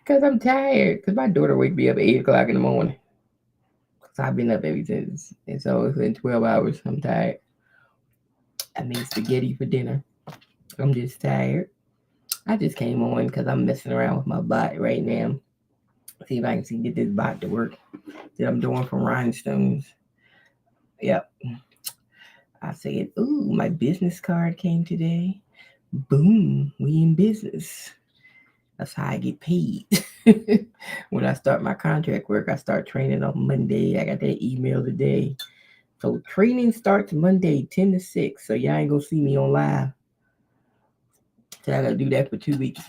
Because I'm tired. Because my daughter wake me up at 8 o'clock in the morning. So I've been up ever since. And so it's been 12 hours. I'm tired. I made spaghetti for dinner. I'm just tired. I just came on because I'm messing around with my bot right now. See if I can get this bot to work that I'm doing from Rhinestones. Yep. I said, ooh, my business card came today. Boom, we in business. That's how I get paid. When I start my contract work, I start training on Monday. I got that email today. So training starts Monday, 10 to 6. So y'all ain't gonna see me on live. So I gotta do that for 2 weeks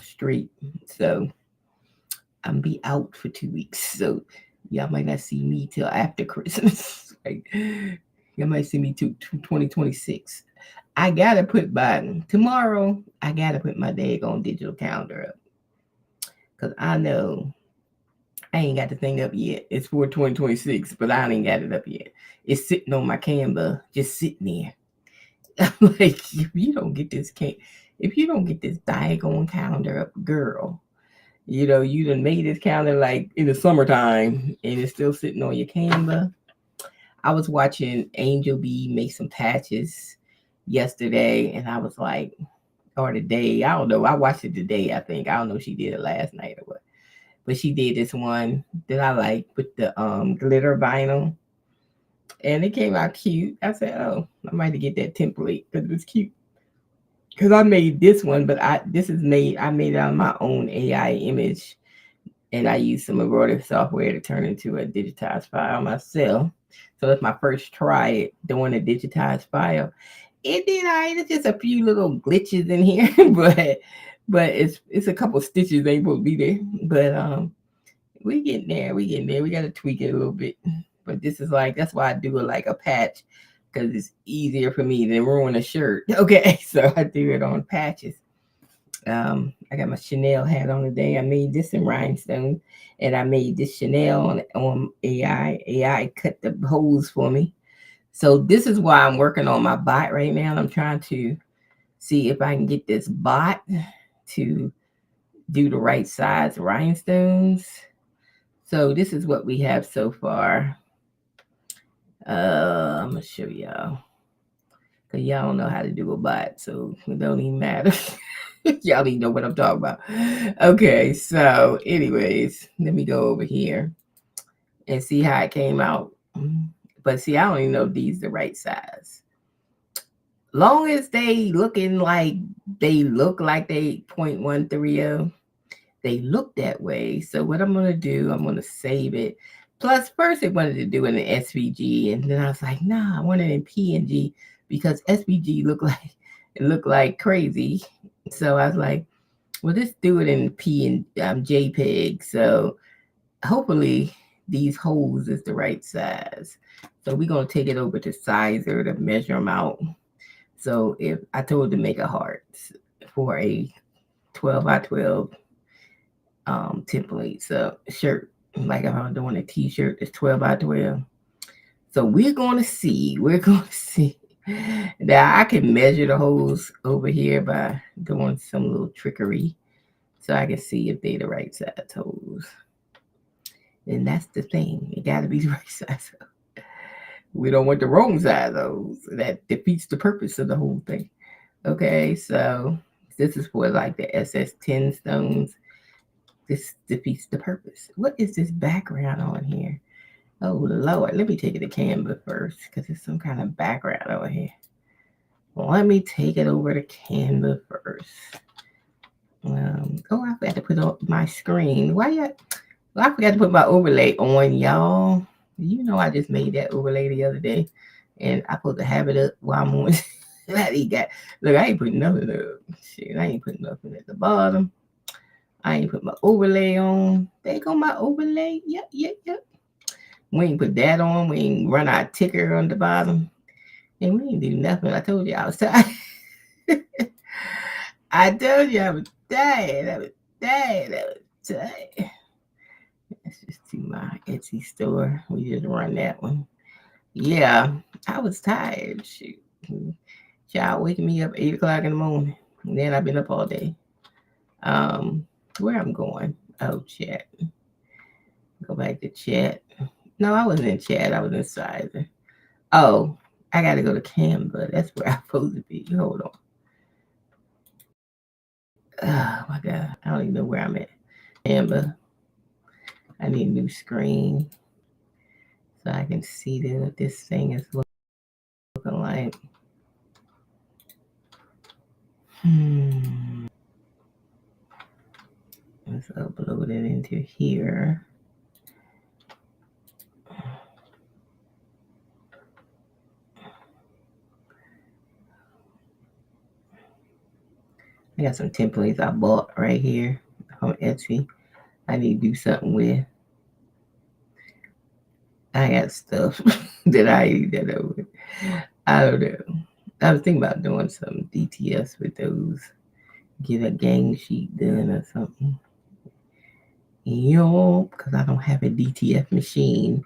straight. So I'm be out for 2 weeks. So y'all might not see me till after Christmas. Like y'all might see me to 2026. I gotta put Biden tomorrow. I gotta put my daggone digital calendar up because I know I ain't got the thing up yet. It's for 2026, but I ain't got it up yet. It's sitting on my Canva, just sitting there. I'm like, if you don't get this daggone calendar up, girl, you done made this calendar like in the summertime, and it's still sitting on your Canva. I was watching Angel B make some patches yesterday, and I was like, or today, I don't know. I watched it today, I think. I don't know if she did it last night or what. But she did this one that I like with the glitter vinyl. And it came out cute. I said, oh, I might get that template because it's cute. Because I made this one, but I made it on my own AI image. And I used some embroidery software to turn into a digitized file myself. So that's my first try at doing a digitized file. It did I. It's just a few little glitches in here, but it's a couple stitches they ain't supposed to be there. But we getting there. We getting there. We gotta tweak it a little bit. But this is like that's why I do it like a patch because it's easier for me than ruin a shirt. Okay, so I do it on patches. I got my Chanel hat on today. I made this in rhinestone, and I made this Chanel on AI. AI cut the holes for me. So this is why I'm working on my bot right now. I'm trying to see if I can get this bot to do the right size rhinestones. So this is what we have so far. I'm gonna show y'all because y'all don't know how to do a bot, so it don't even matter. Y'all even know what I'm talking about. Okay, so anyways, let me go over here and see how it came out. But see, I don't even know if these the right size. Long as they look like they 0.130, they look that way. So what I'm gonna do, I'm gonna save it. Plus, first I wanted to do it in SVG, and then I was like, nah, I want it in PNG because SVG look like crazy. So I was like, well, let's do it in P and JPEG. So hopefully these holes is the right size. So we're gonna take it over to Sizer to measure them out. So if I told to make a heart for a 12 by 12 template, so shirt, like if I'm doing a t-shirt, it's 12 by 12. So we're going to see that I can measure the holes over here by doing some little trickery so I can see if they the right size holes. And that's the thing. It got to be the right size. We don't want the wrong size holes. That defeats the purpose of the whole thing. Okay, so this is for like the SS10 stones. This defeats the purpose. What is this background on here? Oh Lord, let me take it to Canva first because there's some kind of background over here. Let me take it over to Canva first. I forgot to put on my screen. I forgot to put my overlay on, y'all. You know I just made that overlay the other day, and I supposed to have it up while I'm on. I ain't putting nothing up. Shit, I ain't putting nothing at the bottom. I ain't put my overlay on. There go my overlay. Yep. We ain't put that on. We ain't run our ticker on the bottom. And we ain't do nothing. I told you I was tired. I told you I was tired. I was tired. Let's just see my Etsy store. We just run that one. Yeah, I was tired. Shoot. Child waking me up 8 o'clock in the morning. And then I've been up all day. Um, Where I'm going? Oh, chat. Go back to chat. No, I wasn't in chat. I was inside. Oh, I got to go to Canva. That's where I'm supposed to be. Hold on. Oh my God. I don't even know where I'm at. Canva. I need a new screen so I can see what this thing is looking like. Let's upload it into here. I got some templates I bought right here on Etsy. I need to do something with. I got stuff that I don't know. I was thinking about doing some DTS with those. Get a gang sheet done or something. Because I don't have a DTF machine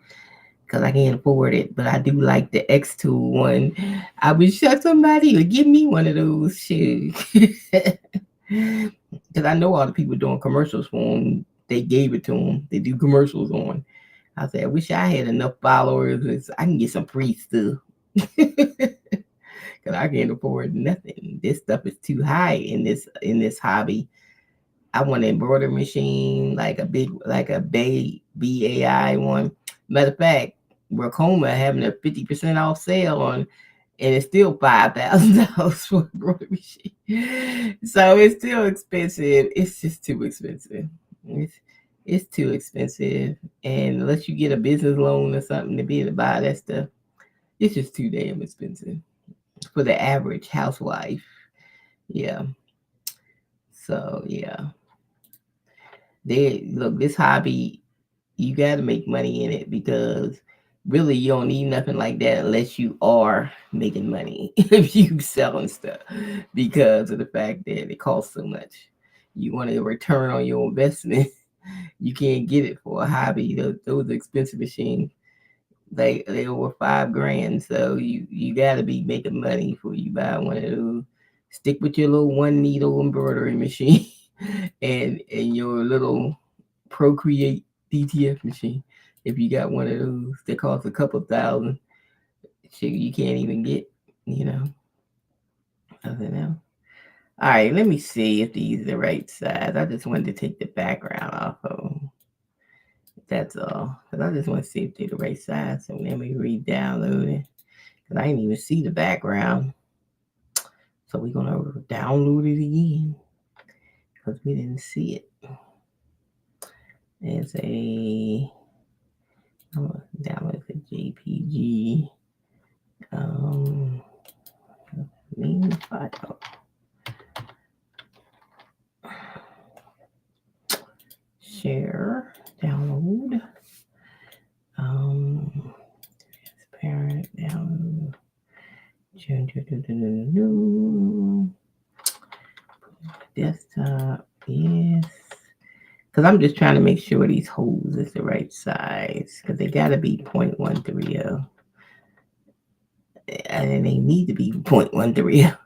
because I can't afford it. But I do like the X-Tool one. I wish somebody would give me one of those shoes. Because I know all the people doing commercials for them. They gave it to them. They do commercials on. I said, I wish I had enough followers. I can get some free stuff. Because I can't afford nothing. This stuff is too high in this hobby. I want an embroidery machine, like a BAI one. Matter of fact, Racoma having a 50% off sale on, and it's still $5,000 for a embroidery machine. So it's still expensive. It's just too expensive. It's too expensive, and unless you get a business loan or something to be able to buy that stuff, it's just too damn expensive for the average housewife. Yeah. So yeah. Look, this hobby, you got to make money in it because really you don't need nothing like that unless you are making money if you selling stuff because of the fact that it costs so much. You want a return on your investment. You can't get it for a hobby. Those expensive machines, they over $5,000. So you got to be making money before you buy one of those. Stick with your little one needle embroidery machine and your little Procreate DTF machine. If you got one of those that cost a couple thousand, shit, you can't even get, you know. I don't know. All right, let me see if these are the right size. I just wanted to take the background off of them. That's all. Because I just want to see if they're the right size. So let me re-download it. Because I didn't even see the background. So we're going to download it again. Because we didn't see it. It's a... I'm going to download the JPG. Main file. Share, download, transparent, download, desktop, yes. Because I'm just trying to make sure these holes is the right size because they got to be 0.130. And they need to be 0.130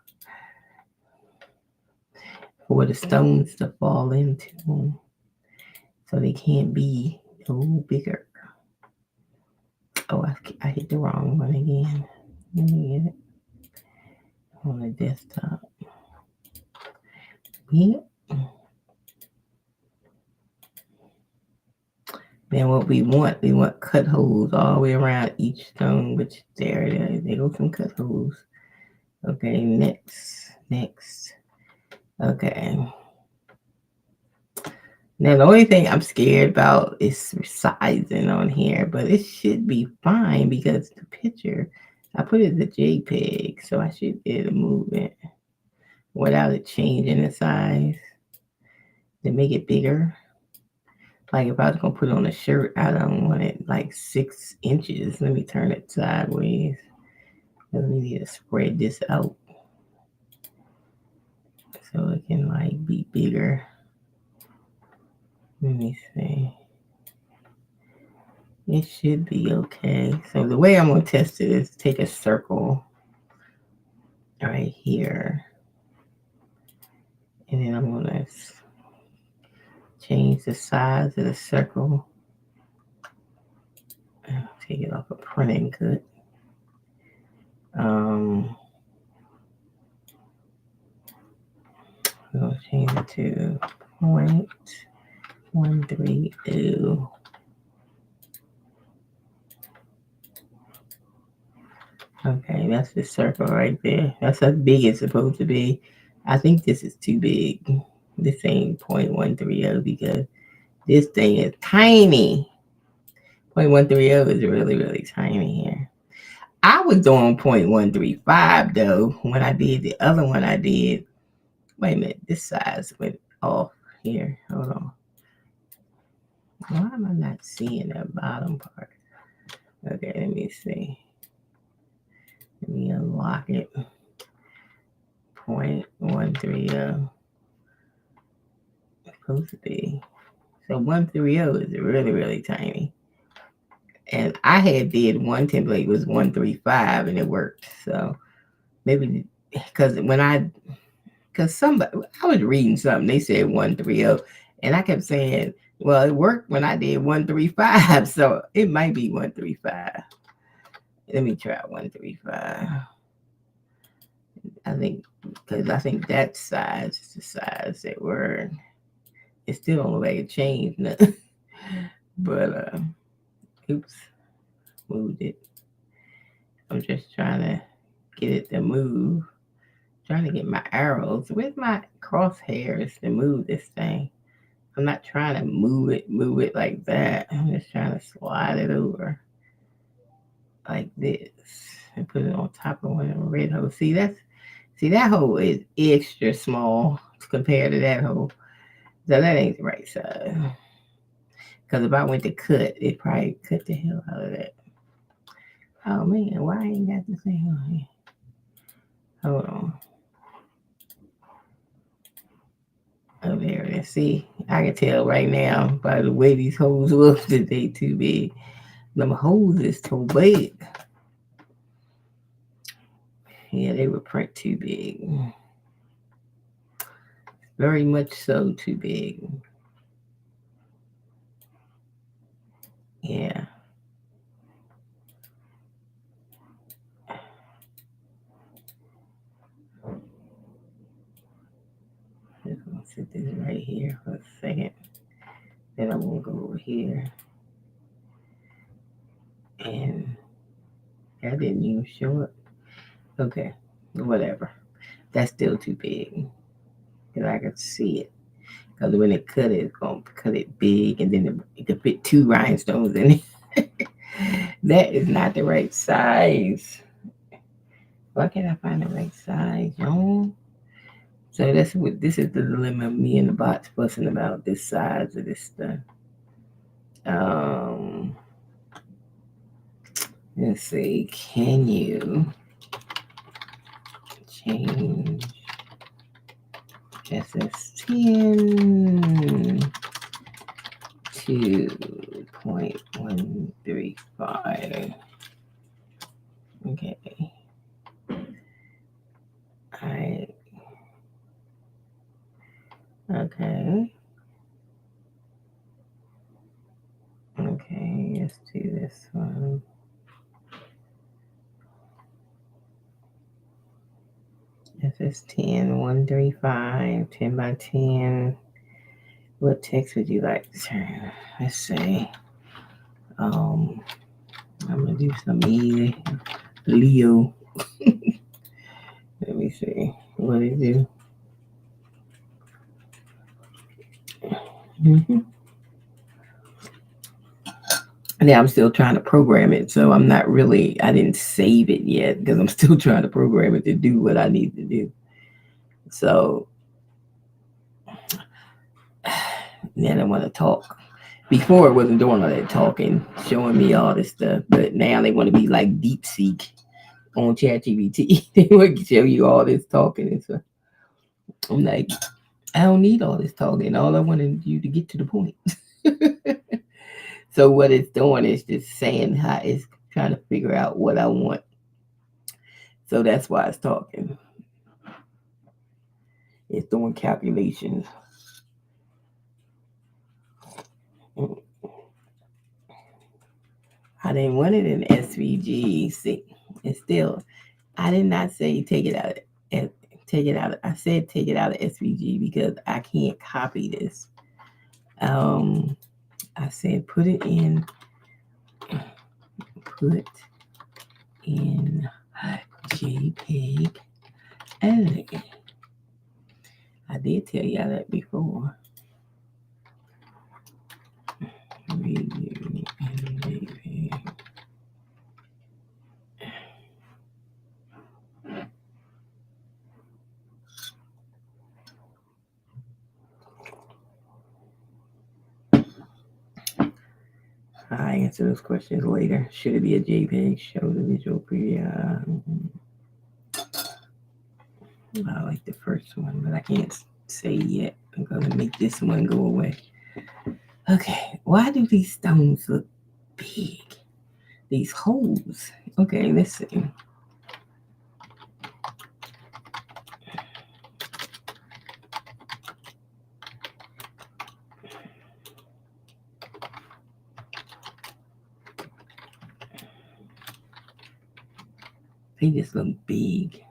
for the stones to fall into. So they can't be no bigger. Oh, I hit the wrong one again. Let me get it on the desktop. Yeah. Then what we want cut holes all the way around each stone, which there it is. There go some cut holes. Okay, next. Okay. Now the only thing I'm scared about is sizing on here, but it should be fine because the picture, I put it as a JPEG, so I should be able to move it without it changing the size to make it bigger. Like if I was gonna put it on a shirt, I don't want it like 6 inches. Let me turn it sideways. Let me need to spread this out so it can like be bigger. Let me see. It should be okay. So the way I'm gonna test it is take a circle right here, and then I'm gonna change the size of the circle. Take it off a printing cut. We'll change it to 0.130. Okay, that's the circle right there. That's how big it's supposed to be. I think this is too big. This ain't 0.130 because this thing is tiny. 0.130 is really, really tiny here. I was doing 0.135 though. When I did the other one, I did. Wait a minute, this size went off here. Hold on. Why am I not seeing that bottom part? Okay, let me see. Let me unlock it. 0.130. It's supposed to be. So 130 is really, really tiny. And I had did one template was 135 and it worked. So maybe because somebody, I was reading something, they said 130, and I kept saying, well, it worked when I did 135, so it might be 135. Let me try 135. I think because I think that size is the size that were. It still don't look like it changed nothing. But oops, moved it. I'm just trying to get it to move. Trying to get my arrows with my crosshairs to move this thing. I'm not trying to move it like that. I'm just trying to slide it over like this and put it on top of one of the red holes. See that hole is extra small compared to that hole. So that ain't the right size. Because if I went to cut, it probably cut the hell out of that. Oh man, why I ain't got the thing on here? Hold on. Oh, there it is. See, I can tell right now by the way these holes look that they too big. Them holes is too big. Yeah, they were print too big. Very much so too big. Yeah. Just gonna sit this right here for a second. Then I'm gonna go over here. And that didn't even show up. Okay, whatever. That's still too big. Because I could see it. Because when it cut it, it's going to cut it big and then it could fit 2 rhinestones in it. That is not the right size. Why can't I find the right size, y'all? So this is the dilemma of me and the bots fussing about this size of this stuff. Um, let's see, can you change SS10 to 0.135? Okay. I okay. Okay, let's do this one. SS10 135 10 by 10. What text would you like to turn? Let's say I'm gonna do some easy Leo. Let me see what it do. Mm-hmm. Yeah, I'm still trying to program it, so I'm not really. I didn't save it yet because I'm still trying to program it to do what I need to do. So then I want to talk. Before it wasn't doing all that talking, showing me all this stuff, but now they want to be like deep seek on ChatGPT. They want to show you all this talking and stuff. I'm like, I don't need all this talking. All I wanted you to get to the point. So what it's doing is just saying how it's trying to figure out what I want. So that's why it's talking. It's doing calculations. I didn't want it in SVG. See, it's still. I did not say take it out. Take it out. I said take it out of SVG because I can't copy this. Um, I said put it in. Put in JPEG editing. I did tell y'all that before. Review and JPEG. I answer those questions later. Should it be a JPEG? Show the visual preview. I like the first one, but I can't say yet. I'm going to make this one go away. Okay, why do these stones look big? These holes. Okay, let's see. They just look big.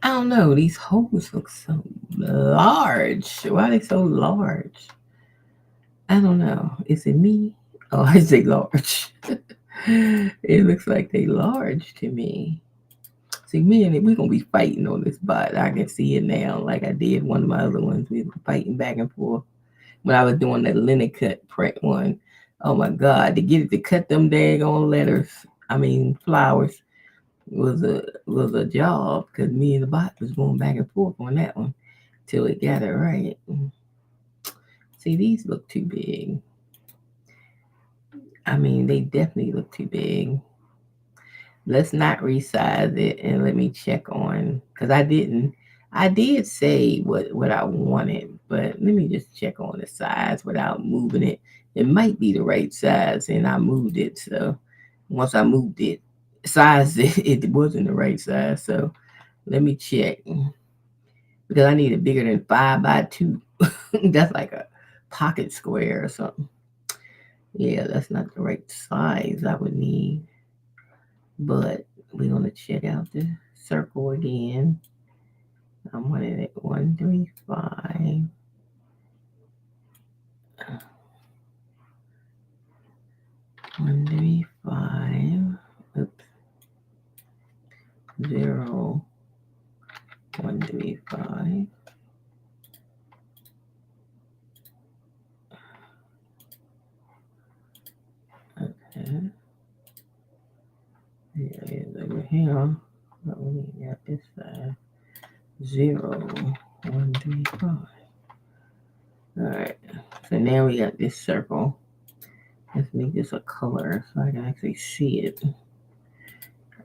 I don't know. These holes look so large. Why are they so large? I don't know. Is it me? Oh, I say large. It looks like they large to me. See, me and it, we're gonna be fighting on this bot. I can see it now, like I did one of my other ones. We were fighting back and forth when I was doing that linen cut print one. Oh my God, to get it to cut them daggone letters, I mean flowers, was a job because me and the bot was going back and forth on that one till it got it right. See, these look too big. I mean, they definitely look too big. Let's not resize it and let me check on because I didn't. I did say what I wanted, but let me just check on the size without moving it. It might be the right size, and I moved it. So once I moved it, sized it, it wasn't the right size. So let me check because I need it bigger than 5 by 2. That's like a pocket square or something. Yeah, that's not the right size I would need. But we're gonna check out the circle again. I'm wanting it 135. 135. Oops. 0. 135. Okay. Here it is over here. But we got this side. 0. 135. Alright. So now we got this circle. Let's make this a color so I can actually see it.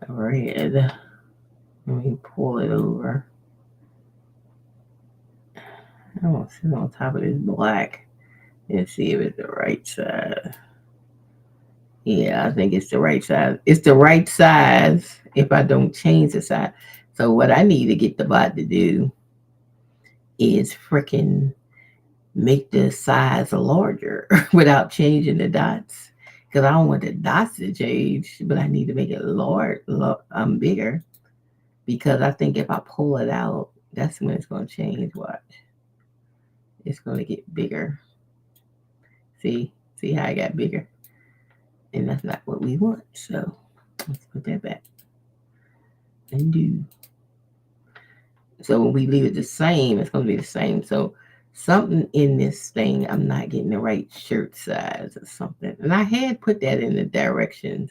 Red. Let me pull it over. I want to sit on top of this black and see if it's the right side. Yeah, I think it's the right size. It's the right size if I don't change the size. So what I need to get the bot to do is freaking make the size larger without changing the dots. Because I don't want the dots to change, but I need to make it bigger. Because I think if I pull it out, that's when it's going to change. Watch. It's going to get bigger. See how I got bigger? And that's not what we want. So let's put that back. Undo. So when we leave it the same, it's going to be the same. So something in this thing, I'm not getting the right shirt size or something. And I had put that in the directions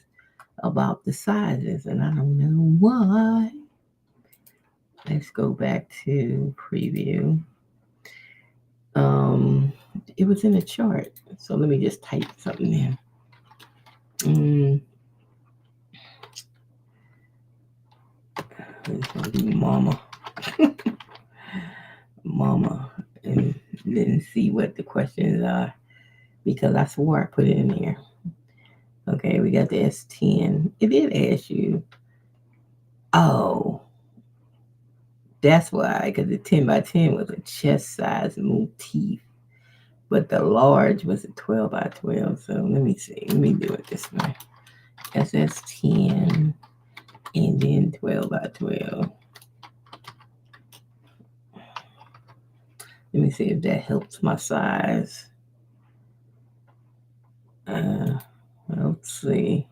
about the sizes, and I don't know why. Let's go back to preview. It was in the chart. So let me just type something in. Mm, let's gonna do mama, and then see what the questions are because I swore I put it in there. Okay, we got the S10. It did ask you. Oh, that's why, because the 10 by 10 was a chest size motif, but the large was a 12 by 12. So let me see. Let me do it this way. SS10 and then 12 by 12. Let me see if that helps my size. Uh, let's see.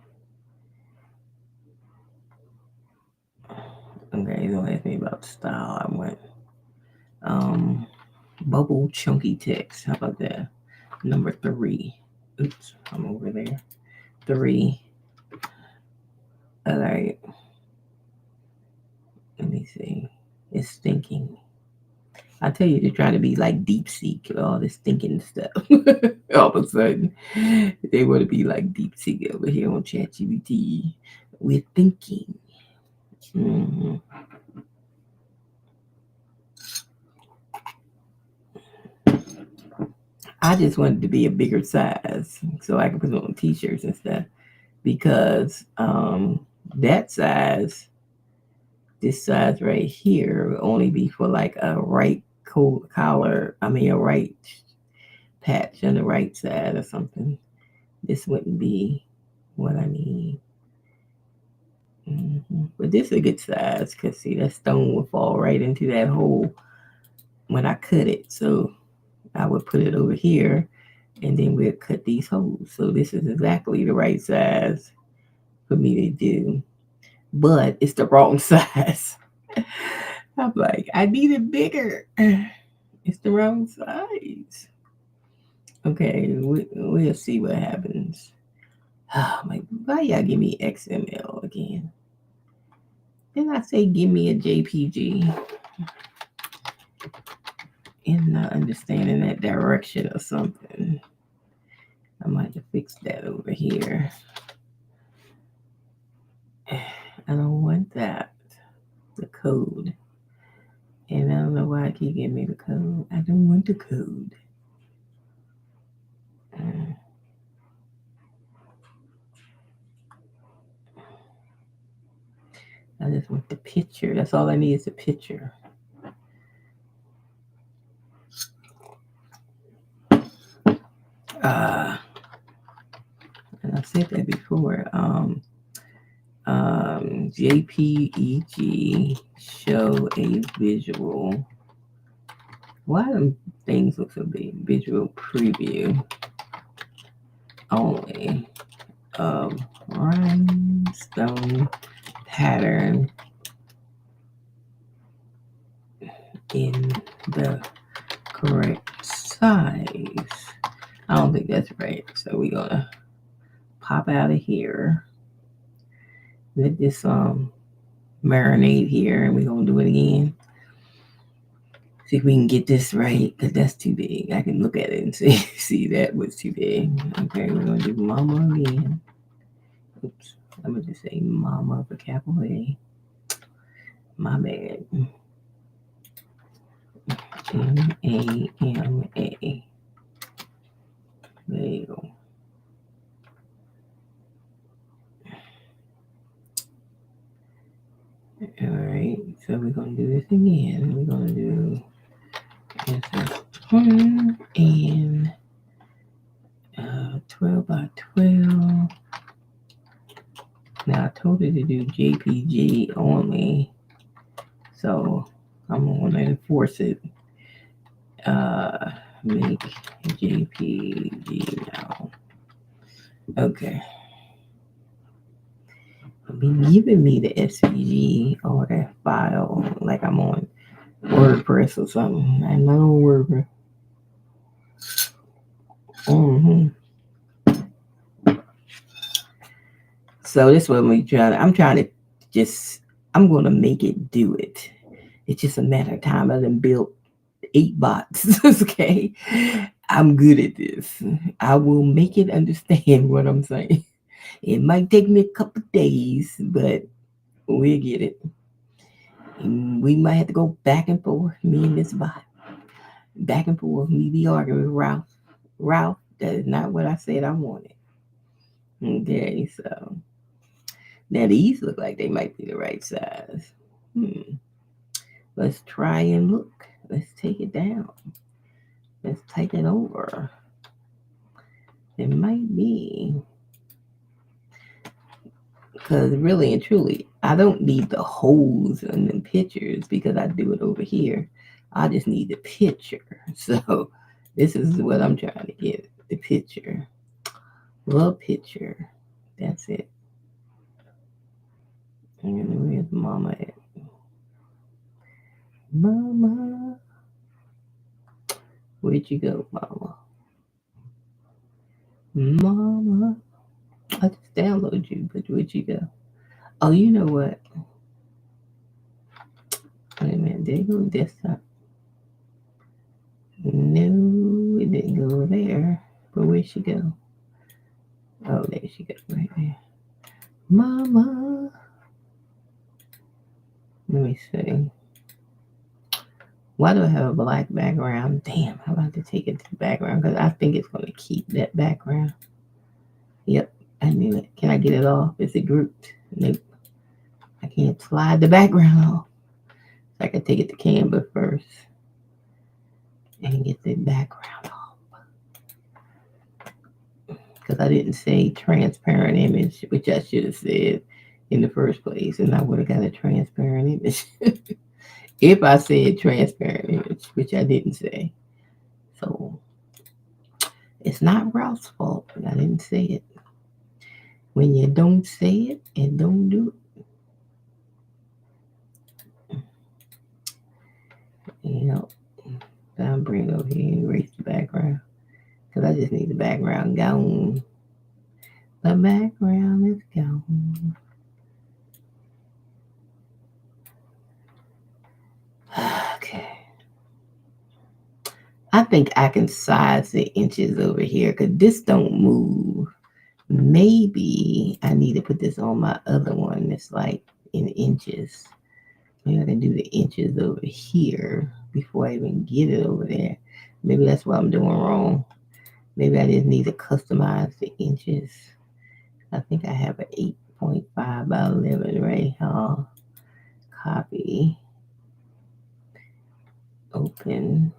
Okay, don't ask me about the style. I went bubble chunky text. How about that? Number 3. Oops, I'm over there. 3. All right. Let me see. It's thinking. I tell you, they're trying to be like deep seek, all this thinking stuff. All of a sudden, they want to be like deep seek over here on ChatGPT. We're thinking. hmm I just wanted to be a bigger size so I can put it on t-shirts and stuff because that size, this size right here, will only be for like a right collar. I mean, a right patch on the right side or something. This wouldn't be what I need. But this is a good size because see that stone will fall right into that hole when I cut it. So I would put it over here and then we'll cut these holes. So this is exactly the right size for me to do. But it's the wrong size. I'm like, I need it bigger. It's the wrong size. Okay, we'll see what happens. Oh my, why y'all give me XML again? Then I say give me a JPG and not understanding that direction or something. I might have to fix that over here. I don't want that. The code. And I don't know why I keep giving me the code. I don't want the code. I just want the picture. That's all I need is a picture. And I've said that before. JPEG show a visual. Why do things look so big? Visual preview only of rhinestone pattern in the correct size. I don't think that's right. So we're gonna pop out of here. Let this marinate here and we're gonna do it again. See if we can get this right, because that's too big. I can look at it and see that was too big. Okay, we're gonna do mama again. Oops, I'm gonna just say mama for capital A. My bad. MAMA. There you go. Alright, so we're gonna do this again. We're gonna do SS1 and 12 by 12. Now I told it to do JPG only, so I'm gonna enforce it. Make JPG now. Okay. Been giving me the SVG or that file like I'm on WordPress or something. I know WordPress. So this one I'm trying to just, I'm going to make it do it. It's just a matter of time. I done built 8 bots. Okay. I'm good at this. I will make it understand what I'm saying. It might take me a couple days, but we'll get it. And we might have to go back and forth, me and this bot. Back and forth, me be arguing with Ralph. Ralph, that is not what I said I wanted. Okay, so now these look like they might be the right size. Let's try and look. Let's take it down. Let's take it over. It might be. Because really and truly, I don't need the holes in the pictures because I do it over here. I just need the picture. So this is what I'm trying to get. The picture. The picture. That's it. And where's mama at? Mama. Where'd you go, mama? Mama. I just downloaded you, but where'd you go? Oh, you know what? Wait a minute. Did it go desktop? No, it didn't go there. But where'd she go? Oh, there she goes, right there. Mama. Let me see. Why do I have a black background? Damn, I'm about to take it to the background because I think it's going to keep that background. Yep, I knew it. Can I get it off? Is it grouped? Nope. I can't slide the background off. So I can take it to Canva first and get the background off. Because I didn't say transparent image, which I should have said in the first place, and I would have got a transparent image. If I said transparent image, which I didn't say. So it's not Ralph's fault, but I didn't say it. When you don't say it and don't do it. You know, I'm bring it over here and erase the background. Because I just need the background gone. The background is gone. Okay. I think I can size the inches over here because this don't move. Maybe I need to put this on my other one that's like in inches. Maybe I can do the inches over here before I even get it over there. Maybe that's what I'm doing wrong. Maybe I just need to customize the inches. I think I have an 8.5 by 11 right here. Copy. Open.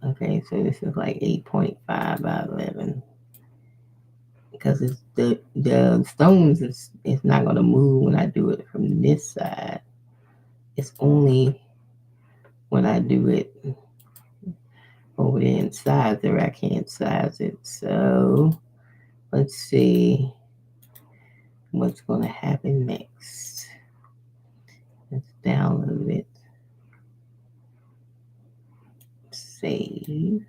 Okay, so this is like 8.5 by 11. Because it's the stones it's not going to move when I do it from this side. It's only when I do it over there inside there I can't size it. So let's see what's going to happen next. Let's download it. Save.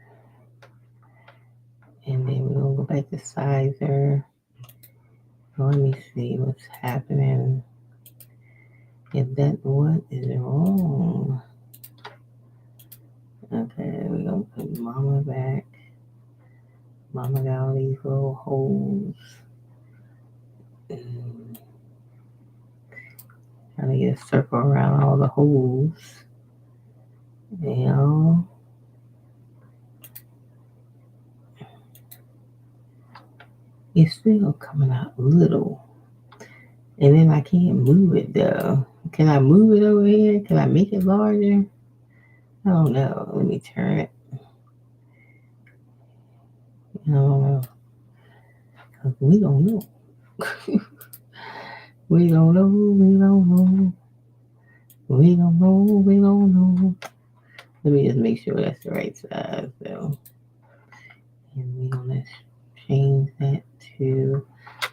And then we're going to go back to sizer. Let me see what's happening. If that what is wrong. Okay, we're going to put mama back. Mama got all these little holes. Trying to get a circle around all the holes. Now, it's still coming out little. And then I can't move it though. Can I move it over here? Can I make it larger? I don't know. Let me turn it. I don't know. We don't know. We don't know. We don't know. We don't know. We don't know. Let me just make sure that's the right size though. And we're gonna change that to.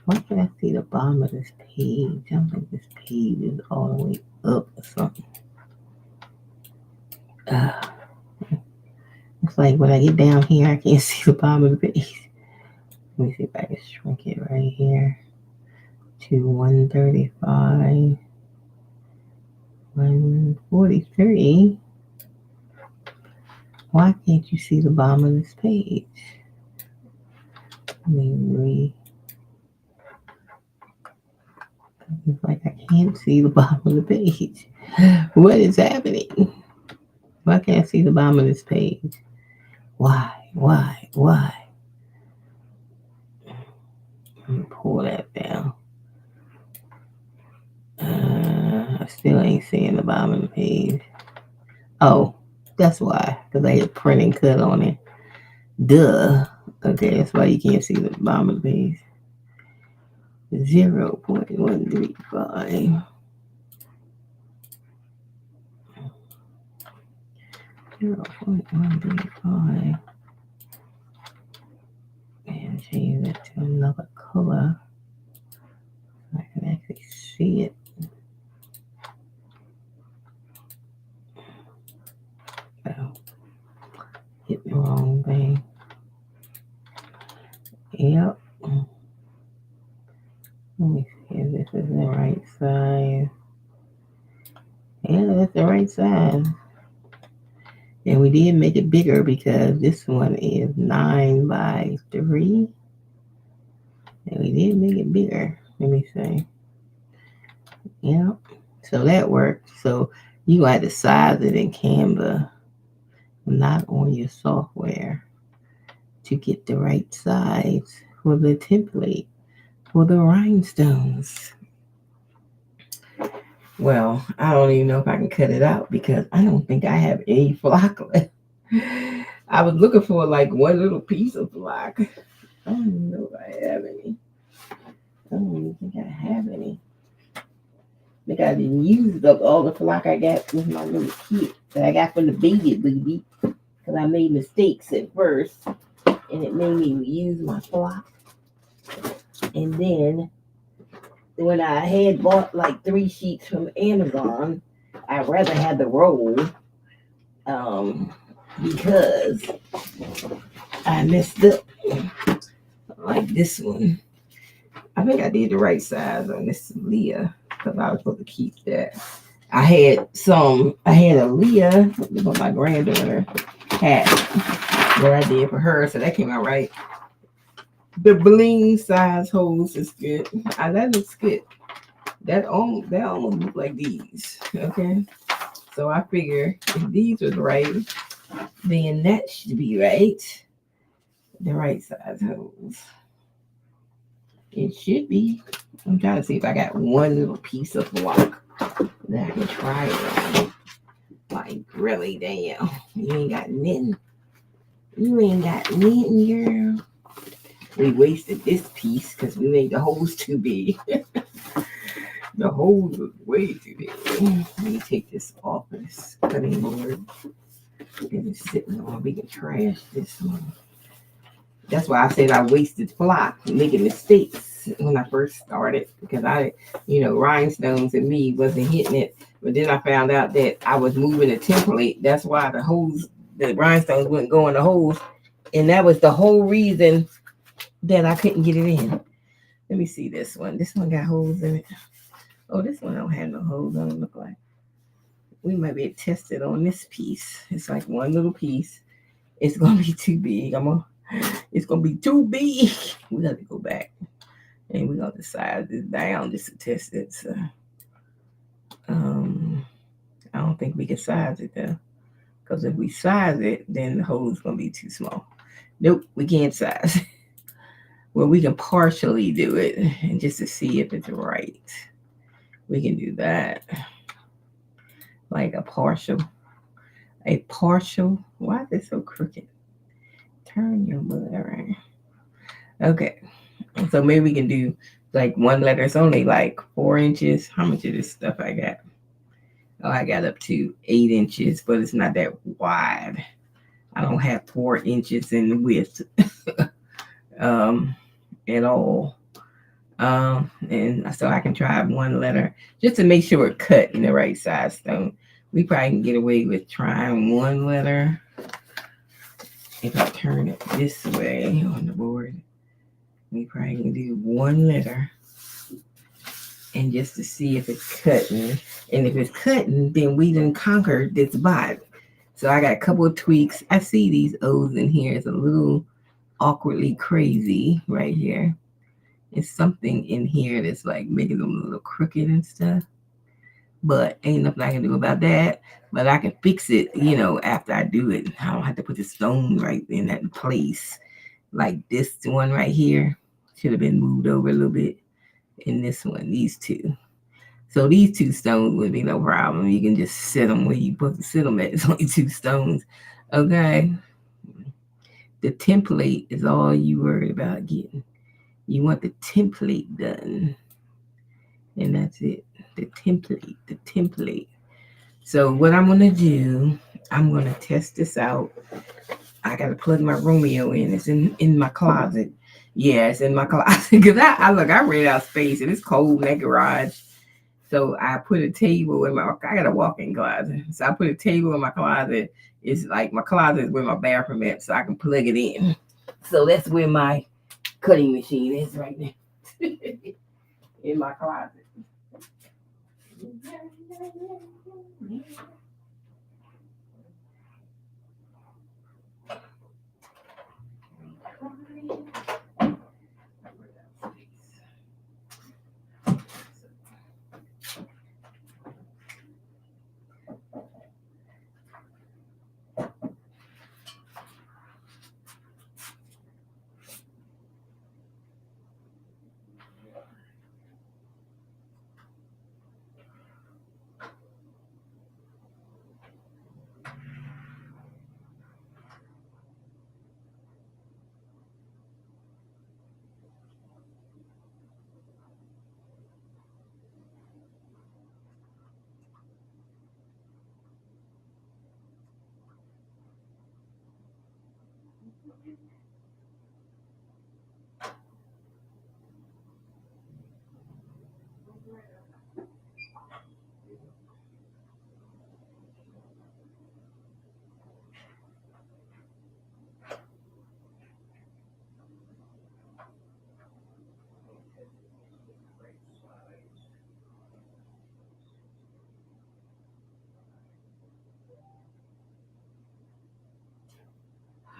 Why can I see the bottom of this page? I don't think this page is all the way up or something. Looks like when I get down here, I can't see the bottom of the page. Let me see if I can shrink it right here to 135, 143. Why can't you see the bottom of this page? Let me can't see the bottom of the page. What is happening? Why can't I see the bottom of this page? Why? Let me pull that down. I still ain't seeing the bottom of the page. Oh, that's why. Because I hit print and cut on it. Duh. Okay, that's why you can't see the bottom of the page. 0.135. 0.135. And change that to another color. So I can actually see it. Oh, hit the wrong thing. Yep. Let me see if this is the right size. Yeah, that's the right size. And we did make it bigger because this one is 9 by 3. And we did make it bigger. Let me see. Yep. So that worked. So you gonna have to size it in Canva, not on your software, to get the right size for the template for the rhinestones. Well, I don't even know if I can cut it out because I don't think I have any flock left. I was looking for like one little piece of flock. I don't even know if I have any. I don't even think I have any. I think I didn't use up all the flock I got with my little kit that I got from the baby booty because I made mistakes at first and it made me use my flock. And then when I had bought like 3 sheets from Amazon, I'd rather have the roll because I messed up like this one. I think I did the right size on this Leah because I was supposed to keep that. I had a Leah what my granddaughter had what I did for her, so that came out right. The bling size holes is good. That looks good. That almost look like these. Okay. So I figure if these are right, then that should be right. The right size holes. It should be. I'm trying to see if I got one little piece of block that I can try it on. Like, really, damn. You ain't got knitting. You ain't got knitting, girl. We wasted this piece because we made the holes too big. The holes was way too big. Let me take this off this cutting board. It's sitting on. We can trash this one. That's why I said I wasted flock, making mistakes when I first started because rhinestones and me wasn't hitting it. But then I found out that I was moving the template. That's why the rhinestones wouldn't go in the holes. And that was the whole reason that I couldn't get it in. Let me see this one. This one got holes in it. Oh, this one don't have no holes. Doesn't look like. We might be able to test it on this piece. It's like one little piece. It's gonna be too big. It's gonna be too big. We got to go back and we're gonna size this down just to test it. So, I don't think we can size it though, because if we size it, then the hole's gonna be too small. Nope, we can't size. Well, we can partially do it, and just to see if it's right, we can do that. Like a partial. Why is it so crooked? Turn your butt around. Okay. So maybe we can do like one letter. It's only like 4 inches. How much of this stuff I got? Oh, I got up to 8 inches, but it's not that wide. I don't have 4 inches in width at all. And so I can try one letter just to make sure it cut in the right size stone. We probably can get away with trying one letter. If I turn it this way on the board, we probably can do one letter. And just to see if it's cutting. And if it's cutting, then we done conquered this bot. So I got a couple of tweaks. I see these O's in here. It's a little awkwardly crazy right here. It's something in here that's like making them a little crooked and stuff. But ain't nothing I can do about that. But I can fix it, after I do it. I don't have to put the stone right in that place. Like this one right here should have been moved over a little bit. And this one, these two. So these two stones would be no problem. You can just sit them where you supposed to sit them at. It's only two stones. Okay. The template is all you worried about getting. You want the template done. And that's it. The template. The template. So what I'm gonna do, I'm gonna test this out. I gotta plug my Romeo in. It's in my closet. Yeah, it's in my closet because I look. I ran out of space and it's cold in that garage. So I put a table in my. I got a walk-in closet. So I put a table in my closet. It's like my closet is where my bathroom is, so I can plug it in. So that's where my cutting machine is right now in my closet.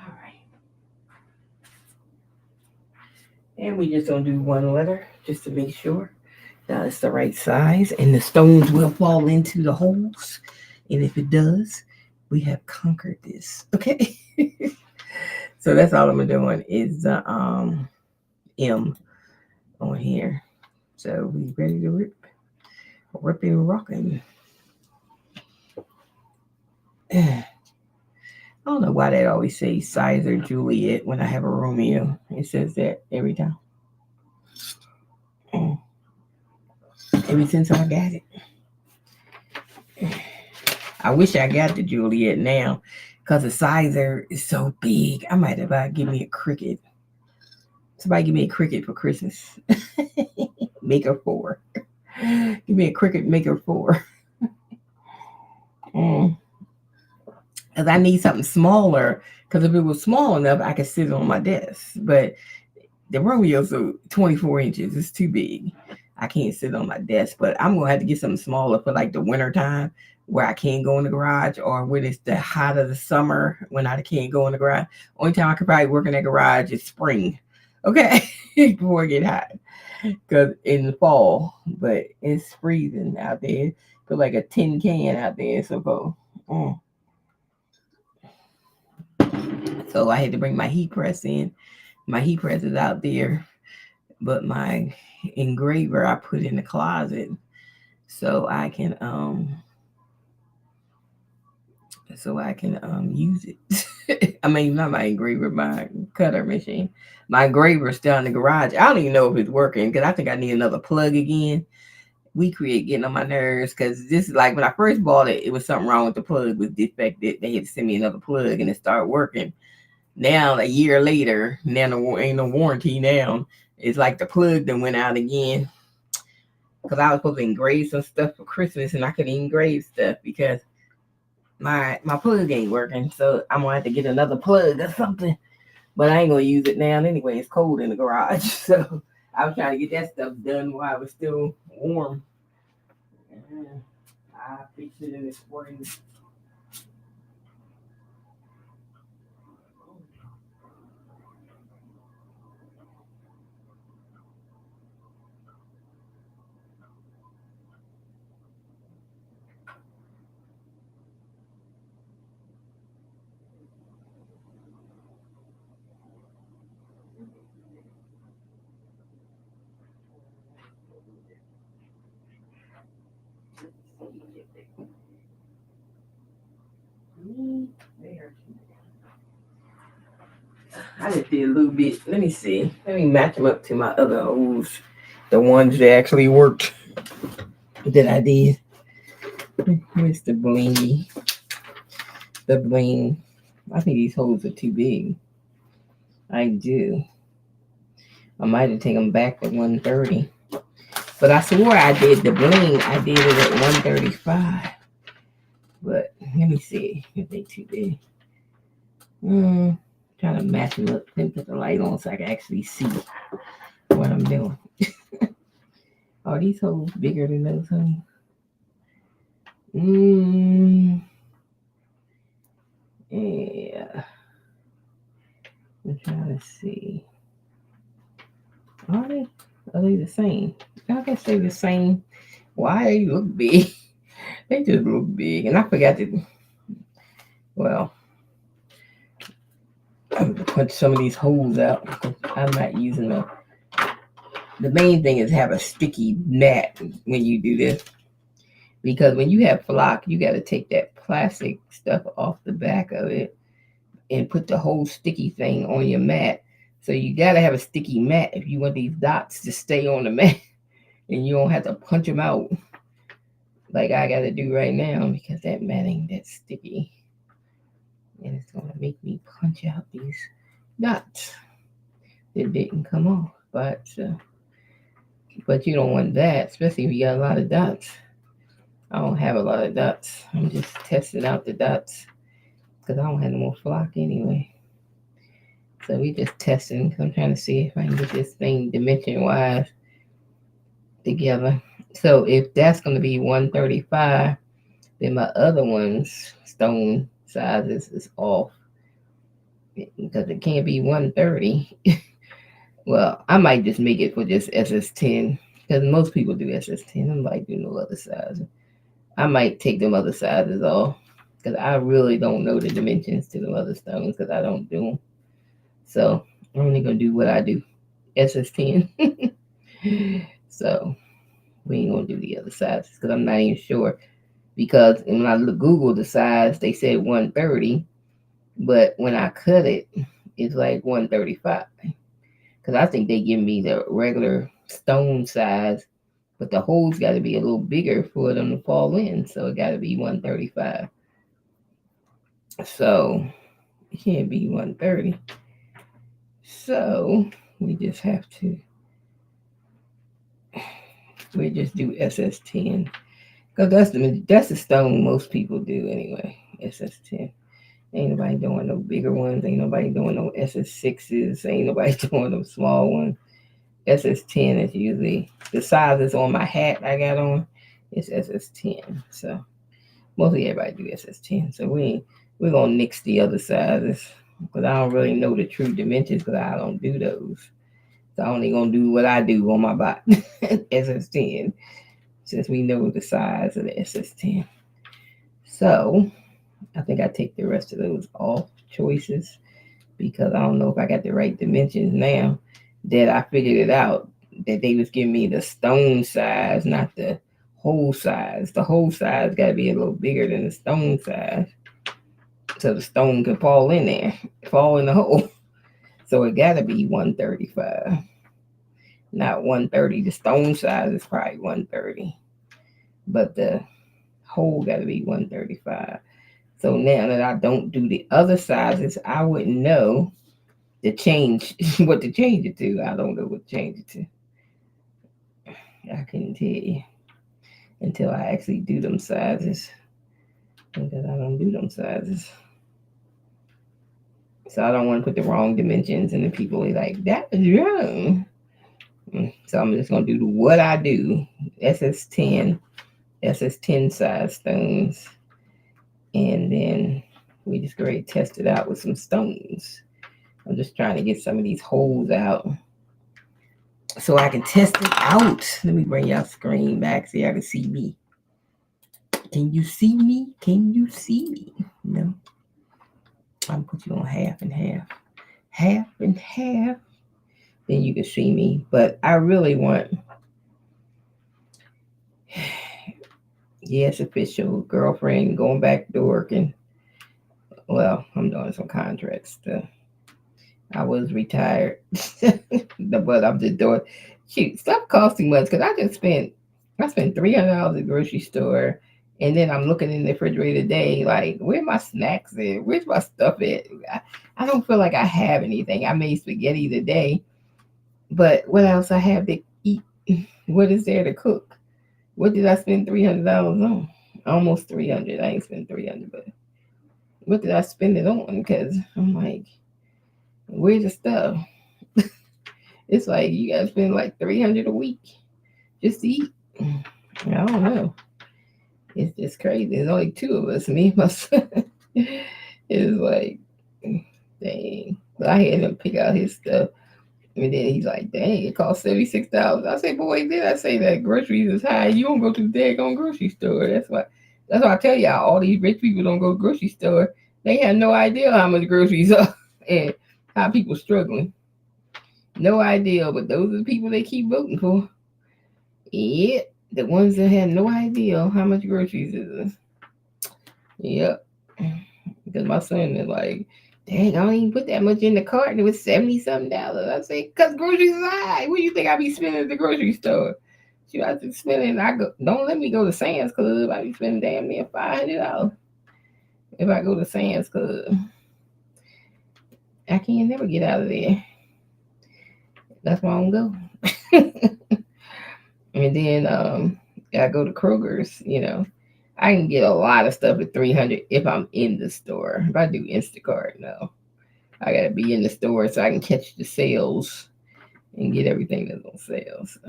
All right. And we just gonna do one letter just to make sure that it's the right size and the stones will fall into the holes. And if it does, we have conquered this. Okay. So that's all I'm doing is the M on here. So we ready to rip and rocking. I don't know why they always say Sizer Juliet when I have a Romeo. It says that every time. Mm. Ever since I got it. I wish I got the Juliet now because the Sizer is so big. I might have give me a cricket. Somebody give me a cricket for Christmas. Maker 4. Give me a cricket maker 4. Mm. Because I need something smaller. Because if it was small enough, I could sit it on my desk. But the Romeo's are 24 inches. It's too big. I can't sit on my desk. But I'm going to have to get something smaller for like the winter time where I can't go in the garage, or when it's the height of the summer when I can't go in the garage. Only time I could probably work in that garage is spring. Okay. Before it get hot. Because in the fall, but it's freezing out there. Feel like a tin can out there. So, so I had to bring my heat press in. My heat press is out there, but my engraver I put in the closet so I can use it. I mean, not my engraver, my cutter machine. My engraver's still in the garage. I don't even know if it's working because I think I need another plug again. We create getting on my nerves because this is like when I first bought it, it was something wrong with the plug, was defected. They had to send me another plug and it started working. Now a year later, now ain't no warranty now. It's like the plug that went out again because I was supposed to engrave some stuff for Christmas and I couldn't engrave stuff because my plug ain't working. So I'm gonna have to get another plug or something. But I ain't gonna use it now anyway. It's cold in the garage. So I was trying to get that stuff done while it was still warm. I fixed it in the spring. I just did a little bit. Let me see. Let me match them up to my other holes. The ones that actually worked that I did. Here's the blingy. The bling. I think these holes are too big. I do. I might have taken them back to 130. But I swore I did the bling. I did it at 135. But let me see if they too big. Trying to match them up and put the light on so I can actually see what I'm doing. Are these holes bigger than those holes? Yeah. I'm trying to see. Are they the same? I guess they're the same. Why they look big? They just look big. And I forgot to, well, I'm gonna punch some of these holes out. I'm not using them. The main thing is have a sticky mat when you do this. Because when you have flock, you got to take that plastic stuff off the back of it and put the whole sticky thing on your mat. So you got to have a sticky mat if you want these dots to stay on the mat and you don't have to punch them out like I got to do right now because that mat ain't that sticky. And it's going to make me punch out these dots that didn't come off. But you don't want that, especially if you got a lot of dots. I don't have a lot of dots. I'm just testing out the dots because I don't have no more flock anyway. So we just testing. I'm trying to see if I can get this thing dimension wise together. So if that's going to be 135, then my other one's stone sizes is off because it can't be 130. Well, I might just make it for just SS10 because most people do SS10. I might do no other sizes. I might take them other sizes off because I really don't know the dimensions to the other stones because I don't do them. So I'm only gonna do what I do, SS10. So we ain't gonna do the other sizes because I'm not even sure. Because when I Google the size, they said 130, but when I cut it, it's like 135. Because I think they give me the regular stone size, but the holes got to be a little bigger for them to fall in. So it got to be 135. So it can't be 130. So we just have to, we just do SS10. Because that's the stone most people do anyway, SS10. Ain't nobody doing no bigger ones. Ain't nobody doing no SS6s. Ain't nobody doing no small ones. SS10 is usually the size that's on my hat I got on. It's SS10. So mostly everybody do SS10. So we're gonna nix the other sizes because I don't really know the true dimensions because I don't do those. So I'm only gonna do what I do on my body, SS10, since we know the size of the SS10. So I think I take the rest of those off choices because I don't know if I got the right dimensions now that I figured it out that they was giving me the stone size, not the hole size. The hole size got to be a little bigger than the stone size so the stone can fall in there, fall in the hole. So it got to be 135, not 130. The stone size is probably 130, but the hole got to be 135. So now that I don't do the other sizes, I wouldn't know to change what to change it to. I don't know what to change it to. I couldn't tell you until I actually do them sizes because I don't do them sizes. So I don't want to put the wrong dimensions and the people are like, that is wrong. So I'm just going to do what I do. SS10 size stones. And then we just go ahead and test it out with some stones. I'm just trying to get some of these holes out so I can test it out. Let me bring y'all screen back so y'all can see me. Can you see me? Can you see me? No. I'm put you on half and half. Half and half. Then you can see me. But I really want, yes, official girlfriend going back to work and, well, I'm doing some contract stuff. I was retired. But I'm just doing shoot, stuff costs too much because I spent $300 at the grocery store, and then I'm looking in the refrigerator today, like where my snacks at? Where's my stuff at? I don't feel like I have anything. I made spaghetti today, but what else I have to eat? What is there to cook? What did I spend $300 on? Almost 300. I ain't spent 300, but what did I spend it on? Because I'm like, where's the stuff? It's like you gotta spend like 300 a week just to eat. I don't know. It's just crazy. There's only two of us, me and my son. It's like, dang. But I had him pick out his stuff. And then he's like, dang, it cost $76. I say, boy, did I say that groceries is high? You don't go to the daggone grocery store. That's why I tell y'all, all these rich people don't go to the grocery store. They have no idea how much groceries are and how people struggling. No idea, but those are the people they keep voting for. Yep, the ones that have no idea how much groceries is. Yep, because my son is like, dang, I don't even put that much in the cart, and it was 70 something dollars. I say, cause groceries is high. What do you think I be spending at the grocery store? Shoot, I be spending. I go. Don't let me go to Sam's Club. I be spending damn near $500 if I go to Sam's Club. I can't never get out of there. That's why I don't go. And then I go to Kroger's. I can get a lot of stuff at 300 if I'm in the store. If I do Instacart, no, I gotta be in the store so I can catch the sales and get everything that's on sale. So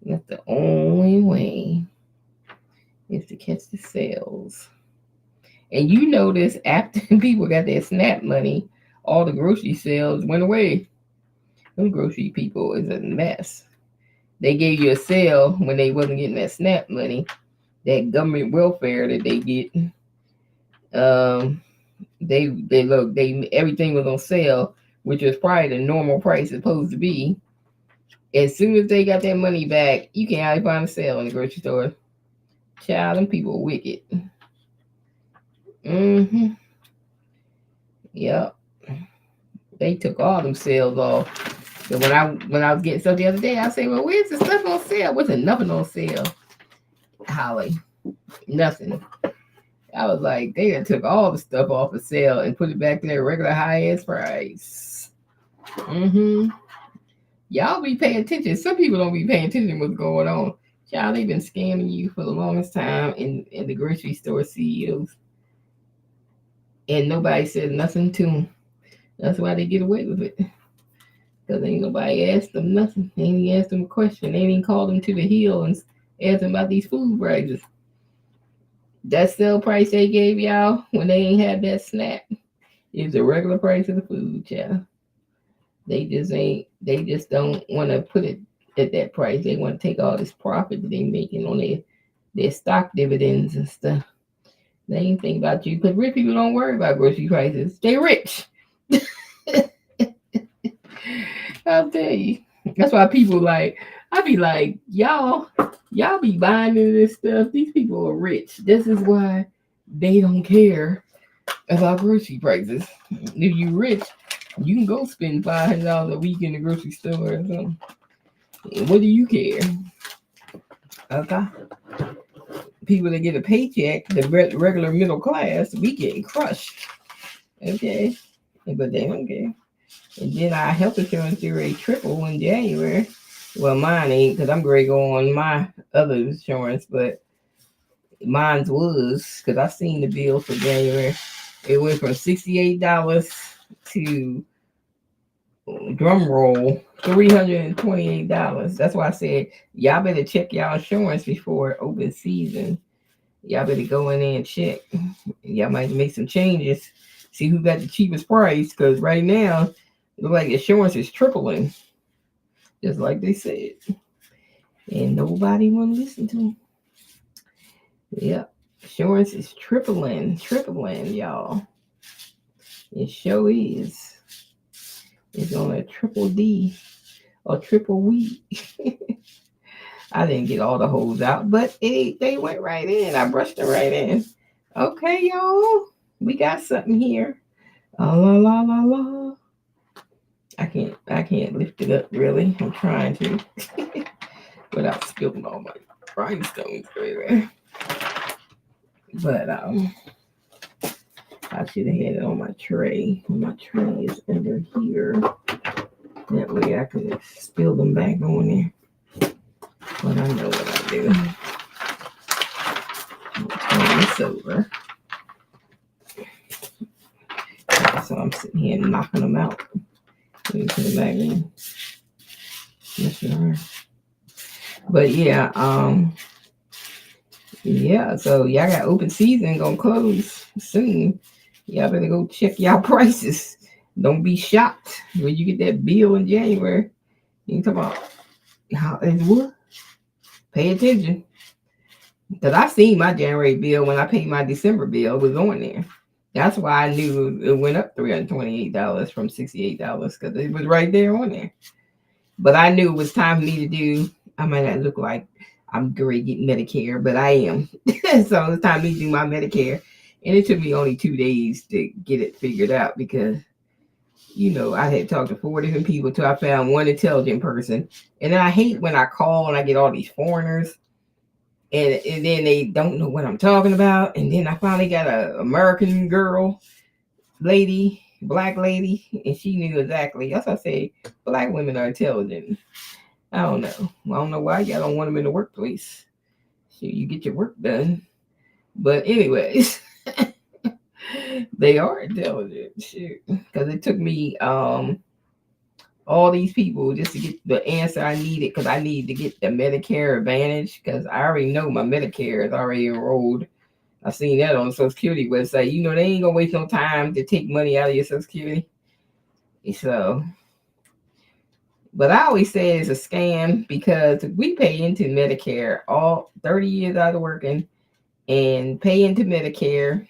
that's the only way is to catch the sales. And you notice after people got their SNAP money, all the grocery sales went away. Them grocery people is a mess. They gave you a sale when they wasn't getting that SNAP money, that government welfare that they get. Um, they look they everything was on sale, which was probably the normal price it's supposed to be. As soon as they got their money back, you can hardly find a sale in the grocery store. Child, them people are wicked. Mm-hmm. Yep. They took all them sales off. So when I was getting stuff the other day, I say, well, where's the stuff on sale? What's nothing on sale? Holly, nothing. I was like, they done took all the stuff off of sale and put it back to their regular high ass price. Mm-hmm. Y'all be paying attention. Some people don't be paying attention to what's going on. Y'all, they been scamming you for the longest time in the grocery store CEOs. And nobody said nothing to them. That's why they get away with it. Because ain't nobody asked them nothing. They ain't even asked them a question. They ain't even called them to the hill and asked them about these food prices. That sale price they gave y'all when they ain't had that SNAP is the regular price of the food, child. They just don't want to put it at that price. They want to take all this profit that they making on their stock dividends and stuff. They ain't think about you because rich people don't worry about grocery prices. They rich. I'll tell you. That's why people like I be like, y'all be buying into this stuff. These people are rich. This is why they don't care about grocery prices. If you rich, you can go spend $500 a week in the grocery store or something. What do you care? Okay. People that get a paycheck, the regular middle class, we getting crushed. Okay. But they don't care. And then our health insurance did a triple in January. Well, mine ain't because I'm going to go on my other insurance, but mine's was because I seen the bill for January. It went from $68 to drum roll $328. That's why I said y'all better check y'all insurance before open season. Y'all better go in there and check. Y'all might make some changes. See who got the cheapest price because right now it looks like insurance is tripling, just like they said, and nobody want to listen to them. Yep, insurance is tripling, y'all. It sure is. It's on a triple D or triple week. I didn't get all the holes out, but they went right in. I brushed them right in. Okay, y'all, we got something here. La la la la. I can't lift it up really. I'm trying to without spilling all my rhinestones everywhere. But I should have had it on my tray. My tray is under here. That way I can spill them back on there. But I know what I do. Turn this over. So I'm sitting here knocking them out. Let me put it back in. But yeah, so y'all got open season gonna close soon. Y'all better go check y'all prices. Don't be shocked when you get that bill in January. You talk about how is what? Pay attention. Because I seen my January bill when I paid my December bill. It was on there. That's why I knew it went up $328 from $68 because it was right there on there. But I knew it was time for me to do. I might not look like I'm great getting Medicare, but I am. So it's time for me to do my Medicare. And it took me only 2 days to get it figured out because, I had talked to 4 different people till I found one intelligent person. And then I hate when I call and I get all these foreigners and then they don't know what I'm talking about. And then I finally got a American black lady, and she knew exactly. That's why I say black women are intelligent. I don't know. I don't know why y'all don't want them in the workplace. So you get your work done. But anyways, they are intelligent. Shoot, because it took me all these people just to get the answer I needed because I need to get the Medicare Advantage because I already know my Medicare is already enrolled. I seen that on the Social Security website. They ain't gonna waste no time to take money out of your Social Security. So, but I always say it's a scam because we pay into Medicare all 30 years out of working and pay into Medicare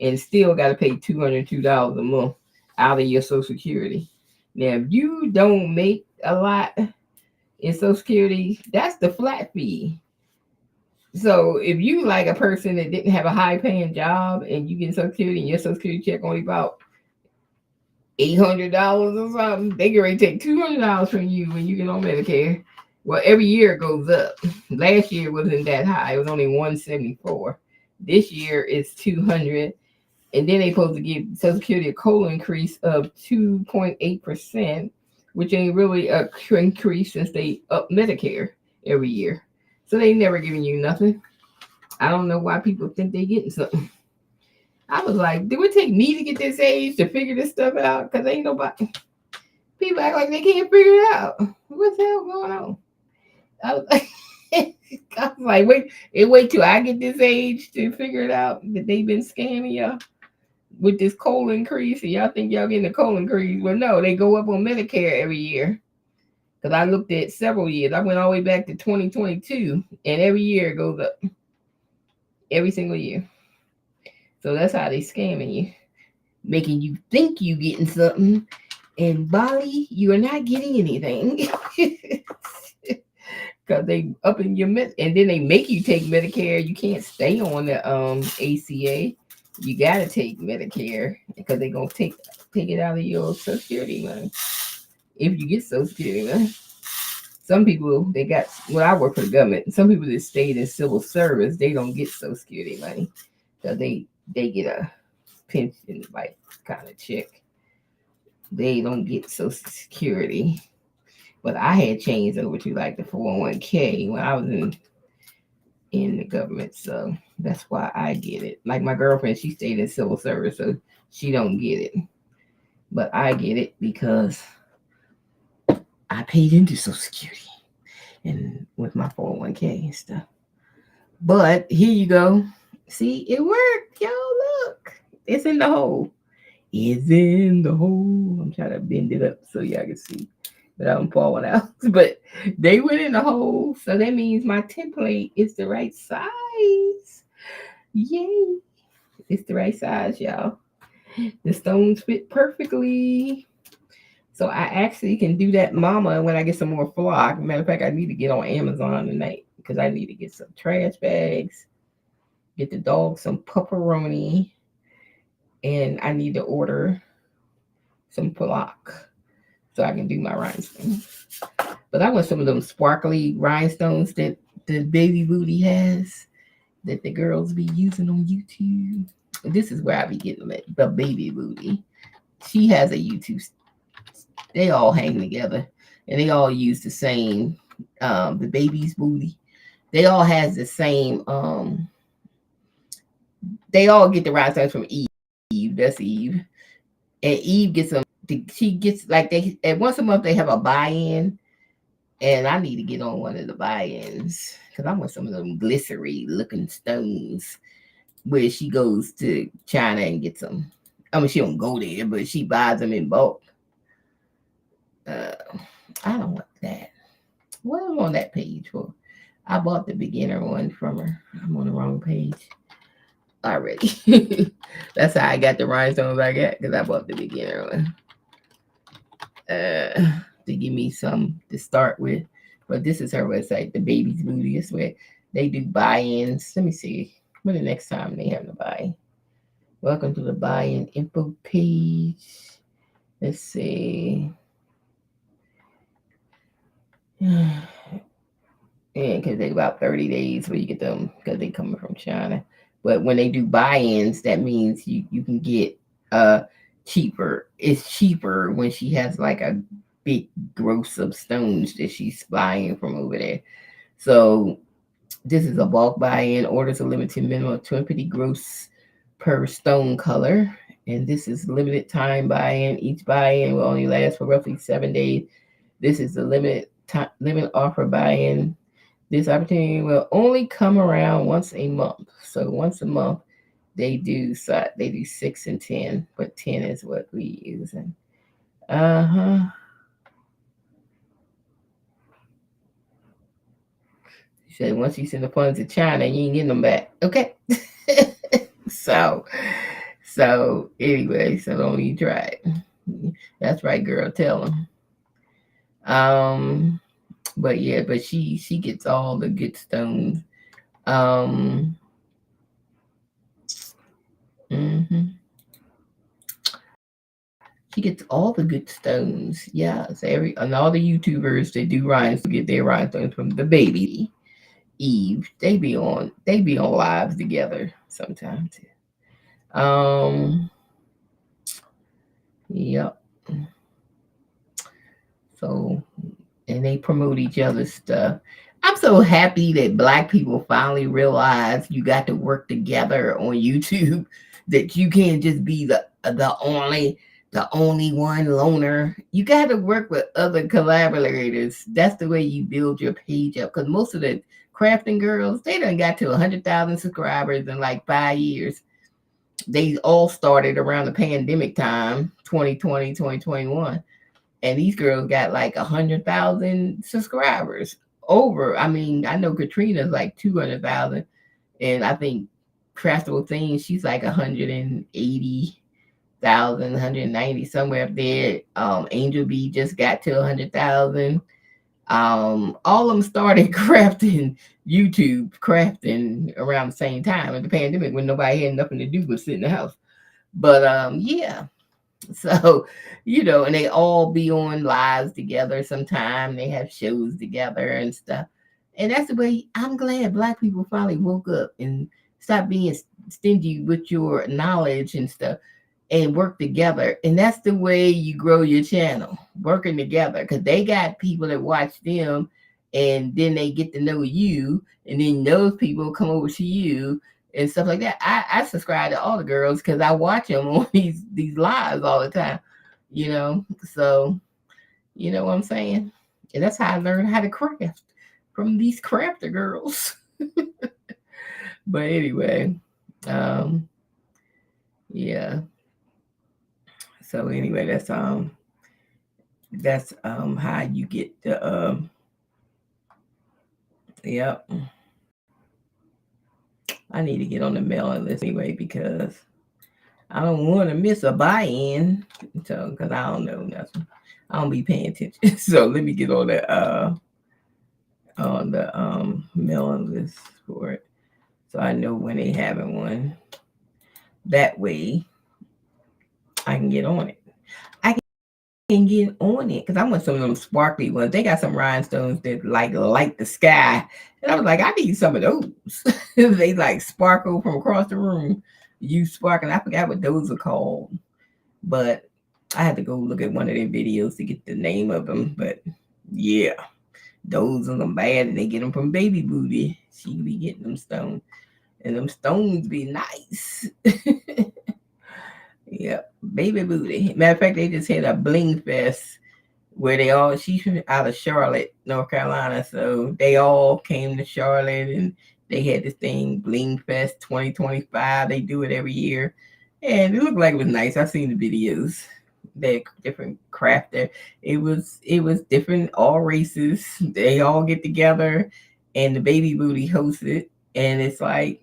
and still got to pay $202 a month out of your Social Security. Now, if you don't make a lot in Social Security, that's the flat fee. So if you like a person that didn't have a high paying job and you get Social Security and your Social Security check only about $800 or something, they can take $200 from you when you get on Medicare. Well, every year it goes up. Last year wasn't that high; it was only 174. This year it's 200, and then they supposed to give Social Security a COLA increase of 2.8%, which ain't really a increase since they up Medicare every year. So they never giving you nothing. I don't know why people think they getting something. I was like, do it take me to get this age to figure this stuff out? Because ain't nobody. People act like they can't figure it out. What's the hell going on? I was like, wait till I get this age to figure it out that they've been scamming y'all with this COLA increase, and y'all think y'all getting a COLA increase. Well, no, they go up on Medicare every year. Because I looked at several years. I went all the way back to 2022, and every year it goes up. Every single year. So that's how they scamming you, making you think you getting something, and Bali, you are not getting anything. Because they up in your and then they make you take Medicare. You can't stay on the ACA. You gotta take Medicare because they're gonna take it out of your Social Security money if you get Social Security money. Some people they got. Well, I work for the government. Some people that stayed in civil service, they don't get Social Security money, so they get a pension like kind of check. They don't get Social Security. But I had changed over to like the 401k when I was in the government, so that's why I get it. Like my girlfriend, she stayed in civil service, so she don't get it, but I get it because I paid into Social Security and with my 401k and stuff. But here you go. See, it worked, y'all. Look, it's in the hole. It's in the hole. I'm trying to bend it up so y'all can see that I'm falling out. But they went in the hole, so that means my template is the right size. Yay! It's the right size, y'all. The stones fit perfectly. So I actually can do that mama when I get some more flock. Matter of fact, I need to get on Amazon tonight because I need to get some trash bags, get the dog some pepperoni, and I need to order some flock. so I can do my rhinestones. But I want some of them sparkly rhinestones that the baby booty has that the girls be using on YouTube. This is where I be getting the baby booty. She has a YouTube. They all hang together, and they all use the same. The baby's booty. They all has the same. They all get the rhinestones from Eve. That's Eve, and Eve gets them. She gets like they at once a month they have a buy-in, and I need to get on one of the buy-ins because I want some of them glycery looking stones where she goes to China and gets them. I mean, she don't go there, but she buys them in bulk. Uh, I don't want that. What am I on that page for? I bought the beginner one from her. I'm on the wrong page already. That's how I got the rhinestones I got because I bought the beginner one. To give me some to start with. But this is her website, the Baby's Booty. Is where they do buy-ins. Let me see. When the next time they have the buy. Welcome to the buy-in info page. Let's see. And because they about 30 days where you get them because they coming from China. But when they do buy-ins, that means you can get cheaper. It's cheaper when she has like a big gross of stones that she's buying from over there. So this is a bulk buy-in. Orders a limited minimum of 20 gross per stone color. And this is limited time buy-in. Each buy-in will only last for roughly 7 days. This is the limit offer buy-in. This opportunity will only come around once a month. So once a month they do 6 and 10, but 10 is what we using. She said once you send the funds to China, you ain't getting them back. Okay. so anyway, so don't even try it. That's right, girl. Tell them. But yeah, but she gets all the good stones. Mm-hmm. She gets all the good stones. Yes, and all the YouTubers that do rhinestones get their rhinestones from the baby Eve. They be on lives together sometimes. Yep. So and they promote each other's stuff. I'm so happy that Black people finally realize you got to work together on YouTube. That you can't just be the only one loner. You got to work with other collaborators. That's the way you build your page up. Because most of the crafting girls, they done got to 100,000 subscribers in like 5 years. They all started around the pandemic time, 2020, 2021, and these girls got like 100,000 subscribers. I mean, I know Katrina's like 200,000, and I think Craftable Things, she's like 180,000, 190, somewhere up there. Angel B just got to 100,000. All of them started crafting around the same time at the pandemic when nobody had nothing to do but sit in the house. But yeah, so, and they all be on lives together sometime. They have shows together and stuff. And that's the way I'm glad Black people finally woke up and stopped being stingy with your knowledge and stuff and work together. And that's the way you grow your channel, working together. Because they got people that watch them and then they get to know you. And then those people come over to you and stuff like that. I subscribe to all the girls because I watch them on these lives all the time, So, you know what I'm saying? And that's how I learned how to craft from these crafter girls. But anyway, yeah. So anyway, that's how you get the yep. I need to get on the mailing list anyway because I don't want to miss a buy-in. So, because I don't know nothing. I don't be paying attention. So let me get on the mailing list for it. So I know when they having one. That way I can get on it. I and get on it because I want some of them sparkly ones. They got some rhinestones that like light the sky, and I was like, I need some of those. They like sparkle from across the room. You sparkle. I forgot what those are called, but I had to go look at one of their videos to get the name of them. But yeah, those are them bad, and they get them from Baby Booty. She be getting them stones, and them stones be nice. Yep, Baby Booty. Matter of fact, they just had a bling fest where they all she's out of Charlotte, North Carolina, so they all came to Charlotte and they had this thing Bling Fest 2025. They do it every year, and it looked like it was nice. I've seen the videos. They different craft there. It was different all races. They all get together, and the Baby Booty hosts it, and it's like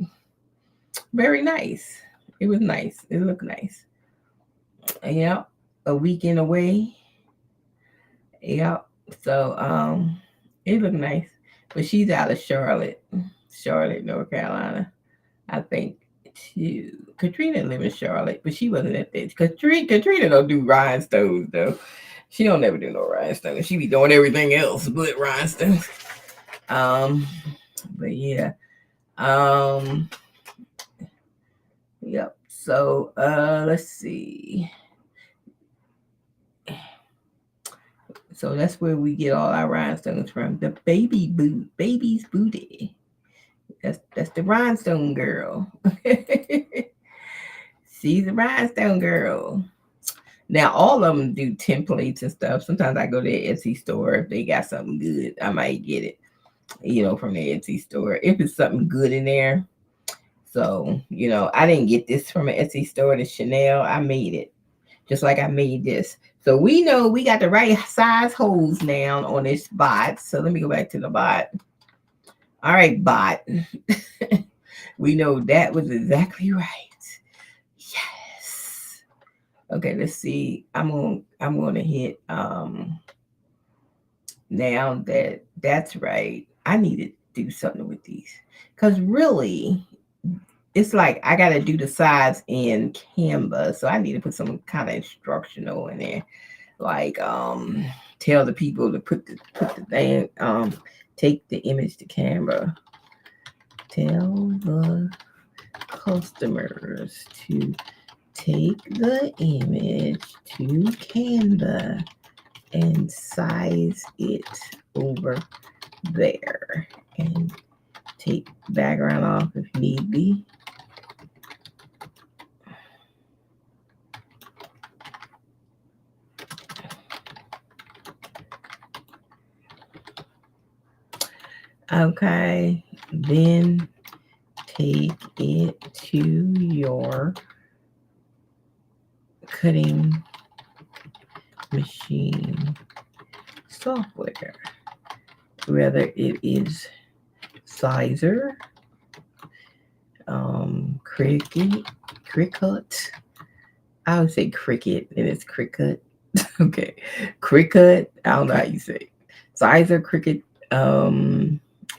very nice. It was nice. It looked nice. Yeah, a weekend away. Yeah. So it looked nice. But she's out of Charlotte, North Carolina. I think too. Katrina live in Charlotte, but she wasn't at this. Katrina don't do rhinestones though. She don't never do no rhinestones. She be doing everything else but rhinestones. Um, but yeah. Um, yep. So let's see. So that's where we get all our rhinestones from. The baby's booty. That's the rhinestone girl. She's a rhinestone girl. Now all of them do templates and stuff. Sometimes I go to the Etsy store if they got something good. I might get it, from the Etsy store if it's something good in there. So I didn't get this from an Etsy store. The Chanel, I made it just like I made this. So we know we got the right size holes now on this bot. So let me go back to the bot. All right, bot. We know that was exactly right. Yes. Okay, let's see. I'm gonna hit now that that's right. I need to do something with these. Cause really it's like I gotta do the size in Canva. So I need to put some kind of instructional in there. Like tell the people to put the thing take the image to camera. Tell the customers to take the image to Canva and size it over there and take background off if need be. Okay, then take it to your cutting machine software, whether it is Sizer, Cricut. I would say Cricut, and it's Cricut. Okay, Cricut. I don't know how you say it. Sizer, Cricut,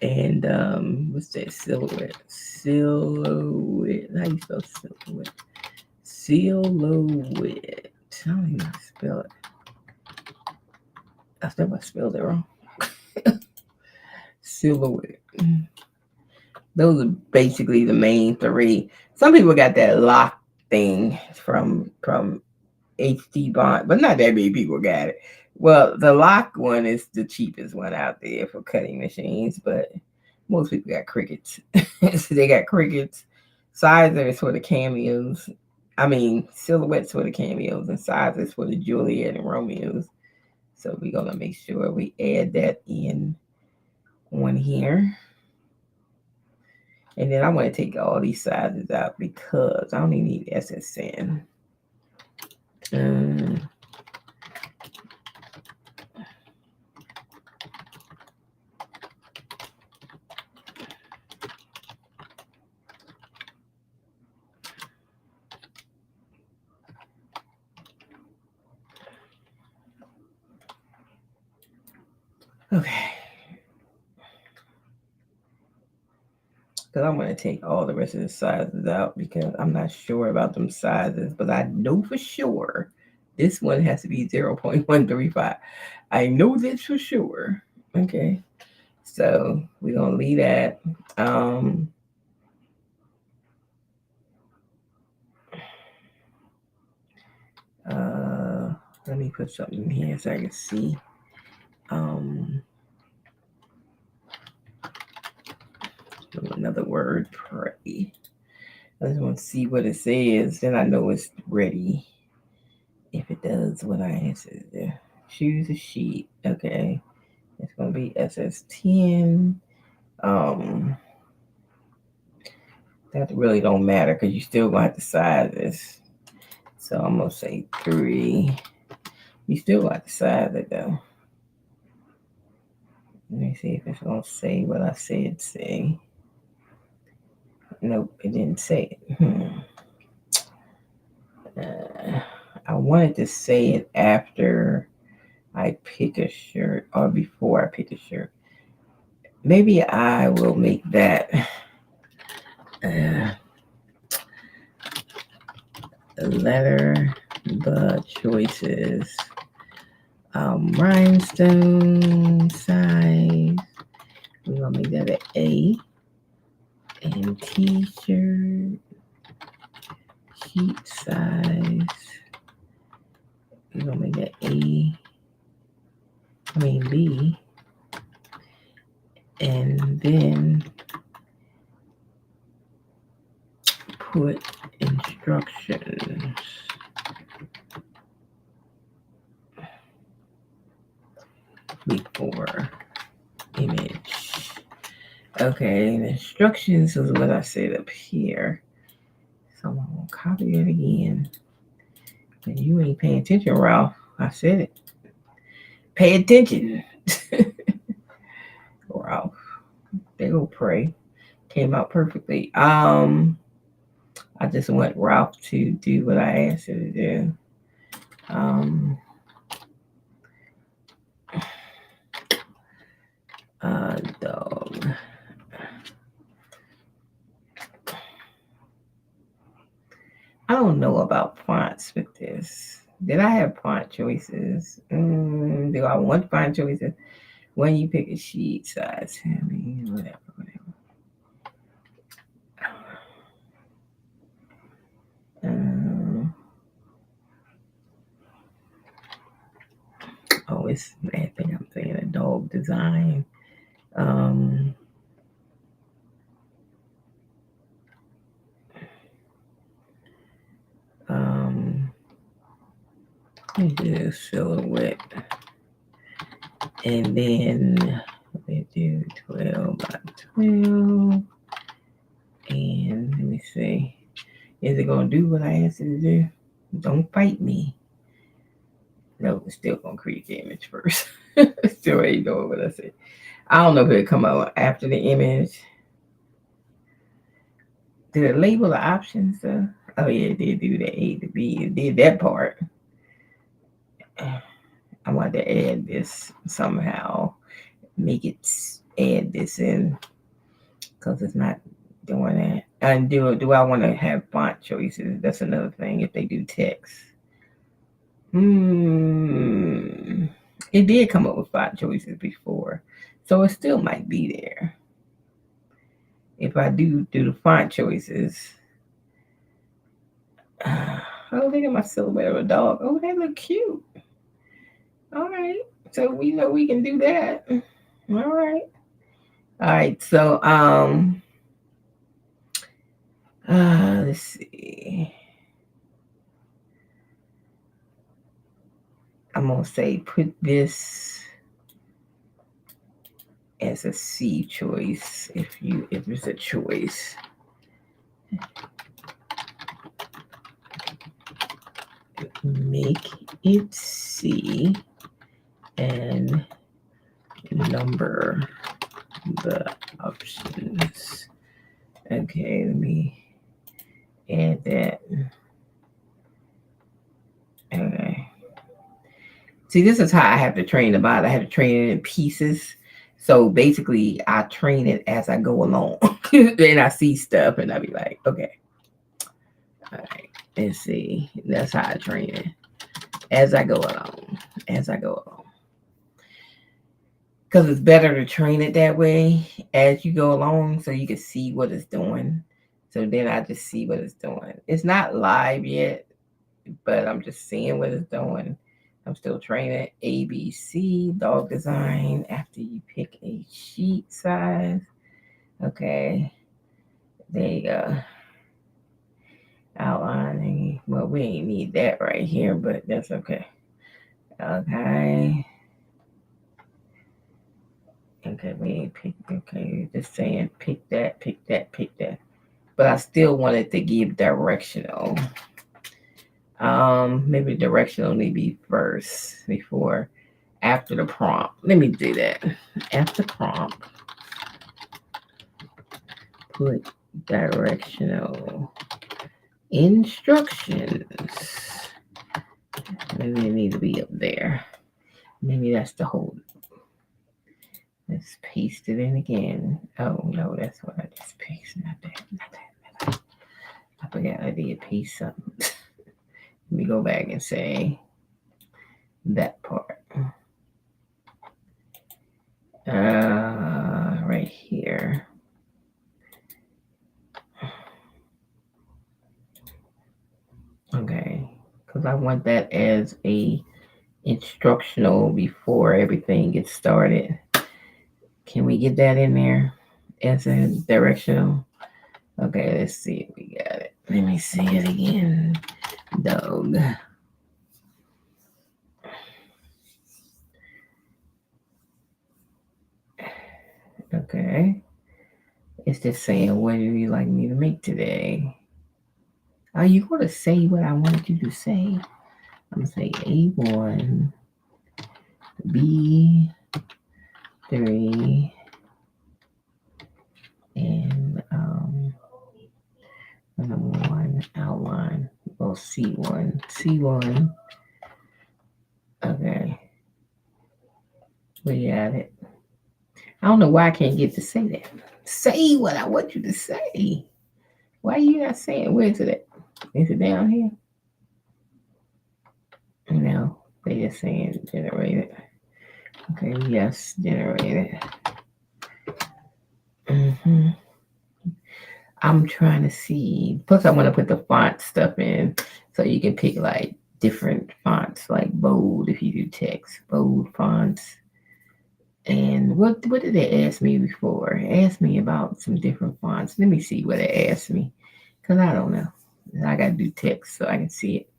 and what's that? Silhouette. Silhouette. How you spell silhouette? Silhouette. I don't even know how to spell it. I think I spelled it wrong. Silhouette. Those are basically the main three. Some people got that lock thing from HD Bond, but not that many people got it. Well, the lock one is the cheapest one out there for cutting machines, but most people got Crickets. So they got Crickets. Sizers for the cameos. I mean, Silhouettes for the cameos, and Sizers for the Juliet and Romeos. So we're gonna make sure we add that in on here. And then I want to take all these sizes out because I only need SSN. Okay. Because I'm going to take all the rest of the sizes out because I'm not sure about them sizes, but I know for sure This one has to be 0.135. I know this for sure. Okay. So we're going to leave that. Let me put something in here so I can see. Another word, pray. I just want to see what it says. Then I know it's ready. If it does what I answered there. Choose a sheet. Okay. It's going to be SS10. That really don't matter because you still going to have to size this. So I'm going to say 3. You still got to size it though. Let me see if it's going to say what I said say. Nope, it didn't say it. I wanted to say it after I pick a shirt or before I pick a shirt. Maybe I will make that letter the choices. Rhinestone size. We're gonna make that an A. And t-shirt sheet size. We're gonna make that B. And then put instructions. Before image. Okay, the instructions is what I said up here. So I'm gonna copy it again. And you ain't paying attention, Ralph. I said it. Pay attention. Ralph. They go pray. Came out perfectly. I just want Ralph to do what I asked him to do. Dog. I don't know about fonts with this. Did I have font choices? Do I want font choices? When you pick a sheet size, I mean, whatever. It's, I think I'm saying a dog design. Do silhouette. And then we do 12 by 12. And let me see. Is it going to do what I asked it to do? Don't fight me. No, it's still going to create the image first. Still ain't doing what I said. I don't know if it'll come out after the image. Did it label the options though? Oh yeah, it did do the A to B. It did that part. I want to add this somehow. Make it add this in because it's not doing that. And do I want to have font choices? That's another thing if they do text. It did come up with font choices before, so it still might be there. If I do the font choices. Oh, look at my silhouette of a dog. Oh, that look cute. All right. So we know we can do that. All right. All right. So let's see. I'm gonna say put this as a C choice if it's a choice. Make it C and number the options. Okay, let me add that. Okay. See, this is how I have to train the bot. I have to train it in pieces. So basically, I train it as I go along. Then I see stuff and I be like, okay. All right, let's see. That's how I train it. as I go along. Because it's better to train it that way as you go along so you can see what it's doing. So then I just see what it's doing. It's not live yet, but I'm just seeing what it's doing. I'm still training ABC, dog design, after you pick a sheet size. Okay, there you go. Outlining. Well, we ain't need that right here, but that's okay. Okay. Okay, we ain't pick. Okay, just saying pick that, pick that, pick that. But I still wanted to give directional. Maybe directional need to be first before after the prompt. Let me do that. After prompt, put directional instructions. Maybe it need to be up there. Maybe that's the whole. Let's paste it in again. Oh no, that's what I just pasted. Not that. I forgot I did paste something. Let me go back and say that part. Right here. Okay, because I want that as a instructional before everything gets started. Can we get that in there as a directional? Okay, let's see if we got it. Let me see it again. Dog. Okay. It's just saying, what do you like me to make today? Are you going to say what I wanted you to say? I'm going to say A1, B3, and number one outline. Well, C1. C1. Okay. We got it. I don't know why I can't get to say that. Say what I want you to say. Why are you not saying? Where is it at? Is it down here? No, they just saying generated. Okay, yes, generated. I'm trying to see. Plus, I want to put the font stuff in so you can pick like different fonts, like bold if you do text, bold fonts. And what did they ask me before? Ask me about some different fonts. Let me see what they asked me, cause I don't know. I gotta do text so I can see it.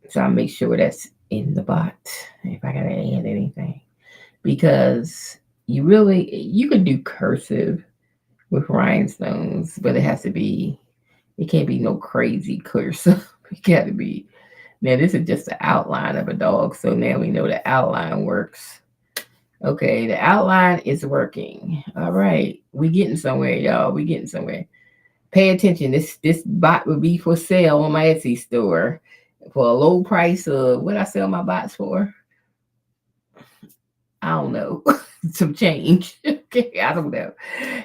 So I'll make sure that's in the bot if I gotta add anything, because you could do cursive with rhinestones, but it has to be. It can't be no crazy cursive. It got to be. Now this is just the outline of a dog, so now we know the outline works. Okay, the outline is working. All right, we getting somewhere, y'all. We getting somewhere. Pay attention. This bot will be for sale on my Etsy store for a low price of what I sell my bots for. I don't know. Some change. Okay, I don't know.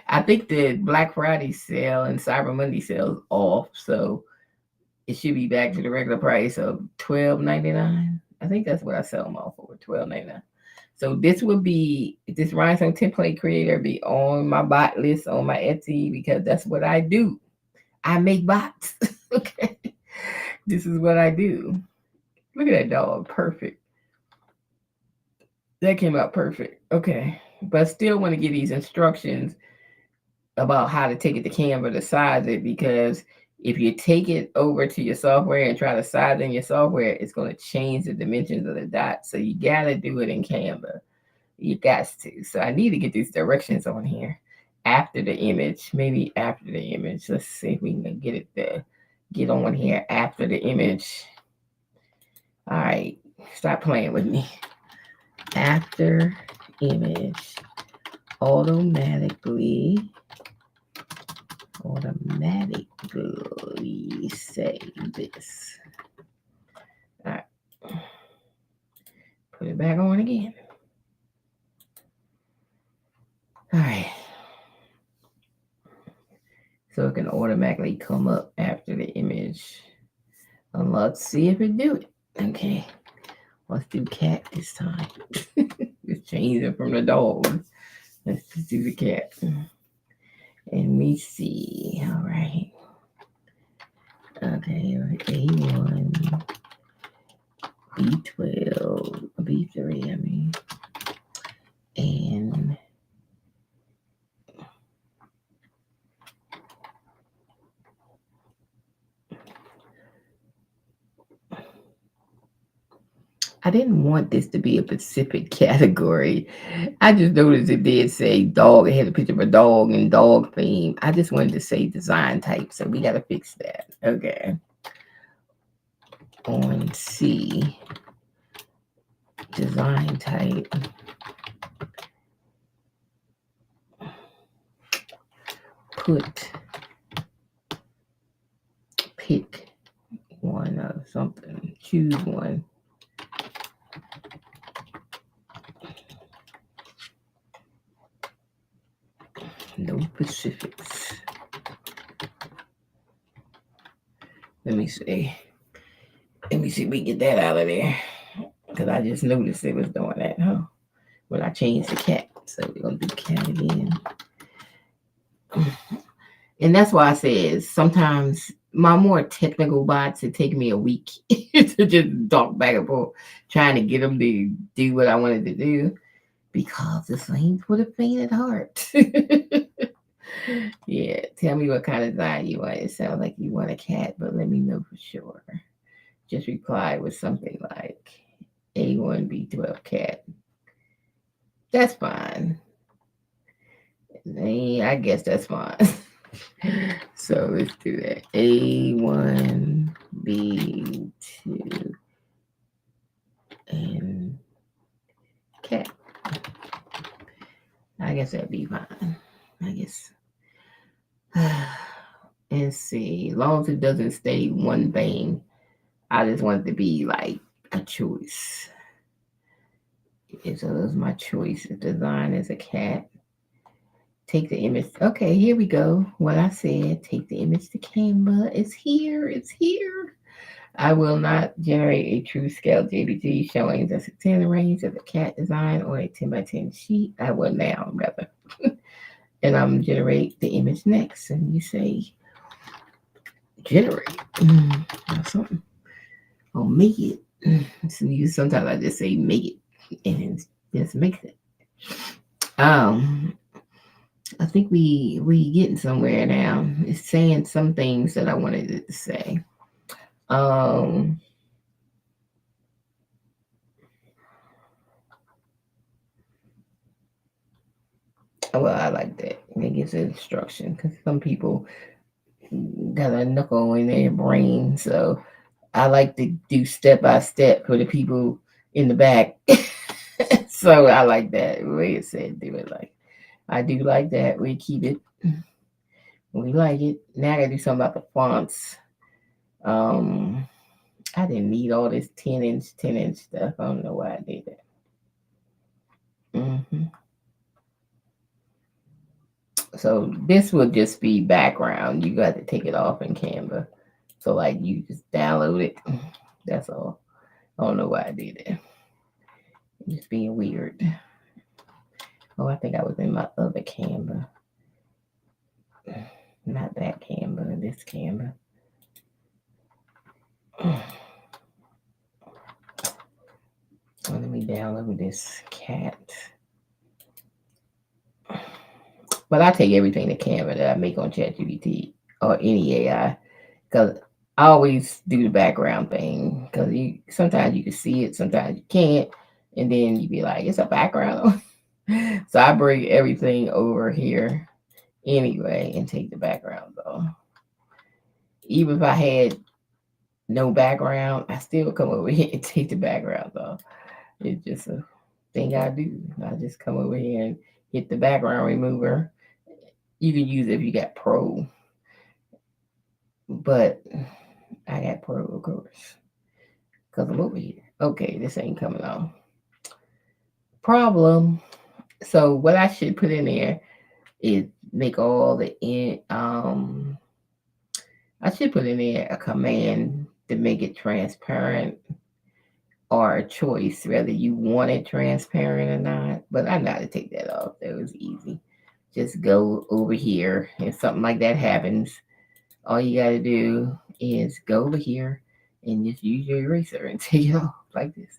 I think the Black Friday sale and Cyber Monday sale is off, so it should be back to the regular price of $12.99. I think that's what I sell them all for, $12.99. So this would be this Rhinestone template creator be on my bot list on my Etsy because that's what I do. I make bots. Okay. This is what I do. Look at that dog. Perfect. That came out perfect. Okay. But I still want to give these instructions about how to take it to Canva to size it, because if you take it over to your software and try to size in your software, it's going to change the dimensions of the dots. So you got to do it in Canva. You got to. So I need to get these directions on here after the image, maybe after the image. Let's see if we can get it to get on here after the image. All right, stop playing with me. After image, automatically say this. All right, put it back on again. All right, so it can automatically come up after the image. And let's see if it do it. Okay, let's do cat this time. Let's change it from the dog. Let's just do the cat. And me see. All right. Okay, A1, B12, B3, I mean. And I didn't want this to be a specific category. I just noticed it did say dog. It had a picture of a dog and dog theme. I just wanted to say design type, so we got to fix that. Okay. On C, design type. Pick one or something. Choose one. No specifics. Let me see. Let me see if we get that out of there. Because I just noticed it was doing that, huh? When I changed the cat. So we're going to do cat again. And that's why I said sometimes my more technical bots, it take me a week to just talk back and forth, trying to get them to do what I wanted to do. Because this ain't for the faint at heart. Yeah, tell me what kind of design you want. It sounds like you want a cat, but let me know for sure. Just reply with something like A1, B12 cat. That's fine. I guess that's fine. So let's do that. A1, B2, and cat. I guess that'd be fine. I guess. And see, as long as it doesn't stay one thing, I just want it to be like a choice. So that's my choice. Design as a cat. Take the image. Okay, here we go. What I said. Take the image to Canva. It's here. It's here. I will not generate a true scale JPG showing the 10 range of the cat design on a 10 by 10 sheet. I will now, rather. And I'm generate the image next. And you say, generate. Something. Or make it. So sometimes I just say make it. And it just makes it. I think we getting somewhere now. It's saying some things that I wanted it to say. Well, I like that. It gives instruction because some people got a knuckle in their brain, so I like to do step by step for the people in the back. So I like that the way it said do it. Like I do like that. We keep it. We like it. Now I gotta do something about the fonts. I didn't need all this 10-inch stuff. I don't know why I did that. So this will just be background. You got to take it off in Canva. So like you just download it. That's all. I don't know why I did that. Just being weird. Oh, I think I was in my other Canva. Not that Canva, this Canva. Let me download this cat. But I take everything to Canva that I make on ChatGPT or any AI because I always do the background thing because you sometimes you can see it, sometimes you can't, and then you be like, it's a background. So I bring everything over here anyway and take the background off. Even if I had no background, I still come over here and take the background off. It's just a thing I do. I just come over here and hit the background remover. You can use it if you got Pro, but I got Pro, of course, because I'm over here. Okay, this ain't coming on. Problem. So what I should put in there is make all the I should put in there a command to make it transparent. are a choice whether you want it transparent or not. But I know how to take that off. That was easy. Just go over here. If something like that happens, all you got to do is go over here and just use your eraser and take it off like this.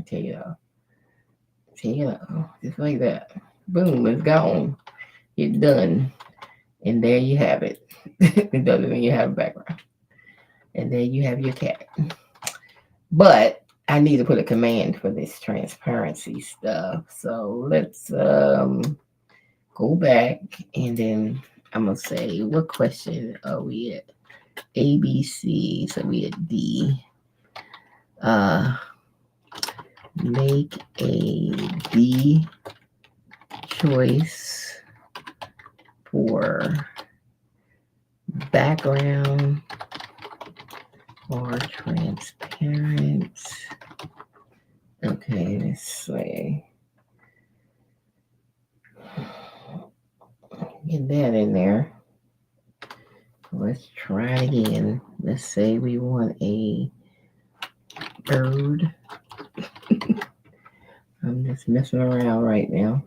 Take it off. Take it off. Just like that. Boom, it's gone. It's done. And there you have it. It doesn't mean you have a background. And there you have your cat. But I need to put a command for this transparency stuff. So let's go back and then I'm gonna say what question are we at? A B C. So we at D. Uh make a D choice for background or transparent. Okay, let's see. Get that in there. Let's try it again. Let's say we want a bird. I'm just messing around right now.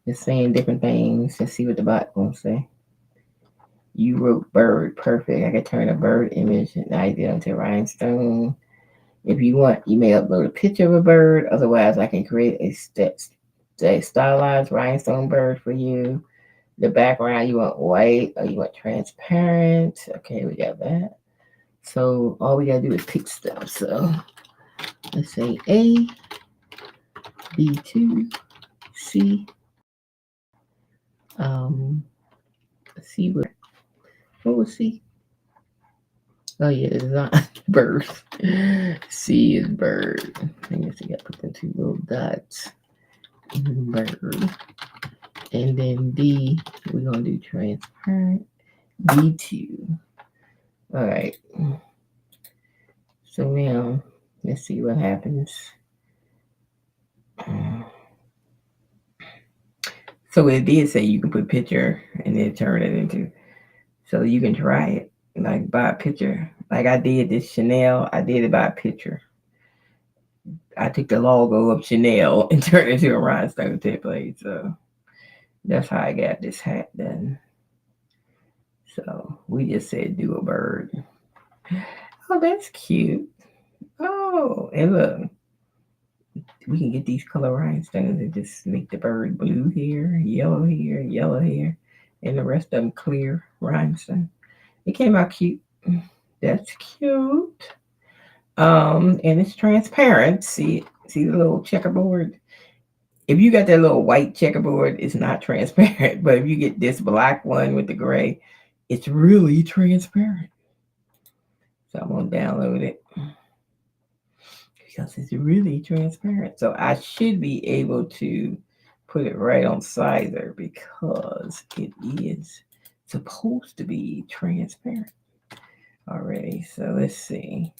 Just saying different things. Let's see what the bot gonna say. You wrote bird. Perfect. I can turn a bird image and idea into rhinestone. If you want, you may upload a picture of a bird. Otherwise, I can create a stylized rhinestone bird for you. The background, you want white or you want transparent. Okay, we got that. So all we gotta do is pick stuff. So let's say A, B2, C. C what was C? Oh yeah, it's not bird. C is bird. I guess you gotta put the two little dots. Bird. And then D, we're gonna do transparent. B2. Alright. So now let's see what happens. So it did say you can put picture and then turn it into. So you can try it. Like by a picture. Like I did this Chanel. I did it by a picture. I took the logo of Chanel and turned it into a rhinestone template. So that's how I got this hat done. So we just said do a bird. Oh, that's cute. Oh, and look, we can get these color rhinestones and just make the bird blue here, yellow here, and the rest of them clear rhinestone. It came out cute. That's cute. And it's transparent. See the little checkerboard. If you got that little white checkerboard, it's not transparent. But if you get this black one with the gray, it's really transparent. So I'm gonna download it because it's really transparent. So I should be able to put it right on Sizer because it is supposed to be transparent already. So let's see.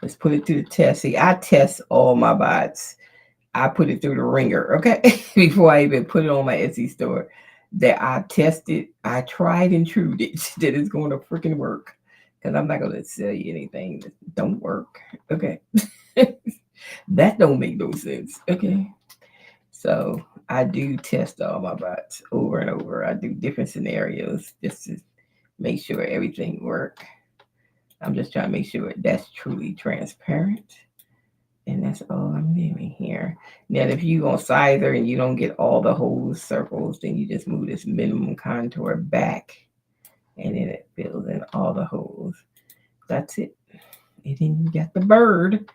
Let's put it to the test. See, I test all my bots. I put it through the ringer, okay? Before I even put it on my Etsy store. That I tested, I tried and true that it's going to freaking work. Because I'm not going to sell you anything that don't work. Okay. That don't make no sense. Okay. So I do test all my bots over and over. I do different scenarios just to make sure everything work. I'm just trying to make sure that's truly transparent. And that's all I'm doing here. Now, if you on Sizer and you don't get all the whole circles, then you just move this minimum contour back and then it fills in all the holes. That's it. And then you got the bird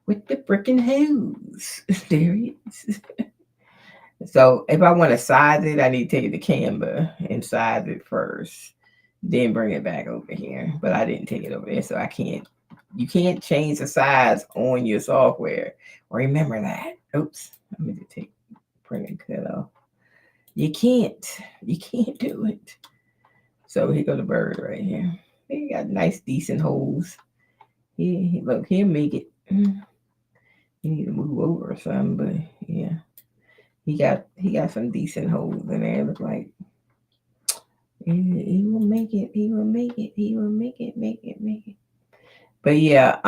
with the freaking hose. There it is. So if I want to size it, I need to take it to Canva and size it first, then bring it back over here. But I didn't take it over there, so I can't. You can't change the size on your software. Remember that. Oops. Let me just take print and cut off. You can't. You can't do it. So here go the bird right here. He got nice, decent holes. Look, he'll make it. You need to move over or something, but yeah. He got some decent holes in there. Look like He will make it. He will make it. He will make it. Make it. Make it. But yeah,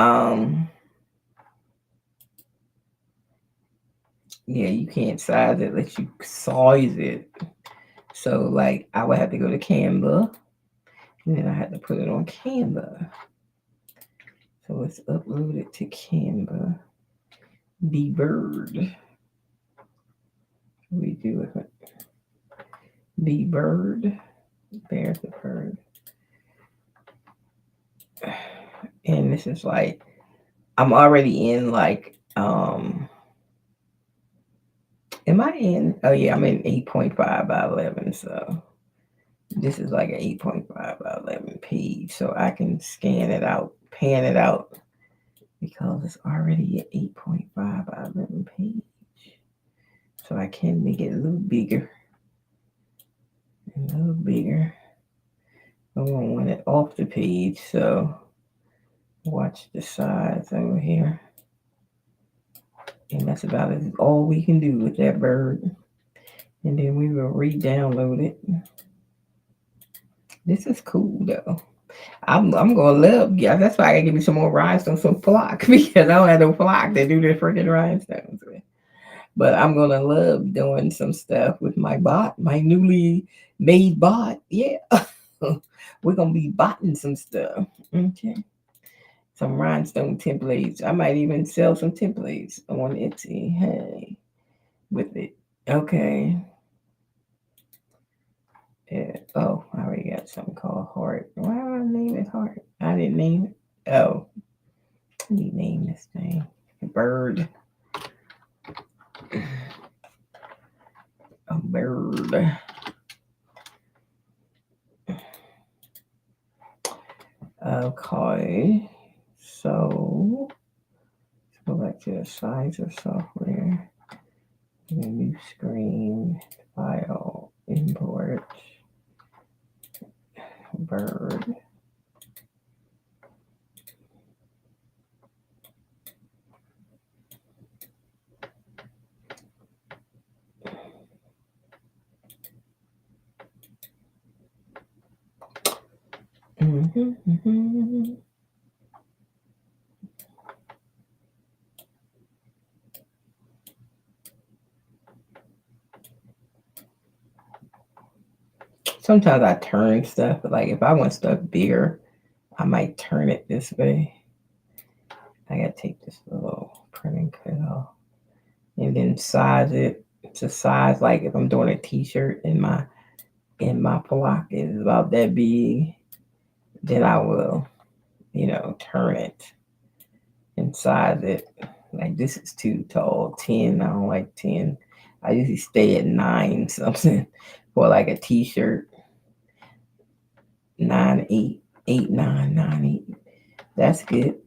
yeah, you can't size it unless you size it. So like, I would have to go to Canva, and then I had to put it on Canva. So it's uploaded to Canva. The bird. We do it. The bird. There's the bird. And this is like, I'm already in like, am I in? Oh yeah, I'm in 8.5 by 11. So this is like an 8.5 by 11 page. So I can scan it out, pan it out, because it's already an 8.5 by 11 page. So I can make it a little bigger. A little bigger. I don't want it off the page, so watch the size over here. And that's about it. All we can do with that bird. And then we will re-download it. This is cool though. I'm gonna love, yeah, that's why I gotta give me some more rhinestones, some flock, because I don't have no flock to do the freaking rhinestones with. But I'm gonna love doing some stuff with my bot, my newly made bot. Yeah. We're gonna be botting some stuff. Okay. Some rhinestone templates. I might even sell some templates on Etsy. Hey, with it. Okay. Yeah. Oh, I already got something called Heart. Why do I name it Heart? I didn't name it. Oh, let me name this thing. Bird. A bird. Okay. So let's go back to the sizer software. New screen. File. Import. Bird. Mm-hmm. Sometimes I turn stuff, but like if I want stuff bigger, I might turn it this way. I gotta take this little printing cut off and then size it to size, like if I'm doing a t-shirt and my block is about that big, then I will, turn it and size it. Like this is too tall, 10. I don't like 10. I usually stay at 9 something for like a t-shirt. 9, 8, 8, 9, 9, 8. That's good.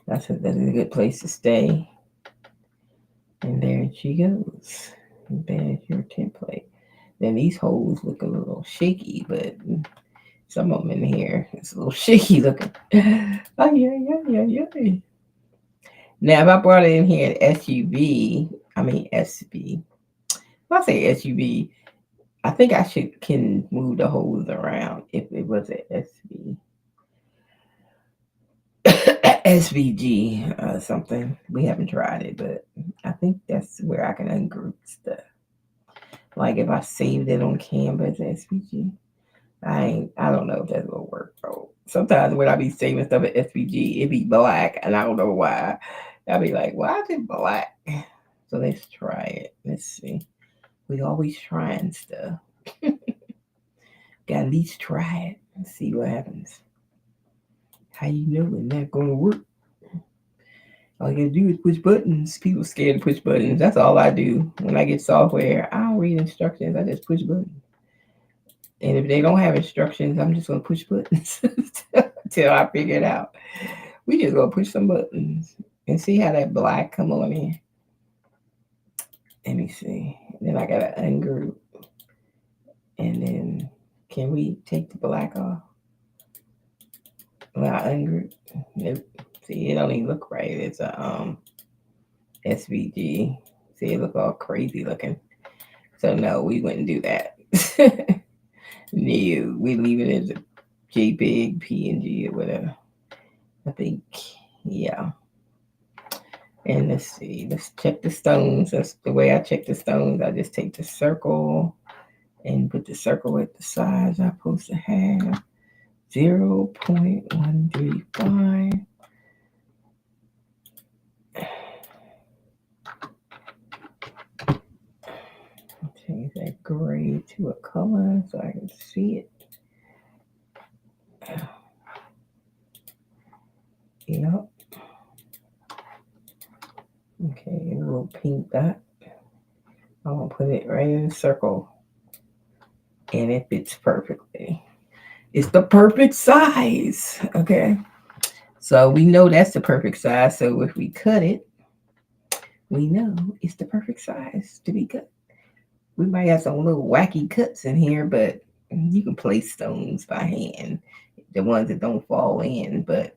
That's a good place to stay. And there she goes. There's your template. Then these holes look a little shaky, but some of them in here, it's a little shaky looking. Oh, yeah. Now, if I brought it in here at SUV, I mean SB. If I say SUV, I think I can move the holes around if it was an SB. SVG something. We haven't tried it, but I think that's where I can ungroup stuff. Like if I saved it on Canvas SVG, I don't know if that's gonna work, bro. Sometimes when I be saving stuff at SVG, it be black, and I don't know why. I'll be like, why is it black? So let's try it. Let's see. We always trying stuff. Got at least try it and see what happens. How you know when that's gonna work? All you gotta do is push buttons. People scared to push buttons. That's all I do. When I get software, I don't read instructions. I just push buttons. And if they don't have instructions, I'm just gonna push buttons till I figure it out. We just gonna push some buttons and see how that black come on in. Let me see. Then I gotta ungroup. And then can we take the black off? Well, I ungroup. Nope. See, it don't even look right. It's a SVG. See, it look all crazy looking. So no, we wouldn't do that. No, we leave it as a JPEG, PNG, or whatever. I think, yeah. And let's see, let's check the stones. That's the way I check the stones. I just take the circle and put the circle at the size I'm supposed to have. 0.135. Change that gray to a color so I can see it. Yep. Okay, a little pink dot. I'm gonna put it right in the circle. And it fits perfectly. It's the perfect size. Okay. So we know that's the perfect size. So if we cut it, we know it's the perfect size to be cut. We might have some little wacky cuts in here, but you can place stones by hand, the ones that don't fall in. But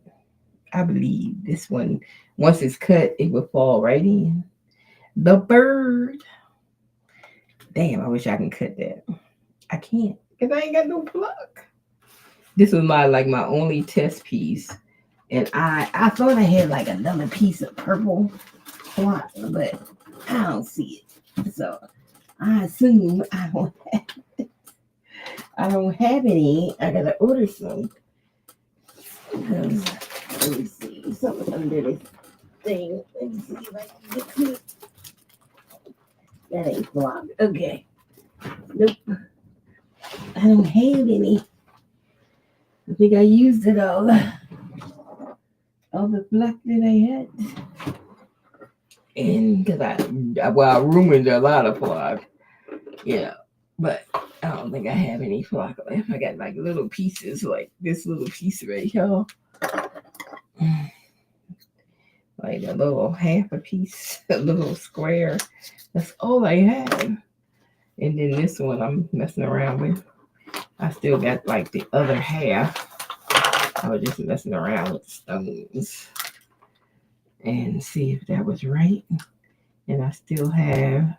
I believe this one, once it's cut, it will fall right in. The bird. Damn, I wish I can cut that. I can't because I ain't got no plug. This was my only test piece, and I thought I had like another piece of purple plot, but I don't see it. So I assume I don't have any. I gotta order some. Because let me see something under this thing. Let me see if I can get to it. That ain't blocked. Okay. Nope. I don't have any. I think I used it all. All the block that I had. And because I ruined a lot of flock. Yeah. But I don't think I have any flock left. I got like little pieces, like this little piece right here. Like a little half a piece, a little square. That's all I have. And then this one I'm messing around with. I still got like the other half. I was just messing around with stones and see if that was right. And I still have,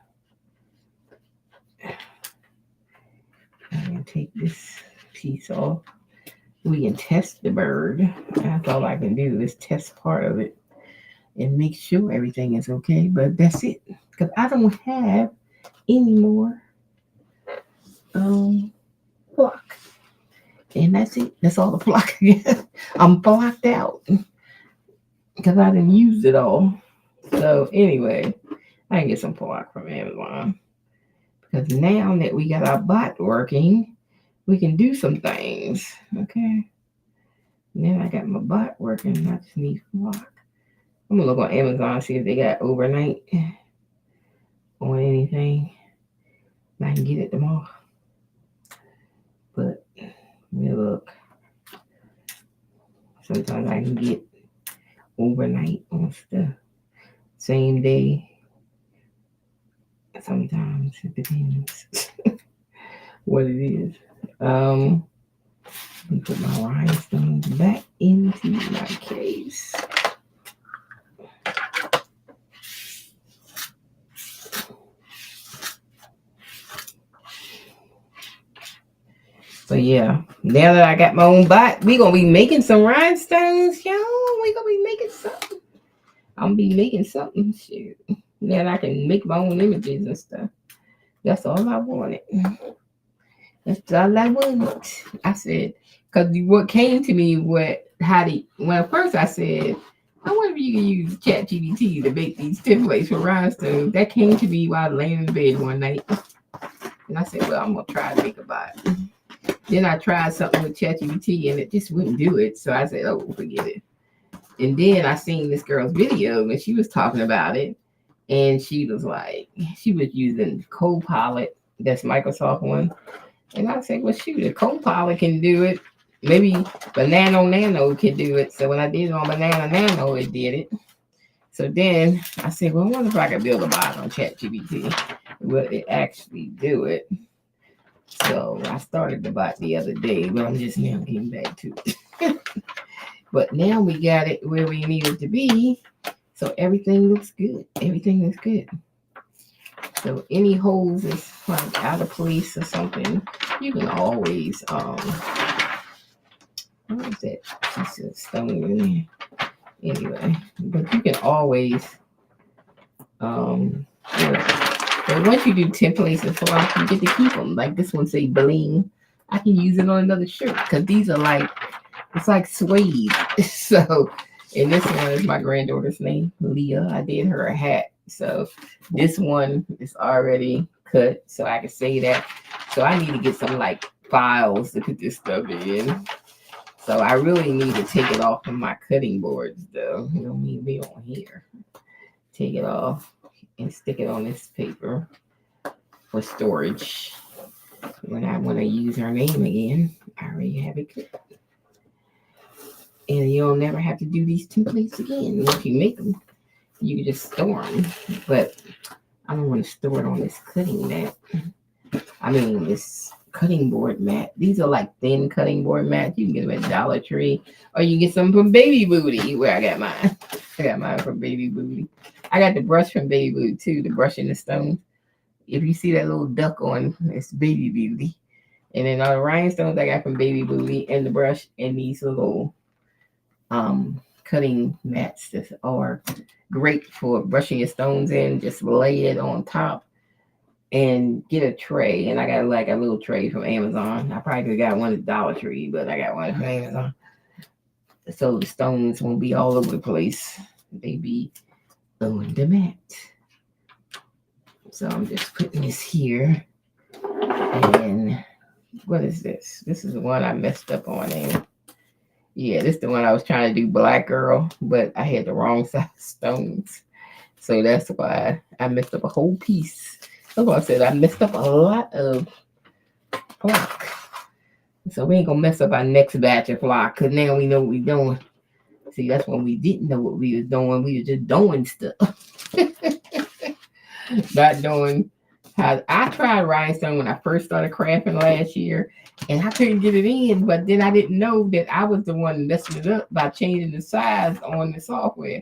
I'm going to take this piece off. We can test the bird. That's all I can do is test part of it and make sure everything is okay. But that's it. Because I don't have any more block. And that's it. That's all the block I get. I'm blocked out because I didn't use it all. So anyway, I can get some block from Amazon. Because now that we got our bot working, we can do some things. Okay. And then I got my bot working. I just need block. I'm gonna look on Amazon, see if they got overnight on anything. I can get it tomorrow. But we'll look. Sometimes I can get overnight on stuff. Same day. Sometimes it depends what it is. Let me put my rhinestones back into my case. So yeah, now that I got my own bot, we gonna be making some rhinestones, y'all. We gonna be making something. I'm gonna be making something. Shoot. Now that I can make my own images and stuff. That's all I wanted. That's all I wanted. I said, because what came to me, when at first I said, I wonder if you can use ChatGPT to make these templates for rhinestones. That came to me while laying in bed one night. And I said, well, I'm going to try to make a bot. Then I tried something with ChatGPT and it just wouldn't do it. So I said, oh, forget it. And then I seen this girl's video and she was talking about it. And she was using Copilot, that's Microsoft one. And I said, well, shoot, if Copilot can do it, maybe Banana Nano can do it. So when I did it on Banana Nano, it did it. So then I said, well, I wonder if I could build a bot on ChatGPT. Will it actually do it? So I started the bot the other day, but I'm just now getting back to it. But now we got it where we need it to be. So everything looks good. Everything looks good. So any holes is like out of place or something, you can always what is that piece of stone in there? Anyway, but you can always but once you do templates and stuff, you get to keep them. Like this one say bling. I can use it on another shirt because these are like it's like suede. So, and this one is my granddaughter's name, Leah. I did her a hat. So this one is already cut, so I can say that. So I need to get some like files to put this stuff in. So I really need to take it off of my cutting boards, though. You don't need to be on here. Take it off and stick it on this paper for storage. When I want to use her name again, I already have it cut. And you'll never have to do these templates again. If you make them, you can just store them. But I don't want to store it on this cutting mat. I mean, this cutting board mat. These are like thin cutting board mats. You can get them at Dollar Tree, or you can get some from Baby Booty, where I got mine. I got mine from Baby Booty. I got the brush from Baby Booty too, the brush in the stones. If you see that little duck on, it's Baby Booty. And then all the rhinestones I got from Baby Booty, and the brush, and these little cutting mats that are great for brushing your stones in. Just lay it on top and get a tray. And I got like a little tray from Amazon. I probably could have got one at Dollar Tree, but I got one from Amazon. So the stones won't be all over the place. They be on the mat. So I'm just putting this here. And what is this? This is the one I messed up on. And yeah, this is the one I was trying to do Black Girl, but I had the wrong size stones. So that's why I messed up a whole piece. That's why I said I messed up a lot of flock. So we ain't gonna mess up our next batch of flock, because now we know what we're doing. See, that's when we didn't know what we was doing. We were just doing stuff. Not doing how I tried rhinestone when I first started crafting last year, and I couldn't get it in, but then I didn't know that I was the one messing it up by changing the size on the software.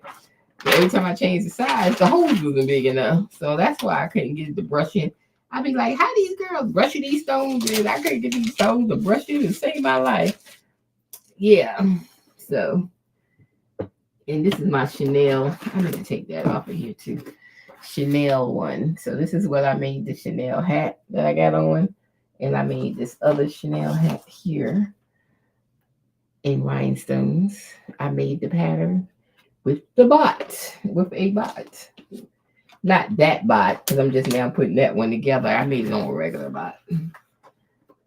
But every time I changed the size, the holes wasn't big enough. So that's why I couldn't get it to brush in. I'd be like, how these girls brushing these stones in? I couldn't get these stones to brush in and save my life. Yeah. So, and this is my Chanel. I need to take that off of here too. Chanel one. So this is what I made the Chanel hat that I got on. And I made this other Chanel hat here in rhinestones. I made the pattern with the bot, with a bot. Not that bot, because I'm just now putting that one together. I made it on a regular bot.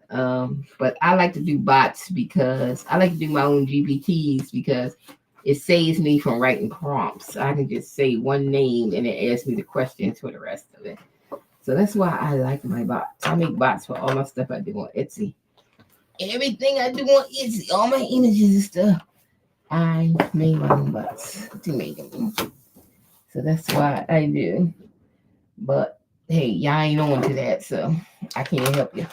But I like to do bots because I like to do my own GPTs because it saves me from writing prompts. I can just say one name and it asks me the questions for the rest of it. So that's why I like my bots. I make bots for all my stuff I do on Etsy. Everything I do on Etsy, all my images and stuff, I made my own bots to make them. So that's why I do. But hey, y'all ain't on to that, so I can't help you.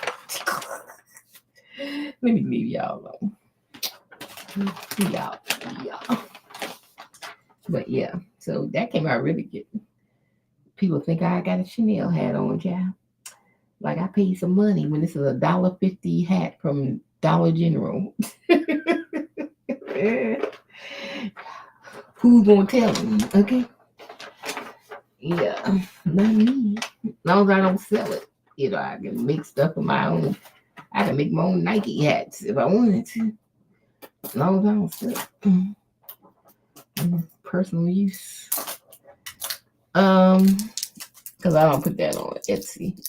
Let me leave y'all alone. Y'all. But yeah, so that came out really good. People think I got a Chanel hat on, child. Like I paid some money when this is $1.50 hat from Dollar General. Who's gonna tell them? Okay. Yeah, not me. As long as I don't sell it, I can make stuff of my own. I can make my own Nike hats if I wanted to. As long as I don't sell it. Personal use. Because I don't put that on Etsy.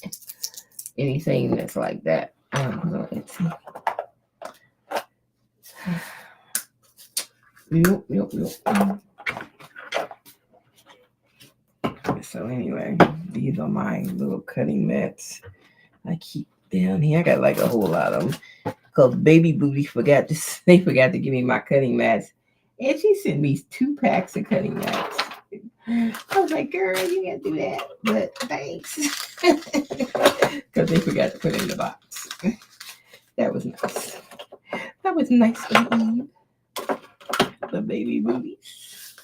Anything that's like that, I don't put on Etsy. Yep. So anyway, these are my little cutting mats. I keep down here. I got like a whole lot of them. Because Baby Booty forgot to give me my cutting mats. And she sent me 2 packs of cutting mats. I was like, girl, you can't do that. But thanks. Because they forgot to put it in the box. That was nice. That was nice of Eve. The Baby Booties.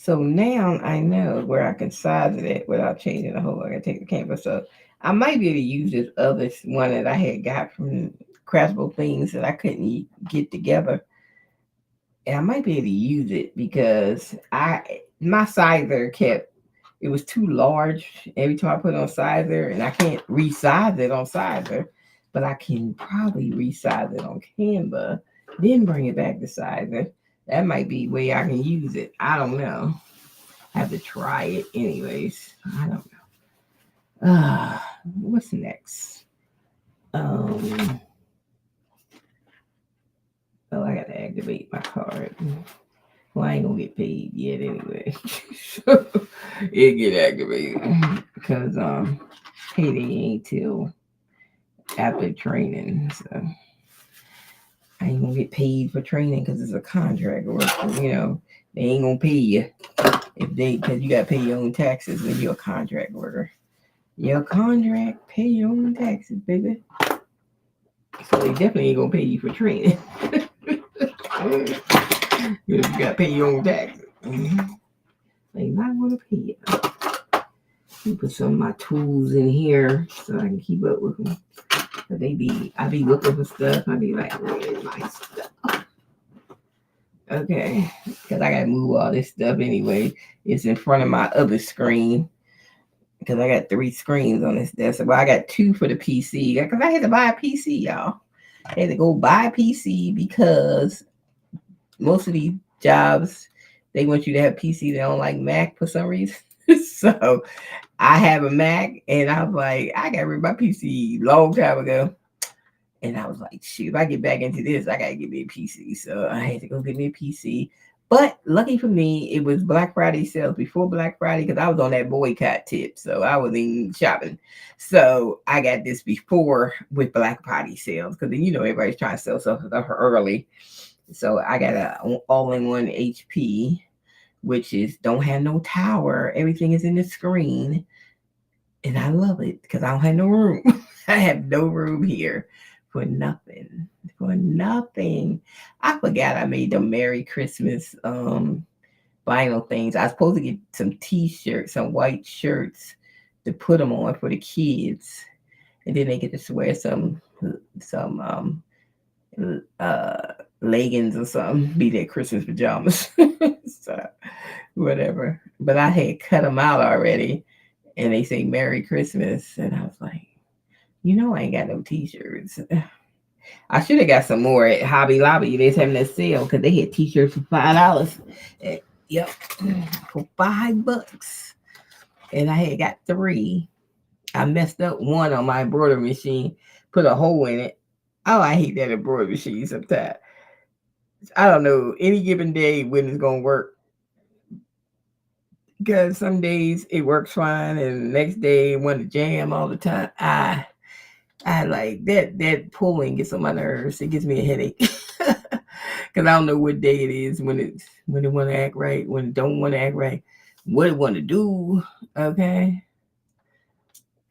So now I know where I can size it at without changing the whole. I can take the canvas. So I might be able to use this other one that I had got from Craftable Things that I couldn't get together. And I might be able to use it because my sizer kept, it was too large every time I put it on sizer, and I can't resize it on sizer, but I can probably resize it on Canva, then bring it back to sizer. That might be where I can use it. I don't know. I have to try it anyways. I don't know. What's next? Um, oh, I gotta activate my card. Well, I ain't gonna get paid yet anyway. So it get activated because payday ain't till after training. So I ain't gonna get paid for training because it's a contract work. They ain't gonna pay you if they because you gotta pay your own taxes when you're a contract worker. Your contract pay your own taxes, baby. So they definitely ain't gonna pay you for training. You gotta pay your own taxes. They might want to pay it. Let me put some of my tools in here so I can keep up with them. But I be looking for stuff. I be like, where's my stuff? Okay, because I gotta move all this stuff anyway. It's in front of my other screen because I got 3 screens on this desk. Well, I got 2 for the PC because I had to buy a PC, y'all. I had to go buy a PC because most of these jobs they want you to have PC. They don't like Mac for some reason. So I have a Mac, and I was like, I got rid of my PC long time ago. And I was like, shoot, if I get back into this, I gotta get me a PC. So I had to go get me a PC. But lucky for me, it was Black Friday sales before Black Friday because I was on that boycott tip. So I was in shopping. So I got this before with Black Friday sales because everybody's trying to sell stuff early. So I got a all-in-one HP, which is don't have no tower. Everything is in the screen. And I love it because I don't have no room. I have no room here for nothing. For nothing. I forgot I made the Merry Christmas vinyl things. I was supposed to get some t-shirts, some white shirts to put them on for the kids. And then they get to wear some leggings or something, be their Christmas pajamas. So whatever. But I had cut them out already, and they say Merry Christmas, and I was like, I ain't got no t-shirts. I should have got some more at Hobby Lobby. They was having that sale because they had t-shirts for $5. Yep, for $5, and I had got 3. I messed up one on my embroidery machine, put a hole in it. Oh, I hate that embroidery machine sometimes. I don't know any given day when it's gonna work because some days it works fine and the next day it want to jam all the time. I like that pulling gets on my nerves. It gives me a headache because I don't know what day it is when it want to act right, when it don't want to act right, what it want to do. Okay.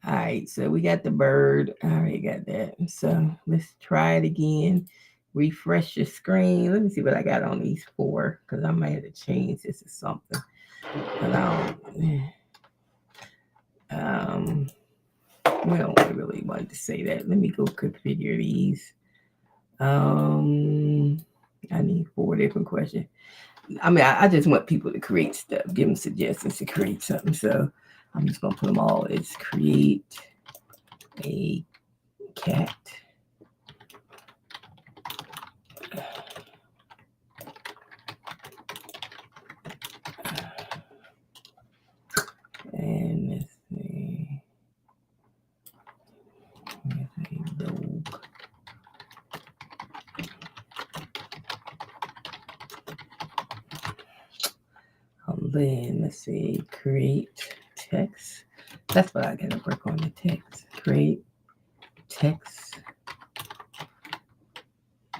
All right, so we got the bird. I already got that. So let's try it again. Refresh your screen. Let me see what I got on these 4 because I might have to change this or something. But I don't. We don't really want to say that. Let me go configure these. I need 4 different questions. I mean, I just want people to create stuff, give them suggestions to create something. So I'm just gonna put them all as create a cat. And let's see. Dog. Then let's see, create text. That's what I gotta work on, the text. Create text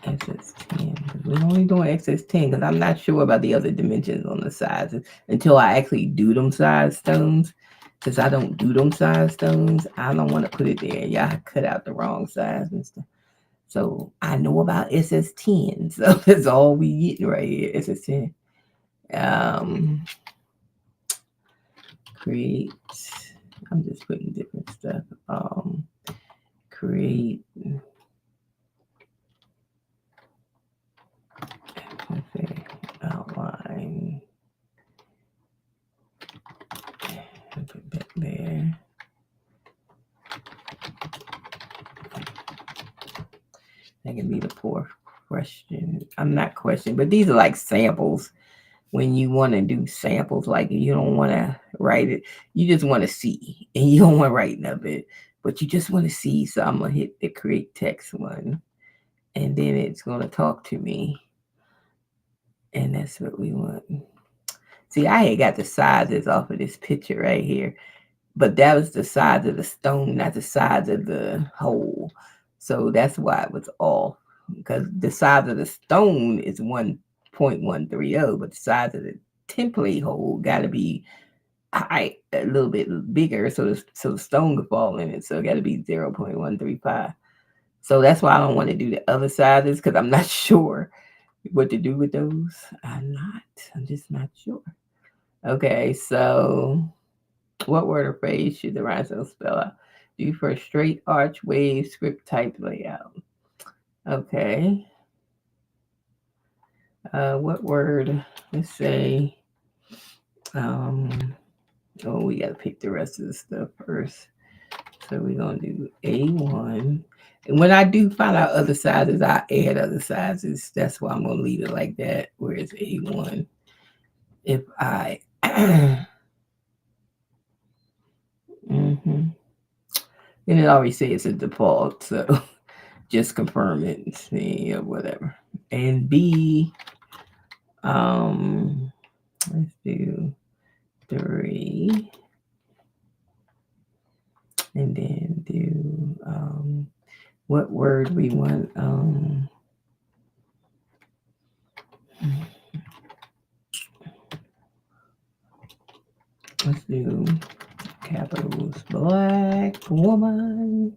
XS10. We're only doing XS10 because I'm not sure about the other dimensions on the sizes until I actually do them size stones. Because I don't do them size stones, I don't want to put it there. Y'all cut out the wrong size and stuff. So I know about SS10. So that's all we getting right here. SS10. create. I'm just putting different stuff. Create. Okay, outline. Put that there. That can be the fourth question. I'm not question, but these are like samples. When you want to do samples, like you don't want to write it, you just want to see, and you don't want to write none of it, but you just want to see. So I'm gonna hit the create text one, and then it's gonna talk to me, and that's what we want. See, I had got the sizes off of this picture right here, but that was the size of the stone, not the size of the hole. So that's why it was off, because the size of the stone is 1.130, but the size of the template hole got to be high, a little bit bigger, so the stone could fall in it. So it got to be 0.135. So that's why I don't want to do the other sizes, because I'm not sure what to do with those. I'm just not sure. Okay, so what word or phrase should the rhinestone spell out? Do you prefer straight, arch, wave, script type layout? Okay. What word? Let's say, we got to pick the rest of the stuff first. So we're going to do A1. And when I do find out other sizes, I add other sizes. That's why I'm going to leave it like that, where it's A1. If I... And it already says it's a default, so just confirm it and see or whatever. And B, let's do 3, and then do what word we want. Let's do capitals. Black woman.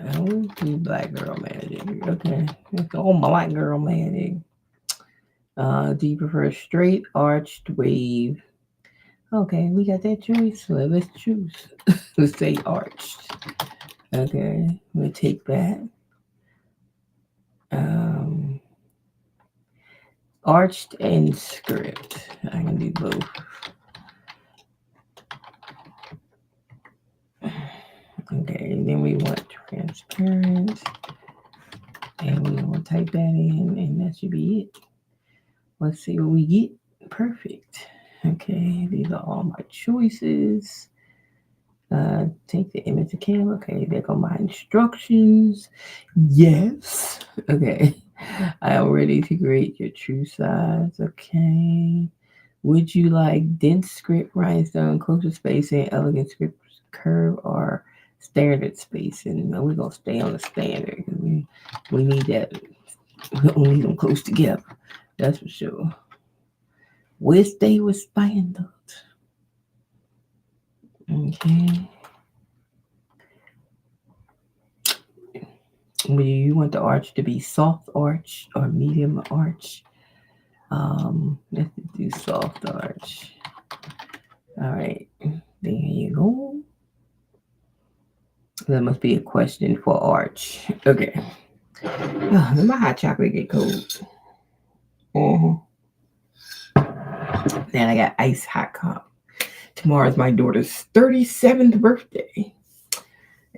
I will do black girl magic. Okay, it's all black girl magic. Do you prefer straight, arched, wave? Okay, we got that choice. So let's choose. Let's say arched. Okay, we'll take that. Arched and script. I can do both. Okay, and then we want transparent. And we want to type that in, and that should be it. Let's see what we get. Perfect. Okay, these are all my choices. Take the image to camera. Okay, there go my instructions. Yes. Okay. I am ready to create your true size. Okay. Would you like dense script, rhinestone, closer spacing, elegant script, curve, or standard spacing? No, we're gonna stay on the standard. We need that. We don't need them close together. That's for sure. We'll stay with standard. Okay. You want the arch to be soft arch or medium arch? Let's do soft arch. All right, there you go. That must be a question for arch. Okay. Oh, my hot chocolate get cold. Then I got ice hot cup. Tomorrow is my daughter's 37th birthday,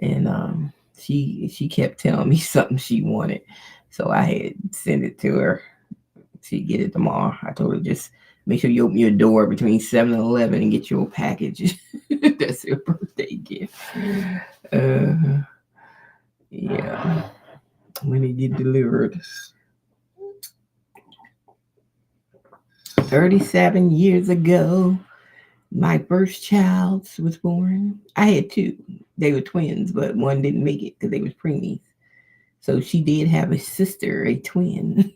and she kept telling me something she wanted, so I had sent it to her. She get it tomorrow. I told her just make sure you open your door between 7 and 11 and get your package. That's her birthday gift. Yeah, when it get delivered. 37 years ago, my first child was born. I had 2. They were twins, but one didn't make it because they was preemies. So she did have a sister, a twin.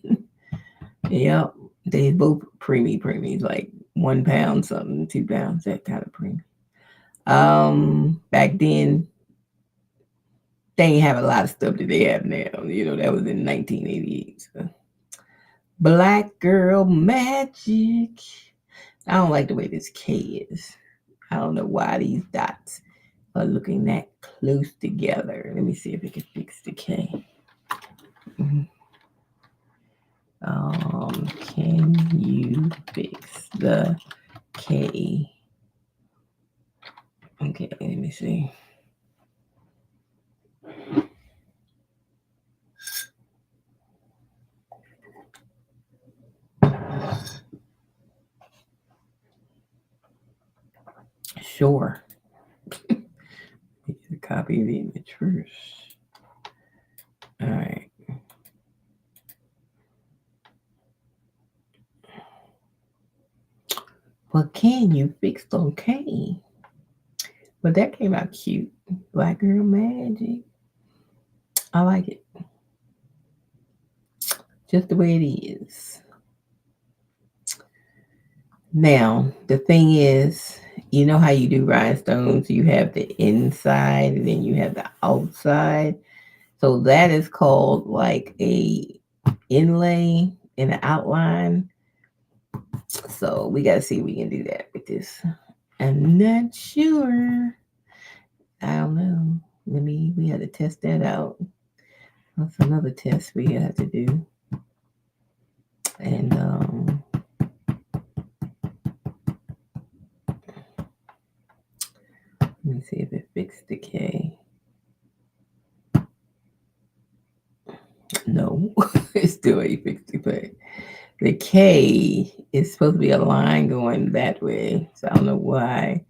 Yep. They both preemies, like 1 pound something, 2 pounds, that kind of preemie. Back then, they ain't have a lot of stuff that they have now. That was in 1988. So. Black girl magic. I don't like the way this K is. I don't know why these dots are looking that close together. Let me see if it can fix the K. Mhm. Can you fix the K? Okay, let me see. Sure. Copy the image first. All right. Well, can you fix the K? But that came out cute. Black Girl Magic. I like it. Just the way it is. Now, the thing is, you know how you do rhinestones? You have the inside and then you have the outside. So that is called like a inlay and an outline. So we gotta see if we can do that with this. I'm not sure. I don't know. We have to test that out. That's another test we have to do. And let me see if it fixed the K. No, it still ain't fixed the K. The K is supposed to be a line going that way. So I don't know why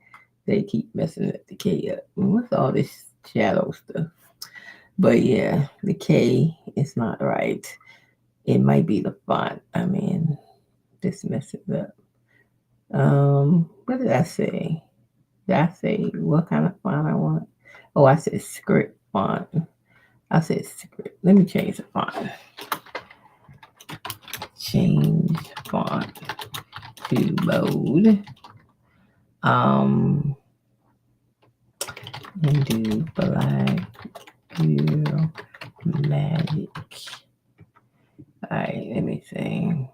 they keep messing up the K up. What's all this shadow stuff? But yeah, the K is not right. It might be the font. I mean, this messes up. What did I say? Did I say what kind of font I want? Oh, I said script font. I said script. Let me change the font. Change font to bold. And do Black Girl Magic. Alright, let me see.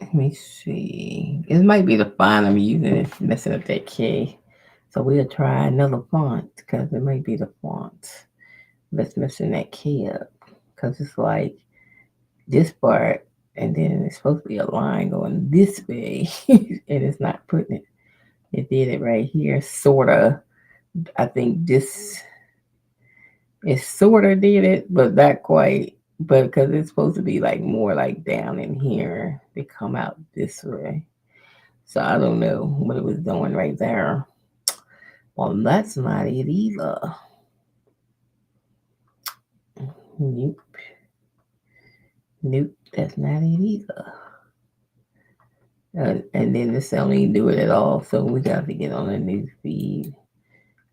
Let me see. It might be the font I'm using. It's messing up that K. So we'll try another font because it might be the font that's messing that K up. Because it's like this part, and then it's supposed to be a line going this way, and it's not putting it. It did it right here, sorta. I think this it sorta did it, but not quite. But because it's supposed to be like more like down in here, they come out this way. So I don't know what it was doing right there. Well, that's not it either. Nope. Nope, that's not it either. And then it's only do it at all, so we got to get on a new feed.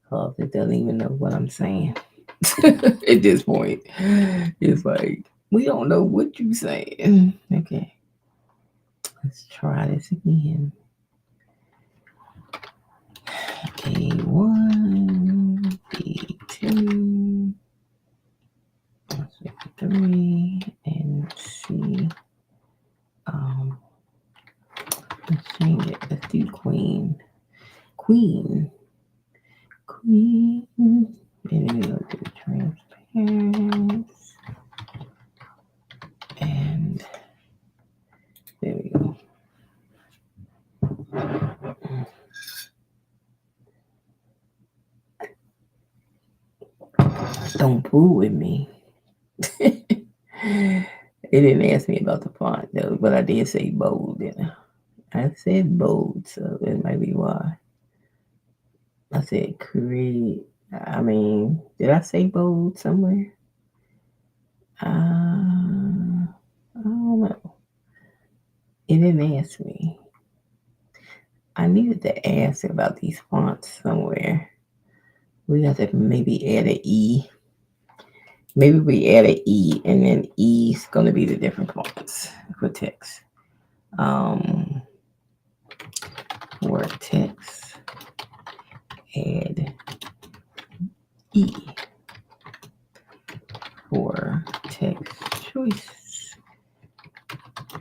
Cause it doesn't even know what I'm saying. At this point, it's like we don't know what you're saying. Okay, let's try this again. A1, B2, C3, and C. Let's change it. Let's do Queen. Queen. Queen. And then we'll do transparent. And there we go. Don't fool with me. It didn't ask me about the font though, but I did say bold. I said bold, so that might be why. I said create. I mean, did I say bold somewhere? I don't know. It didn't ask me. I needed to ask about these fonts somewhere. We got to maybe add an E. Maybe we add an E, and then E is going to be the different fonts for text. For text, add E for text choice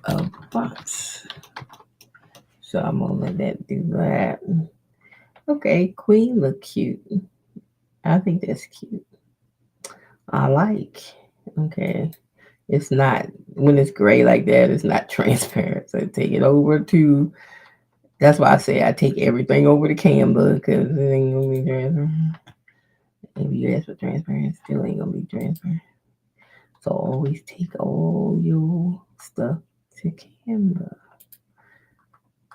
of bots. So I'm gonna let that do that. Okay, queen look cute. I think that's cute. I like. Okay. It's not, when it's gray like that, it's not transparent. So take it over to, that's why I say I take everything over to Canva because it ain't gonna be transparent. If you ask for transparent, still ain't gonna be transparent. So always take all your stuff to Canva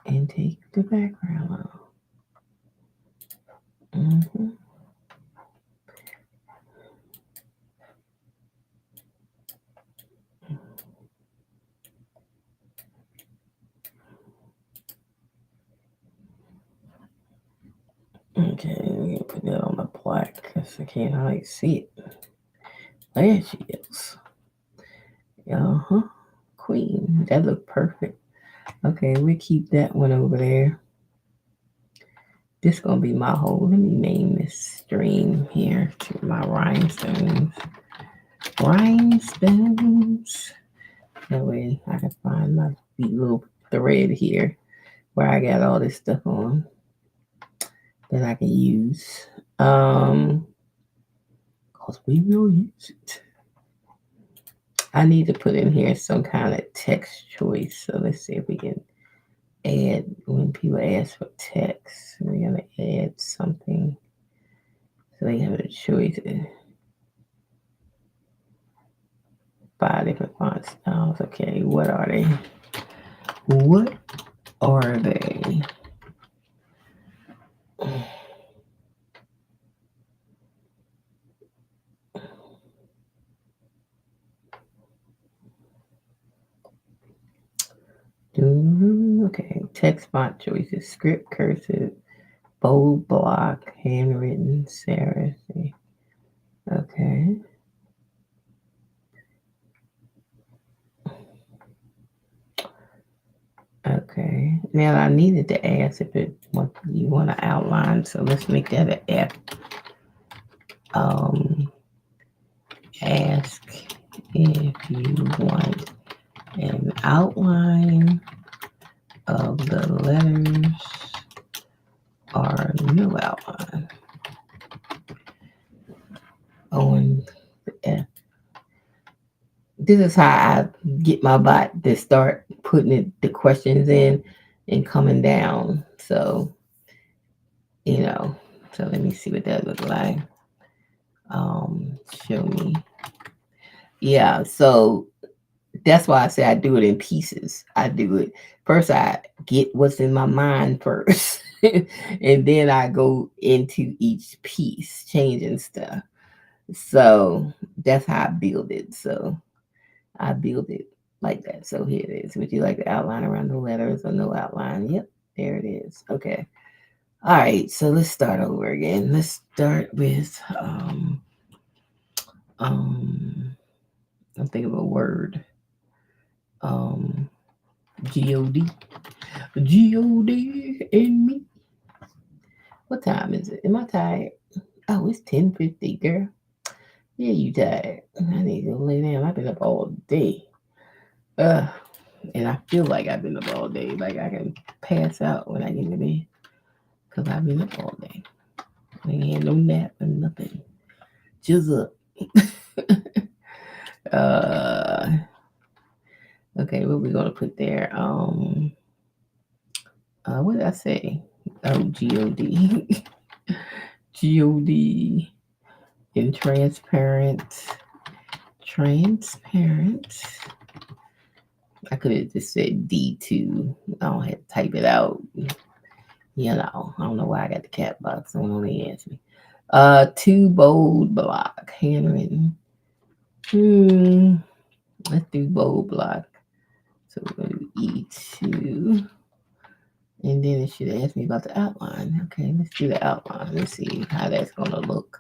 and take the background out. Mm-hmm. Okay, let me put that on the black because I can't hardly see it. There she is. Uh-huh. Queen. That looked perfect. Okay, we keep that one over there. This gonna be my whole. Let me name this stream here to my rhinestones. Rhinestones. That way I can find my little thread here where I got all this stuff on that I can use. Cause we will use it. I need to put in here some kind of text choice. So let's see if we can add, when people ask for text, we're gonna add something so they have a choice. 5 different font styles. Okay, what are they? What are they? Okay, text font choices: script, cursive, bold, block, handwritten, serif. Okay. Okay. Now I needed to ask if it what you want to outline, so let's make that an F. Ask if you want an outline of the letters or no outline on the F. This is how I get my bot to start putting the questions in and coming down. So, so let me see what that looks like. Show me. Yeah, so that's why I say I do it in pieces. I do it first, I get what's in my mind first, and then I go into each piece, changing stuff. So that's how I build it. So I build it like that. So here it is. Would you like to outline around the letters or no outline? Yep, there it is. Okay. All right. So let's start over again. Let's start with I'm thinking of a word. G-O-D. G-O-D and me. What time is it? Am I tired? Oh, it's 10:50, girl. Yeah, you tired. I need to go lay down. I've been up all day. And I feel like I've been up all day. Like I can pass out when I get to bed. Because I've been up all day. I ain't had no nap or nothing. Just up. Okay, what we gonna put there? What did I say? Oh, G-O-D. G-O-D and transparent. Transparent. I could have just said D2. I don't have to type it out. I don't know why I got the cat box. Don't only ask me. Two bold block. Handwritten. Let's do bold block. So we're going to do E2. And then it should ask me about the outline. Okay, let's do the outline. Let's see how that's going to look.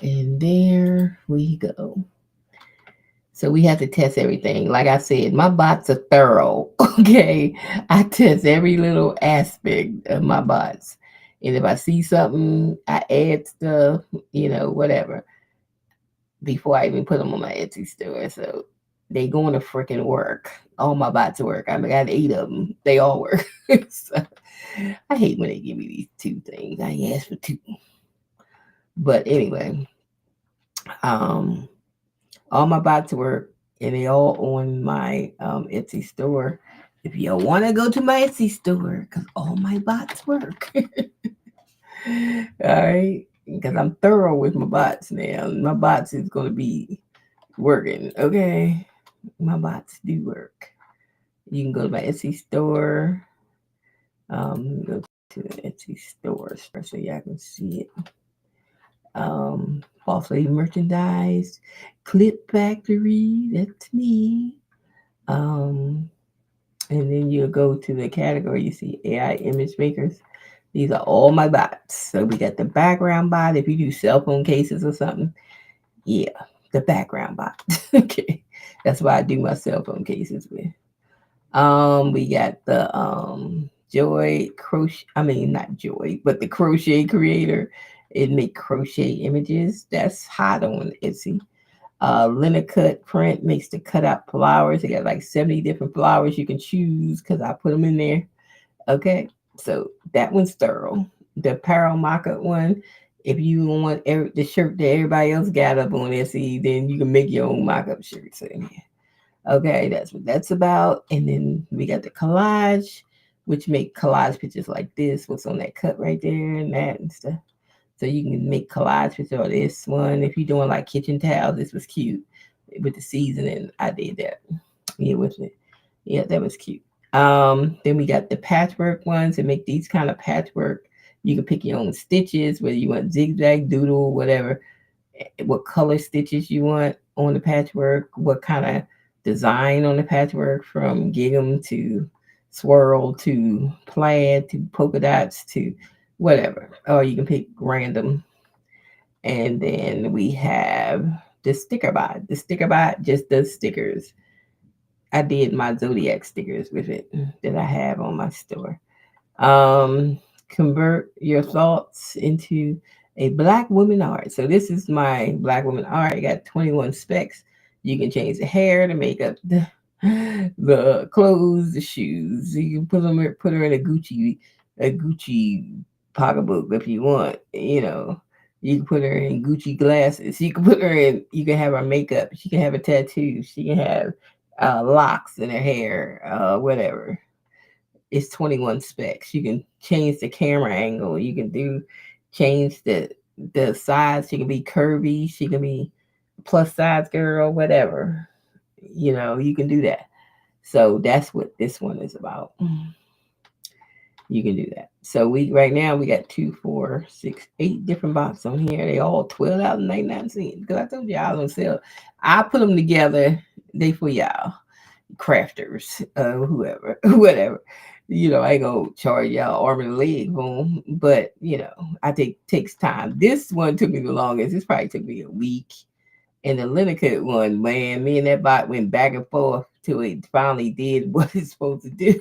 And there we go. So we have to test everything. Like I said, my bots are thorough. Okay, I test every little aspect of my bots. And if I see something, I add stuff, whatever, before I even put them on my Etsy store. So they going to freaking work. All my bots work. I got 8 of them. They all work. So I hate when they give me these 2 things. I asked for 2. But anyway, um, all my bots work, and they all on my Etsy store. If you want to go to my Etsy store, because all my bots work. All right, because I'm thorough with my bots now. My bots is going to be working. Okay, my bots do work. You can go to my Etsy store. Go to the Etsy store so y'all can see it. Falsely merchandise, Clip Factory. That's me. Um, and then you'll go to the category. You see AI image makers. These are all my bots. So we got the background bot. If you do cell phone cases or something, yeah, the background bot. Okay, that's why I do my cell phone cases with. We got the Joy crochet. I mean, not Joy, but the crochet creator. It make crochet images. That's hot on Etsy. Cut print makes the cutout flowers. They got like 70 different flowers you can choose because I put them in there. Okay, so that one's thorough. The apparel mock-up one, if you want the shirt that everybody else got up on Etsy, then you can make your own mock-up shirts in here. Okay, that's what that's about. And then we got the collage, which make collage pictures like this, what's on that cut right there and that and stuff. So you can make collage pictures of this one. If you're doing like kitchen towels, this was cute with the seasoning. I did that. Yeah, with it. Yeah, that was cute. Then we got the patchwork ones and make these kind of patchwork. You can pick your own stitches, whether you want zigzag, doodle, whatever, what color stitches you want on the patchwork, what kind of design on the patchwork, from gingham to swirl to plaid to polka dots to whatever. Or you can pick random. And then we have the sticker bot. The sticker bot just does stickers. I did my zodiac stickers with it that I have on my store. Um, Convert your thoughts into a black woman art. So this is my black woman art. I got 21 specs. You can change the hair, the makeup, the clothes, the shoes. You can put her in a Gucci pocketbook if you want. You can put her in Gucci glasses. You can put her in. You can have her makeup. She can have a tattoo. She can have locks in her hair. Whatever. It's 21 specs. You can change the camera angle. You can change the size. She can be curvy. She can be plus size girl, whatever. You can do that. So that's what this one is about. You can do that. So we right now we got 2, 4, 6, 8 different boxes on here. They all $12.99. Because I told y'all don't sell. I put them together. They for y'all crafters, whoever, whatever. I ain't gonna charge y'all arm and leg boom, but I think takes time. This one took me the longest. This probably took me a week. And the Linecut one, man, me and that bot went back and forth till it finally did what it's supposed to do.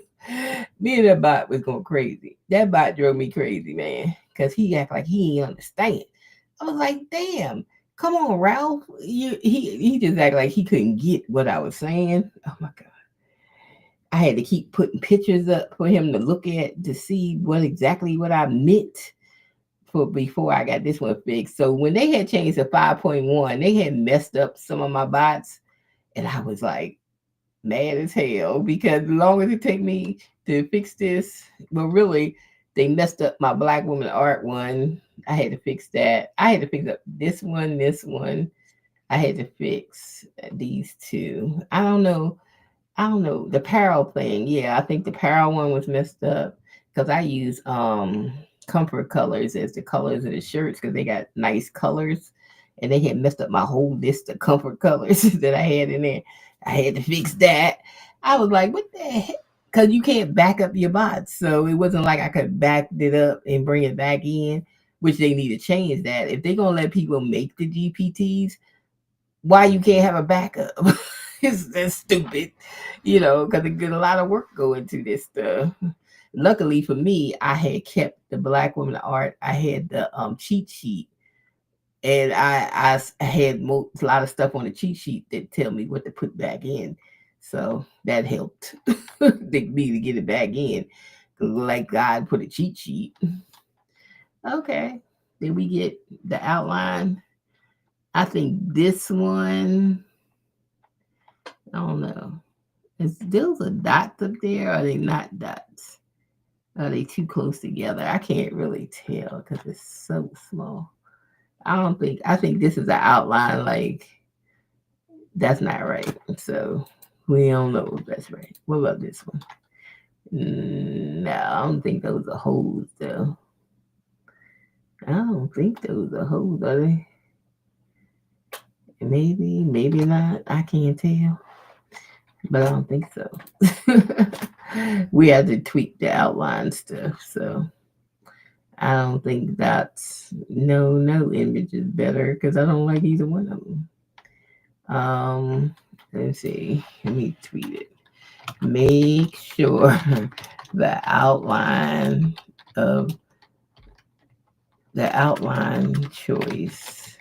Me and that bot was going crazy. That bot drove me crazy, man, because he act like he ain't understand. I was like, damn, come on, Ralph. He just act like he couldn't get what I was saying. Oh my god. I had to keep putting pictures up for him to look at to see what I meant for before I got this one fixed. So when they had changed to 5.1, they had messed up some of my bots, and I was like mad as hell because the longer it take me to fix this, well, really, they messed up my black woman art one. I had to fix that. I had to fix up this one, this one. I had to fix these two. I don't know the Parallel thing. Yeah, I think the Parallel one was messed up because I use comfort colors as the colors of the shirts because they got nice colors, and they had messed up my whole list of comfort colors that I had in there. I had to fix that. I was like, what the heck? Because you can't back up your bots, so it wasn't like I could back it up and bring it back in, which they need to change that. If they're gonna let people make the GPTs, why you can't have a backup? That's stupid, because it get a lot of work go into this stuff. Luckily for me, I had kept the Black woman art. I had the cheat sheet, and I had a lot of stuff on the cheat sheet that tell me what to put back in. So that helped me to get it back in. Like God put a cheat sheet. Okay. Did we get the outline? I think this one, I don't know. Is those a dots up there? Or are they not dots? Are they too close together? I can't really tell because it's so small. I think this is an outline, like, that's not right. So we don't know if that's right. What about this one? No, I don't think those are holes, though. I don't think those are holes, are they? Maybe, maybe not. I can't tell. But I don't think so. We had to tweak the outline stuff, so I don't think that's no image is better because I don't like either one of them. Let's see. Let me tweet it. Make sure the of outline choice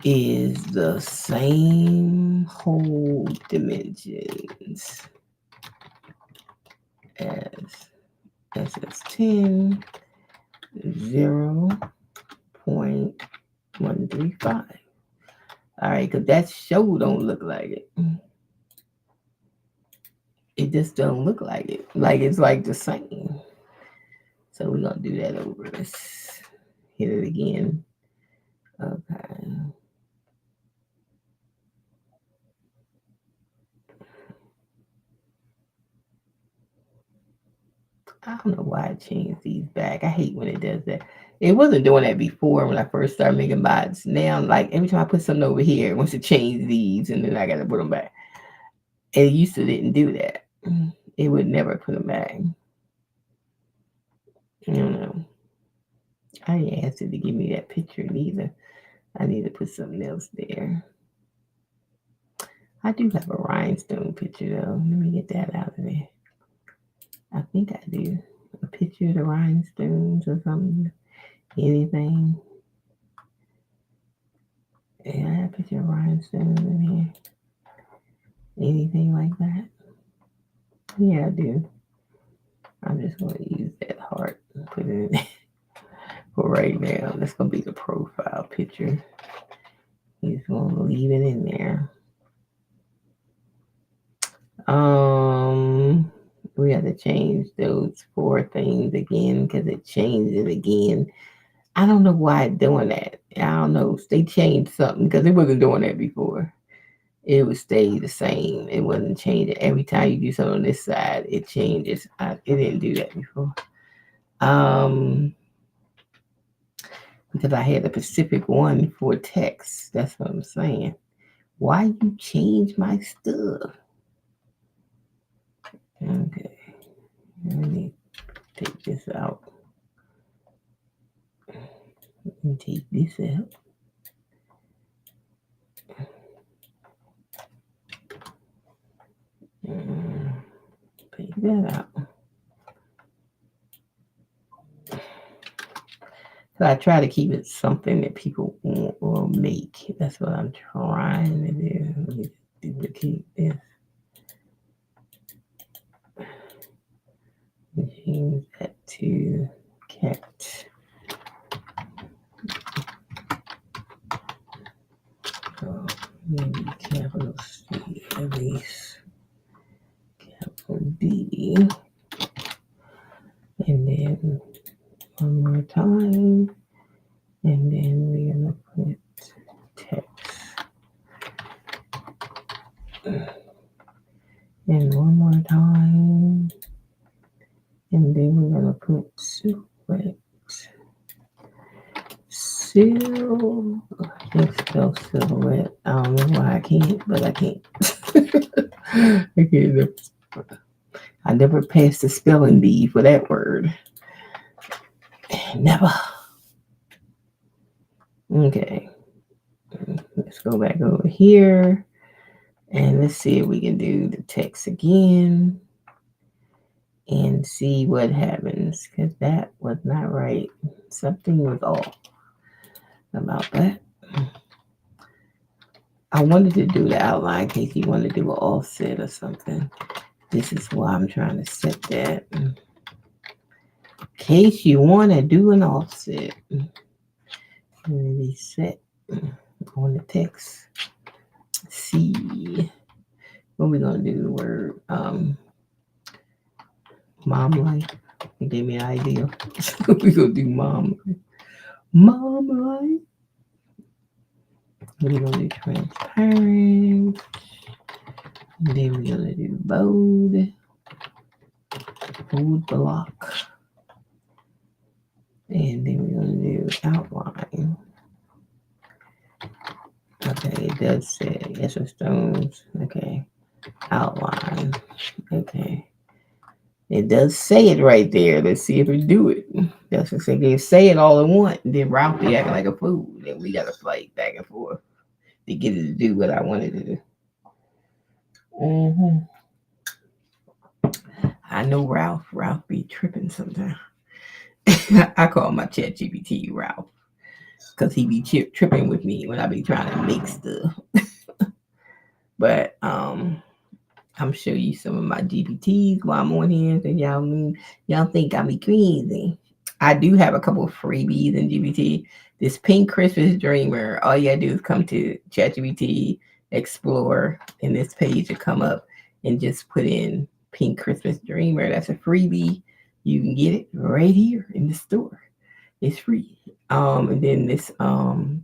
is the same whole dimensions as SS10 0.135. All right, because that show don't look like it. It just don't look like it. Like it's like the same. So we're gonna do that over. Let's hit it again. Okay. I don't know why it changed these back. I hate when it does that. It wasn't doing that before when I first started making bots. Now, like every time I put something over here, it wants to change these, and then I gotta put them back. It used to didn't do that. It would never put them back. I don't know. I didn't ask it to give me that picture neither. I need to put something else there. I do have a rhinestone picture though. Let me get that out of there. I think I do. A picture of the rhinestones or something. Anything. Yeah, I have a picture of rhinestones in here. Anything like that? Yeah, I do. I'm just going to use that heart and put it in there. For right now, that's going to be the profile picture. He's going to leave it in there. We have to change those 4 things again because it changed it again. I don't know why it's doing that. I don't know. They changed something because it wasn't doing that before. It would stay the same. It wasn't changing. Every time you do something on this side, it changes. It didn't do that before. Because I had the Pacific one for text. That's what I'm saying. Why you change my stuff? Okay. Let me take this out. And take this out. Take that out. So I try to keep it something that people will make. That's what I'm trying to do. Let me duplicate this. Change that to cat. Oh, maybe capital C at least. Capital D. And then one more time. And then we're going to put text. And one more time. And then we're going to put silhouette. I can't spell silhouette. I don't know why I can't, but I can't. I can't. I never passed the spelling bee for that word. Never. Okay. Let's go back over here. And let's see if we can do the text again. and see what happens, because that was not right. Something was off about that. I wanted to do the outline in case you want to do an offset or something. This is why I'm trying to set that. In case you want to do an offset, be set on the text. See what we're gonna do. The word mom life. It gave me an idea. We're gonna do mom life. Mom life. We're gonna do transparent. And then we're gonna do bold. Bold block. And then we're gonna do outline. Okay, it does say Esther Stones. Okay, outline. Okay, it does say it right there. Let's see if we do it. That's what they say it all at once. Then Ralph be acting like a fool. Then we gotta fight back and forth to get it to do what I wanted to do. Mm-hmm. I know Ralph. Ralph be tripping sometimes. I call my chat GPT Ralph because he be tripping with me when I be trying to make stuff. But I'm show you some of my GPTs while I'm on here. So y'all think I be crazy. I do have a couple of freebies in GPT. This Pink Christmas Dreamer. All you gotta do is come to ChatGPT, explore, and this page will come up, and just put in Pink Christmas Dreamer. That's a freebie. You can get it right here in the store. It's free. And then this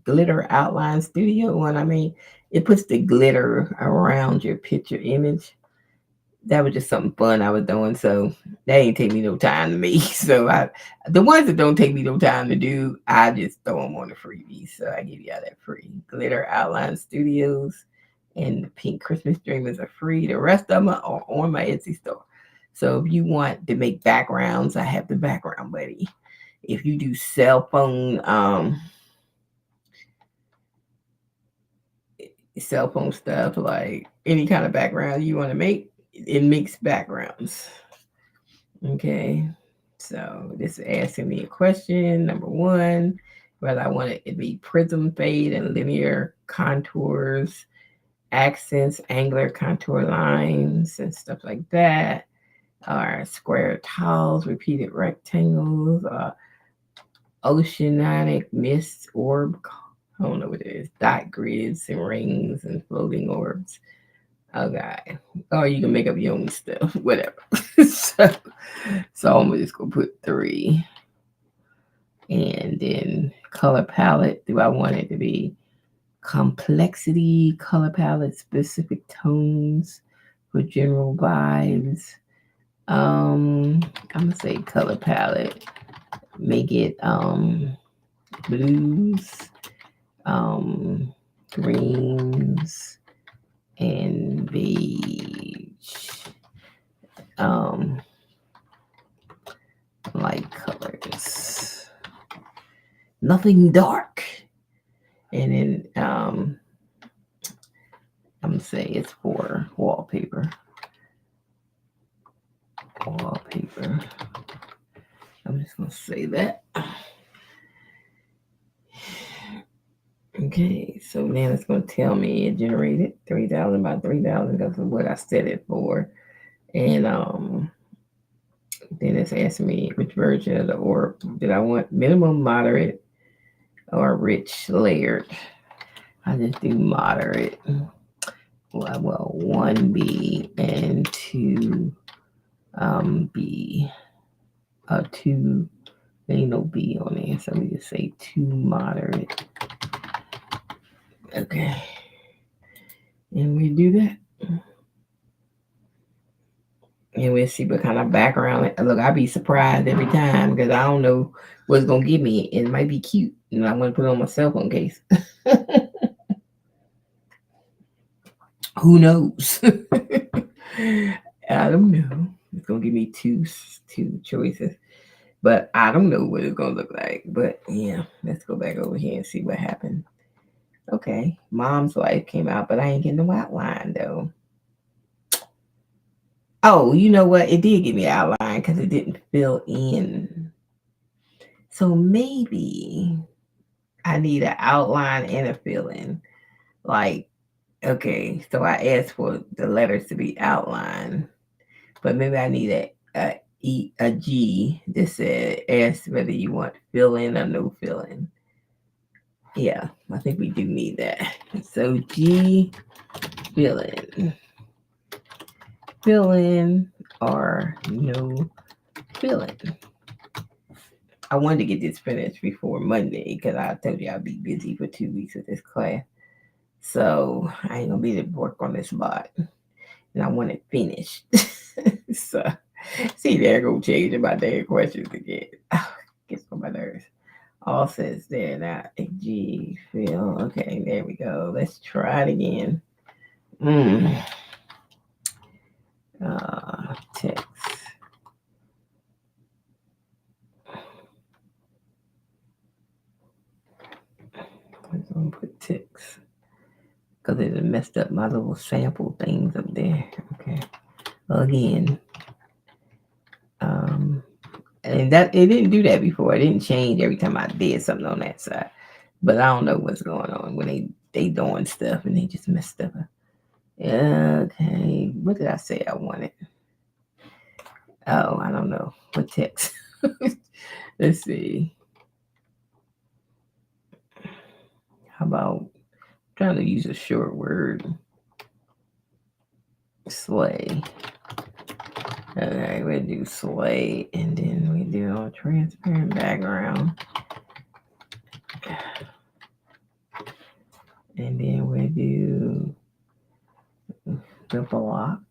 glitter outline studio one. I mean, it puts the glitter around your picture image. That was just something fun I was doing. So that ain't take me no time to make. So the ones that don't take me no time to do, I just throw them on the freebies. So I give y'all that free. Glitter Outline Studios and the Pink Christmas Dreamers are free. The rest of them are on my Etsy store. So if you want to make backgrounds, I have the background buddy. If you do cell phone stuff, like any kind of background you want to make, it makes backgrounds. Okay, so this is asking me a question. Number one, whether I want it to be prism fade and linear contours, accents, angular contour lines, and stuff like that, or square tiles, repeated rectangles, oceanic mist orb. I don't know what it is. Dot grids and rings and floating orbs. Okay. Or you can make up your own stuff, whatever. so I'm just gonna put 3. And then color palette. Do I want it to be complexity, color palette, specific tones for general vibes? I'm gonna say color palette. Make it blues, greens, and beige. Light colors. Nothing dark. And then I'm gonna say it's for wallpaper. Wallpaper. I'm just gonna say that. Okay, so now it's gonna tell me it generated 3,000 by 3,000 because of what I set it for. And then it's asking me which version of the orb did I want, minimum, moderate, or rich layered. I just do moderate. Well, 1B and 2B. 2, there ain't no B on there, so we just say 2 moderate. Okay. And we do that. And we'll see what kind of background. Look, I'll be surprised every time because I don't know what's going to give me. It might be cute. And I want to put it on my cell phone case. Who knows? I don't know. It's going to give me two choices. But I don't know what it's going to look like. But yeah, let's go back over here and see what happened. Okay, Mom's Life came out, but I ain't getting no outline though. Oh, you know what? It did give me an outline because it didn't fill in. So maybe I need an outline and a fill in. Like, okay, so I asked for the letters to be outlined, but maybe I need a G that said ask whether you want fill in or no fill in. Yeah, I think we do need that. So G fill in. Fill in or no fill in. I wanted to get this finished before Monday because I told you I'd be busy for 2 weeks with this class. So I ain't gonna be able to work on this bot. And I want it finished. So see there go changing my damn questions again. Gets on my nerves. All says there now G fill. Okay, there we go. Let's try it again. Text. I'm gonna put text because it messed up my little sample things up there. Okay. Again. And that it didn't do that before. It didn't change every time I did something on that side. But I don't know what's going on when they doing stuff and they just mess stuff up. Okay, what did I say I wanted? Oh, I don't know. What text? Let's see. How about trying to use a short word? Slay. Okay, we do slay, and then we do a transparent background, and then we do the block,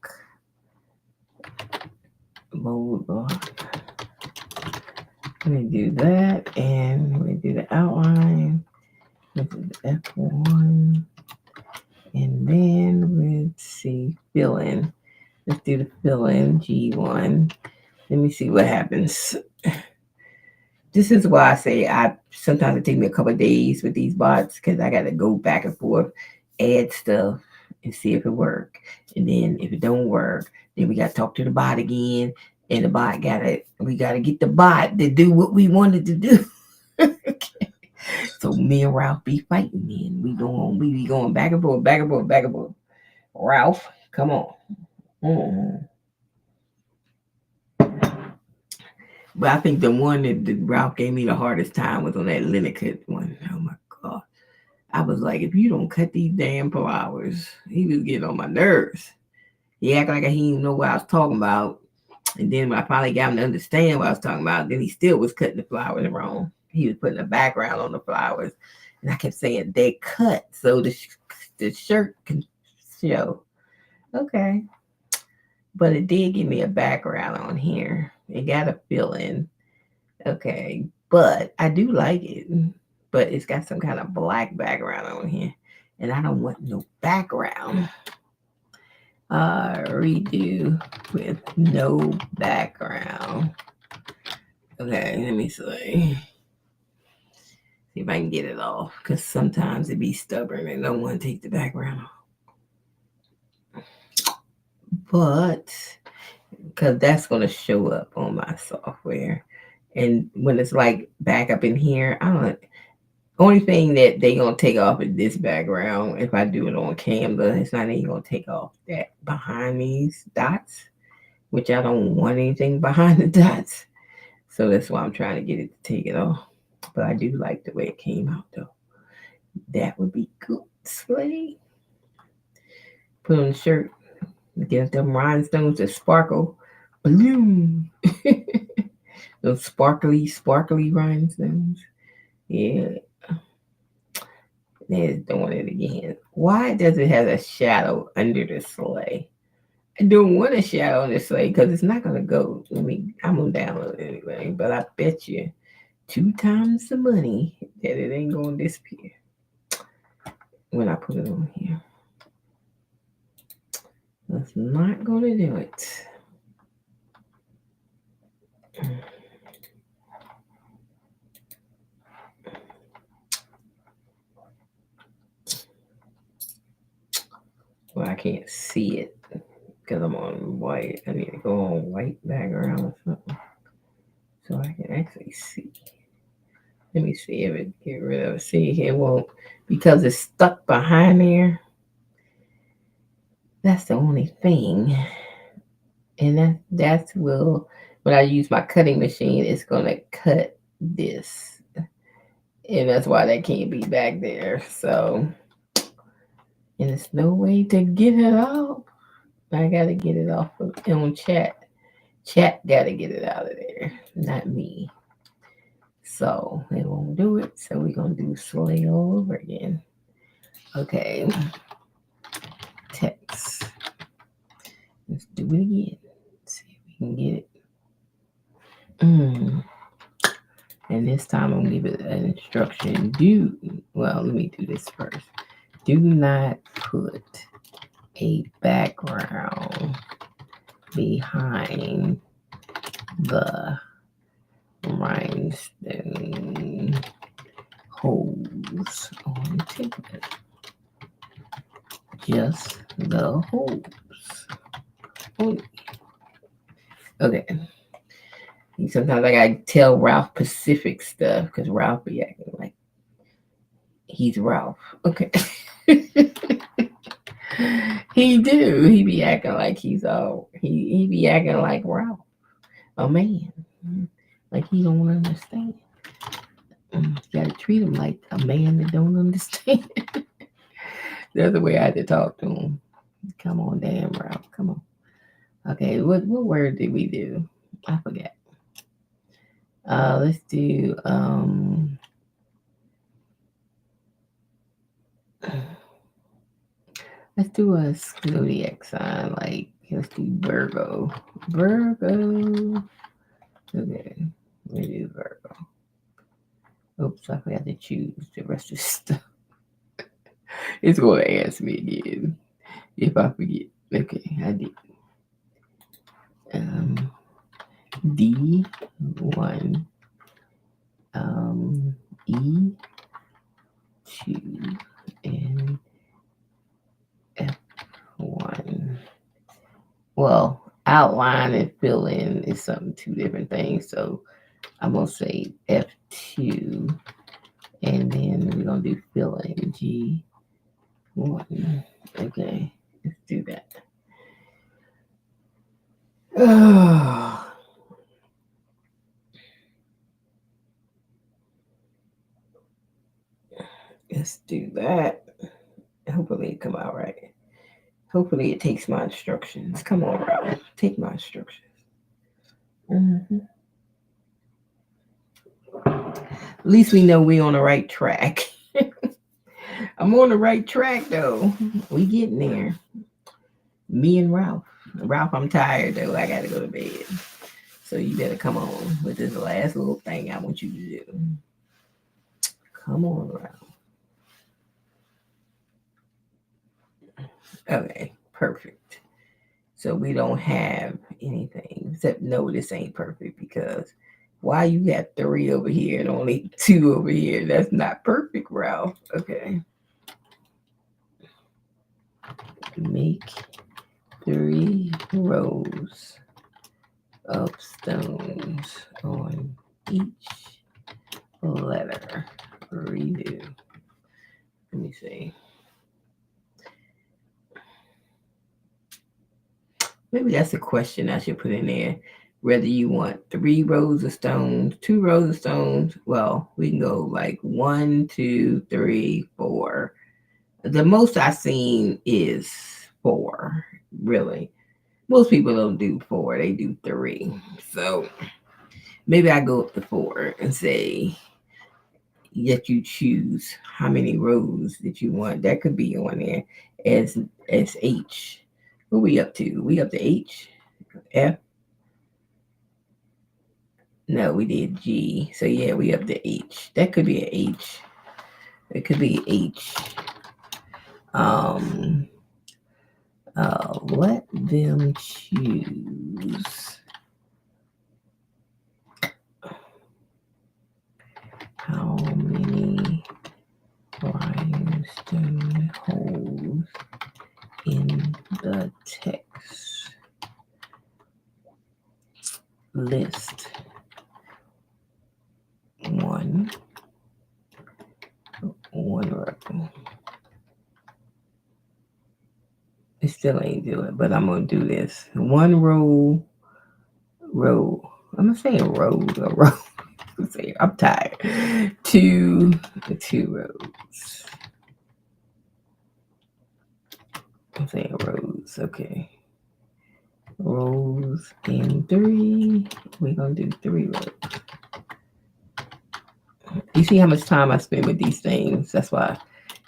bold block. We do that, and we do the outline. This is F1, and then let's see, fill in. Let's do the fill in G1. Let me see what happens. This is why I say I sometimes it take me a couple of days with these bots because I got to go back and forth, add stuff, and see if it work. And then if it don't work, then we got to talk to the bot again, and the bot we gotta get the bot to do what we wanted to do. Okay. So me and Ralph be fighting, man. We be going back and forth, back and forth, back and forth. Ralph, come on. Mm-hmm. But I think the one that Ralph gave me the hardest time was on that Linnecut one. Oh my god. I was like, if you don't cut these damn flowers, he was getting on my nerves. He acted like he didn't know what I was talking about. And then when I finally got him to understand what I was talking about, then he still was cutting the flowers wrong. He was putting a background on the flowers. And I kept saying, they cut so the shirt can show. Okay. But it did give me a background on here. It got a fill in. Okay. But I do like it. But it's got some kind of black background on here. And I don't want no background. Redo with no background. Okay, let me see. See if I can get it off. Because sometimes it be stubborn and don't want to take the background off. But because that's going to show up on my software. And when it's like back up in here, I don't. Only thing that they gonna take off is this background. If I do it on Canva, it's not even gonna take off that behind these dots, which I don't want anything behind the dots. So that's why I'm trying to get it to take it off. But I do like the way it came out though. That would be good. Slay. Put on the shirt. Get them rhinestones that sparkle. Bloom. Those sparkly rhinestones. Yeah. There's doing it again. Why does it have a shadow under the sleigh? I don't want a shadow on the sleigh because it's not gonna go. I'm gonna download it anyway, but I bet you 2 times the money that it ain't gonna disappear when I put it on here. That's not gonna do it. Well, I can't see it. because I'm on white. I need to go on white background or something so I can actually see. Let me see if it get rid of it. See, it won't because it's stuck behind there. That's the only thing, and that's will when I use my cutting machine, it's gonna cut this, and that's why that can't be back there. So, and there's no way to get it off. I gotta get it off of on chat. Chat gotta get it out of there, not me. So it won't do it. So we're gonna do slay all over again. Okay, text. Let's do it again. See if we can get it. And this time I'm gonna give it an instruction. Well, let me do this first. Do not put a background behind the rhinestone holes on template. Just the holes. Okay. Sometimes I gotta tell Ralph Pacific stuff because Ralph be acting like he's Ralph. Okay. He do. He be acting like he be acting like Ralph, a man. Like he don't understand. You gotta treat him like a man that don't understand. That's the way I had to talk to him. Come on, damn Ralph. Come on. Okay, what word did we do? I forgot. Let's do let's do a zodiac sign, like let's do Virgo. Virgo. Okay, let me do Virgo. Oops, I forgot to choose the rest of the stuff. It's gonna ask me again if I forget. Okay, I did. D1, E2, and F1. Well, outline and fill in is something two different things. So I'm gonna say F2, and then we're gonna do fill in G1. Okay, let's do that. Oh, let's do that. Hopefully it come out right. Hopefully it takes my instructions. Come on, Ralph. Take my instructions. Mm-hmm. At least we know we on the right track. I'm on the right track though. We getting there. Me and Ralph. Ralph, I'm tired though. I gotta go to bed. So you better come on with this last little thing I want you to do. Come on, Ralph. Okay, perfect. So we don't have anything except no, this ain't perfect because why you got 3 over here and only 2 over here? That's not perfect, Ralph. Okay. Make 3 rows of stones on each letter. Redo. Let me see. Maybe that's a question I should put in there. Whether you want 3 rows of stones, 2 rows of stones. Well, we can go like 1, 2, 3, 4. The most I've seen is 4, really. Most people don't do 4, they do 3. So maybe I go up to 4 and say that you choose how many rows that you want. That could be on there as H. What we up to? We up to H? F? No, we did G. So yeah, we up to H. That could be an H. It could be H. Let them choose how many rhinestone holes in the text. list one row. It still ain't do it, but I'm gonna do this. One row. I'm gonna say a row. I'm tired. Two rows. I'm saying rows. Okay. Rows in 3. We're gonna do 3 rows. You see how much time I spend with these things. That's why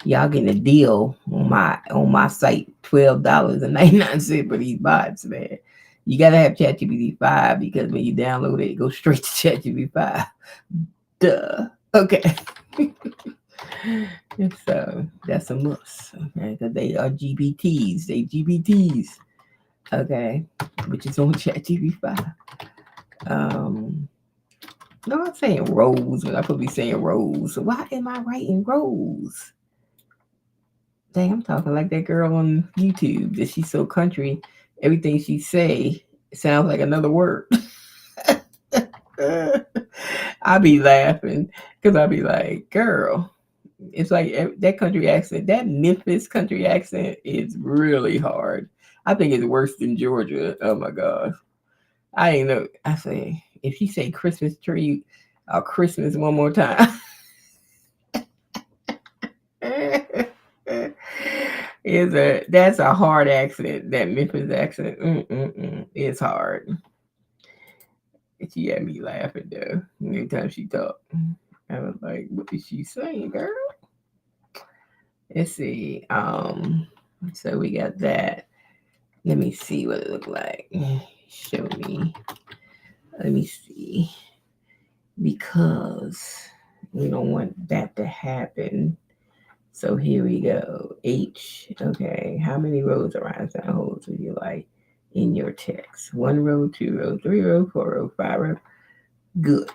y'all getting a deal on my site, $12.99 for these bots, man. You gotta have ChatGPT 5 because when you download it, it goes straight to ChatGPT 5. Duh. Okay. So that's a must. Okay, because they are GPTs. They GPTs. Okay, which is on ChatGPT 5. No, I'm saying rows when I could be saying rows. So why am I writing rows? Dang, I'm talking like that girl on YouTube that she's so country. Everything she say sounds like another word. I be laughing because I be like, girl, it's like that country accent, that Memphis country accent is really hard. I think it's worse than Georgia. Oh my gosh. I ain't know. I say, if she say Christmas tree or Christmas one more time. That's a hard accent. That Memphis accent, it's hard. She had me laughing though. Every time she talked, I was like, "What is she saying, girl?" Let's see. So we got that. Let me see what it looked like. Show me. Let me see. Because we don't want that to happen. So here we go. H. Okay. How many rows or rhinestone holes would you like in your text? 1 row, 2 row, 3 row, 4 row, 5 row. Good.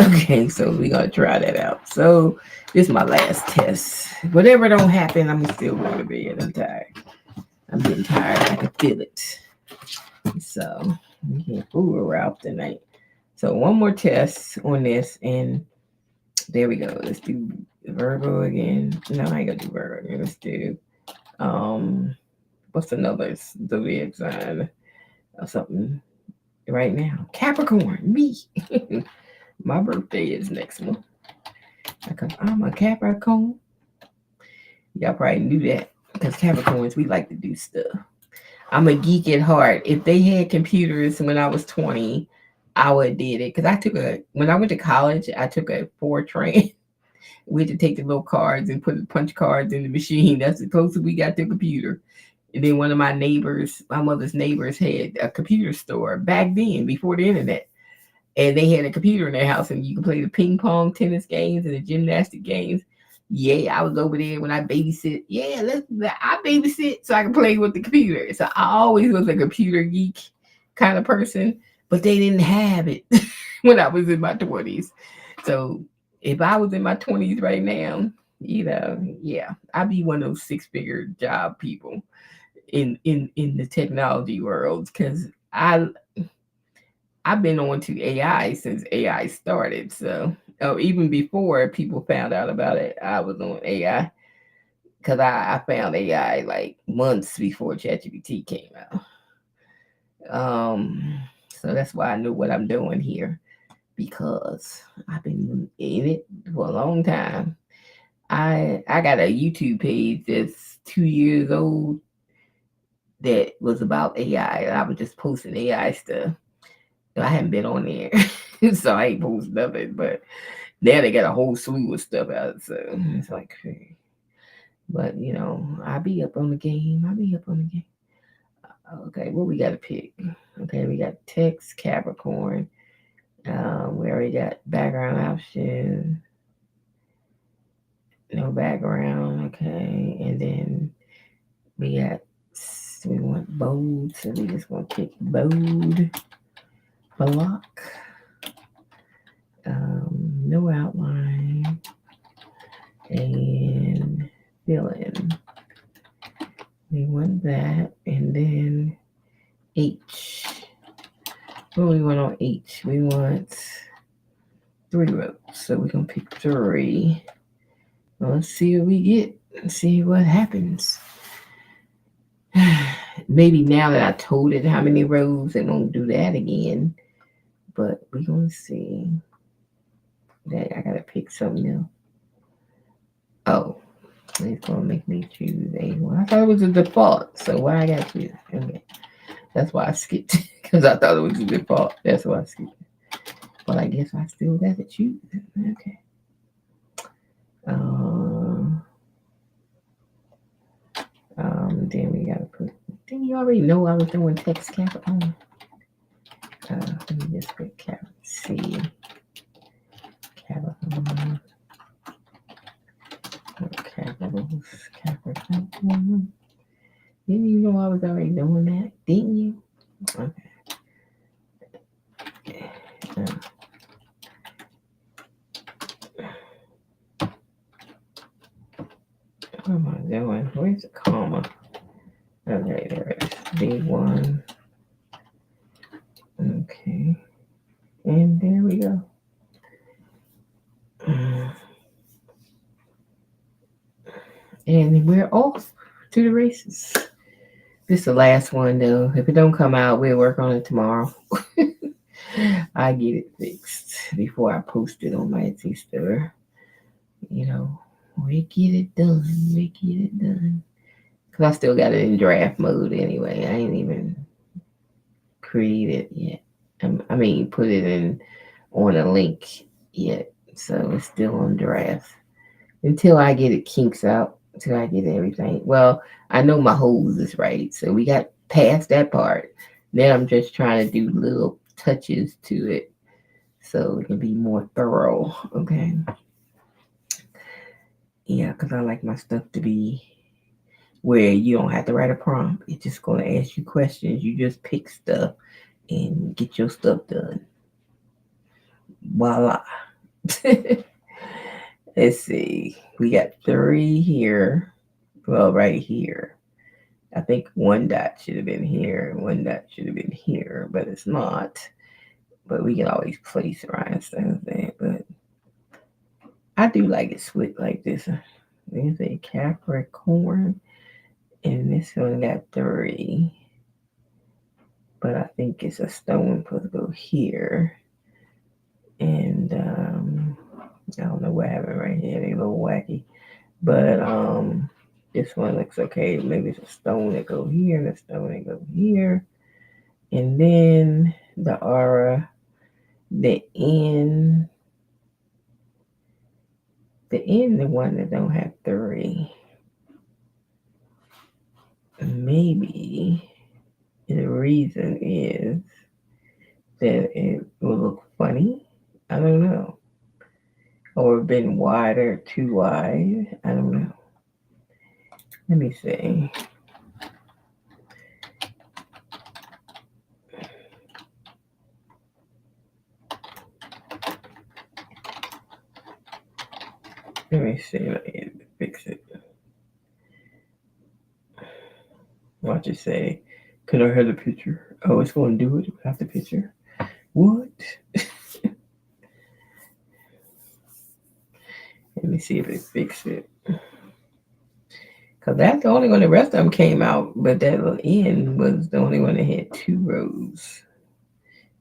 Okay, so we're gonna try that out. So this is my last test. Whatever don't happen, I'm still going to bed. I'm tired. I'm getting tired. I can feel it. So we can't fool around tonight. So one more test on this, and there we go. Let's do Virgo again. No, I ain't gonna do Virgo again. Let's do what's another zodiac sign or something right now? Capricorn, me. My birthday is next month. Because I'm a Capricorn. Y'all probably knew that. Because Capricorns, we like to do stuff. I'm a geek at heart. If they had computers when I was 20, I would did it. Because when I went to college, I took a Fortran. We had to take the little cards and put the punch cards in the machine. That's the closest we got to a computer. And then one of my mother's neighbors, had a computer store back then, before the internet. And they had a computer in their house, and you could play the ping pong, tennis games, and the gymnastic games. Yeah, I was over there when I babysit. Yeah, I babysit so I can play with the computer. So I always was a computer geek kind of person, but they didn't have it when I was in my 20s. So if I was in my 20s right now, yeah, I'd be one of those 6-figure job people in the technology world, because I've been on to AI since AI started. So even before people found out about it, I was on AI, because I found AI like months before ChatGPT came out. So that's why I know what I'm doing here, because I've been in it for a long time. I got a YouTube page that's 2 years old that was about AI, and I was just posting AI stuff. I haven't been on there, so I ain't posted nothing. But now they got a whole slew of stuff out, so it's like, hey. But I be up on the game. Okay, what we got to pick? Okay, we got text, Capricorn. We already got background option. No background. Okay, and then we want bold, so we just want to pick bold. Block. No outline. And fill in. We want that, and then H. What do we want on want each. We want 3 rows. So we're going to pick 3. Let's see what we get. Let's see what happens. Maybe now that I told it how many rows, it won't do that again. But we're going to see. That I got to pick something else. Oh, it's going to make me choose A1. I thought it was a default. So why I got to choose? Okay. That's why I skipped. Because I thought it was a default. That's why I skipped. But I guess I still got to choose. Okay. Then we gotta put. Didn't you already know I was doing text cap on? Let me just put cap C. Capital. Capitals. Capital. Didn't you know I was already doing that? Didn't you? Okay. What am I doing? Where's the comma? Okay, there it is. D1. Okay. And there we go. And we're off to the races. This is the last one though. If it don't come out, we'll work on it tomorrow. I get it fixed before I post it on my Etsy store. You know, we get it done. We get it done. Cause I still got it in draft mode anyway. I ain't even created yet. I mean, put it in on a link yet. So it's still on draft until I get it kinks out. Until I get everything. Well, I know my holes is right, so we got past that part. Then I'm just trying to do little touches to it so it can be more thorough. Okay. Yeah, because I like my stuff to be where you don't have to write a prompt. It's just going to ask you questions. You just pick stuff and get your stuff done. Voila. Let's see. We got 3 here. Well, right here. I think 1 dot should have been here. 1 dot should have been here, but it's not. But we can always place rhinestones there. But I do like it split like this. There's a Capricorn, and this one got 3. But I think it's a stone supposed to go here. And I don't know what happened right here. They a little wacky. But this one looks okay. Maybe it's a stone that go here and a stone that go here. And then the aura, the end, the one that don't have 3. Maybe the reason is that it will look funny. I don't know. Or been wider, too wide. I don't know. Let me see. Let me see if I can fix it. Watch it say, could I have the picture? Oh, it's going to do it without the picture? What? Let me see if it fixed it. Because that's the only one, the rest of them came out, but that little end was the only one that had 2 rows.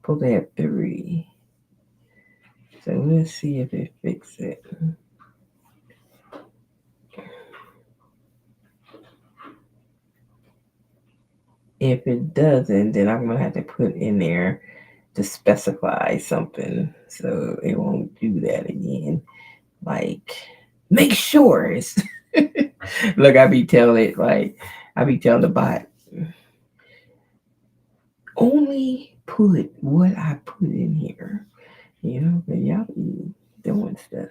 Supposed to have 3. So let's see if it fixed it. If it doesn't, then I'm going to have to put in there to specify something so it won't do that again. Like, make sure it's. Look, I be telling the bot, only put what I put in here. You know, but y'all be doing stuff.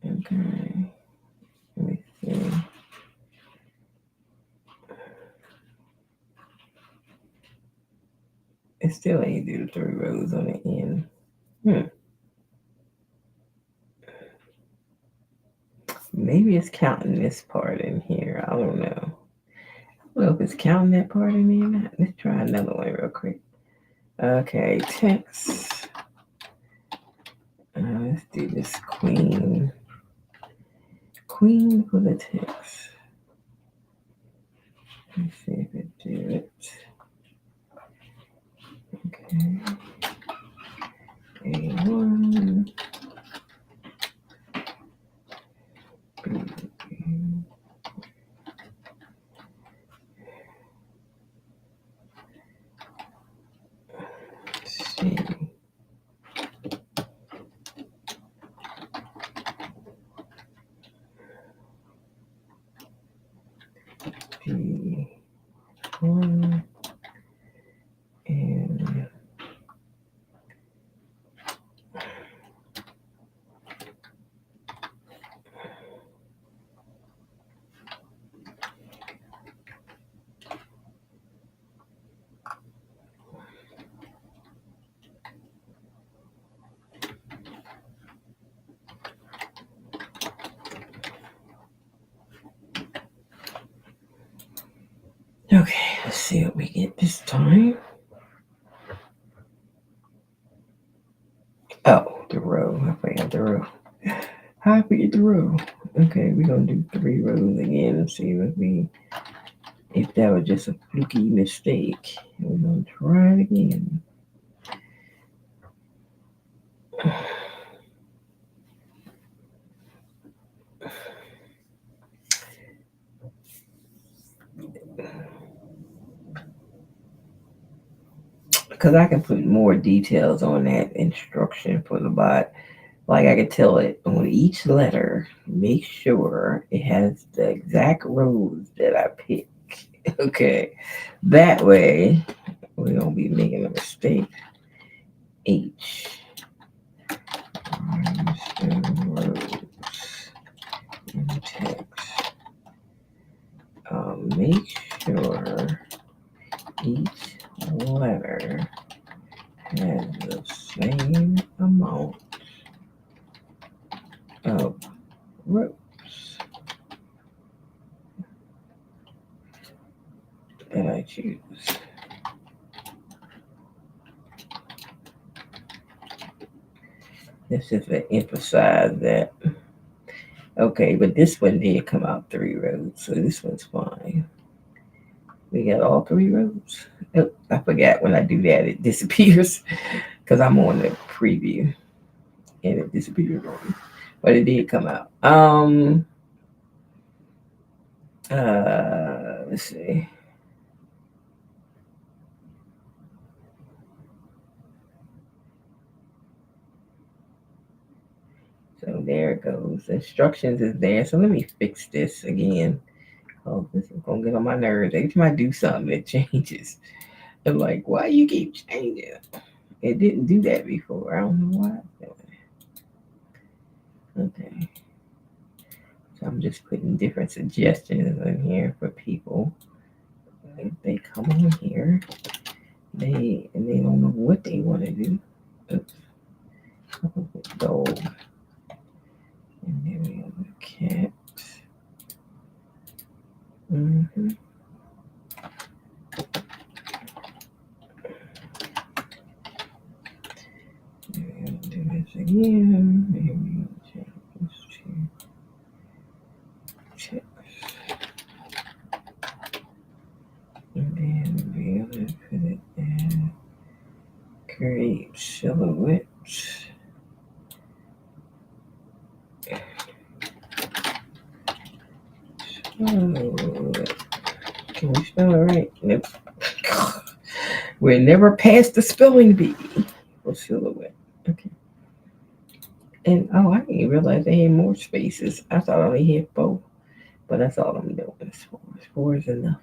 Okay. Let me see. It still ain't do 3 rows on the end. Maybe it's counting this part in here. I don't know. I don't know if it's counting that part in there or not. Let's try another one real quick. Okay, text. Let's do this queen. Queen for the text. Let's see if it do it. Okay. A1. C. B1. And okay, let's see what we get this time. Oh, the row. I forgot the row. How I forget the row? Okay, we're gonna do 3 rows again and see if that was just a fluky mistake. We're gonna try it again. Because I can put more details on that instruction for the bot. Like I could tell it on each letter, make sure it has the exact rows that I pick. Okay, that way we don't be making a mistake. H. Rows in text. Make sure each letter has the same amount of rows that I choose. This is to emphasize that. Okay, but this one did come out 3 rows, so this one's fine. We got all 3 rows. Oh, I forgot when I do that, it disappears because I'm on the preview and it disappeared on me. But it did come out. Let's see. So there it goes. Instructions is there. So let me fix this again. Oh, this is gonna get on my nerves. Every time I do something, it changes. I'm like, why you keep changing? It didn't do that before. I don't know why. Okay. So I'm just putting different suggestions in here for people. If they come on here, they don't know what they want to do. Oops. Gold. And then we have the cat. Mm-hmm. We'll do this again. Maybe we'll change this to checks. And then we'll put it in create silhouette. Silhouette. Can we spell it right? Nope. We're never past the spelling bee for silhouette. Okay. And oh, I didn't realize they had more spaces. I thought I only had 4, but that's all I'm doing. It's 4. 4 is enough.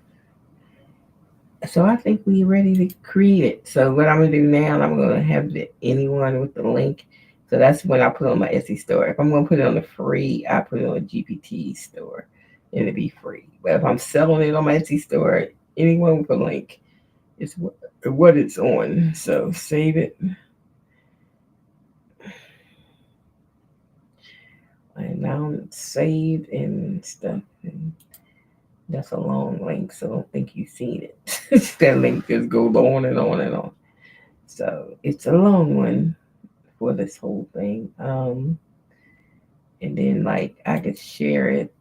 So I think we're ready to create it. So what I'm gonna do now, I'm gonna have anyone with the link. So that's when I put on my Etsy store. If I'm gonna put it on the free, I put it on a GPT store, and it'll be free. But if I'm selling it on my Etsy store, anyone with a link is what it's on. So save it. And now it's saved and stuff. And that's a long link, so I don't think you've seen it. That link just goes on and on and on. So it's a long one for this whole thing. And then like I could share it.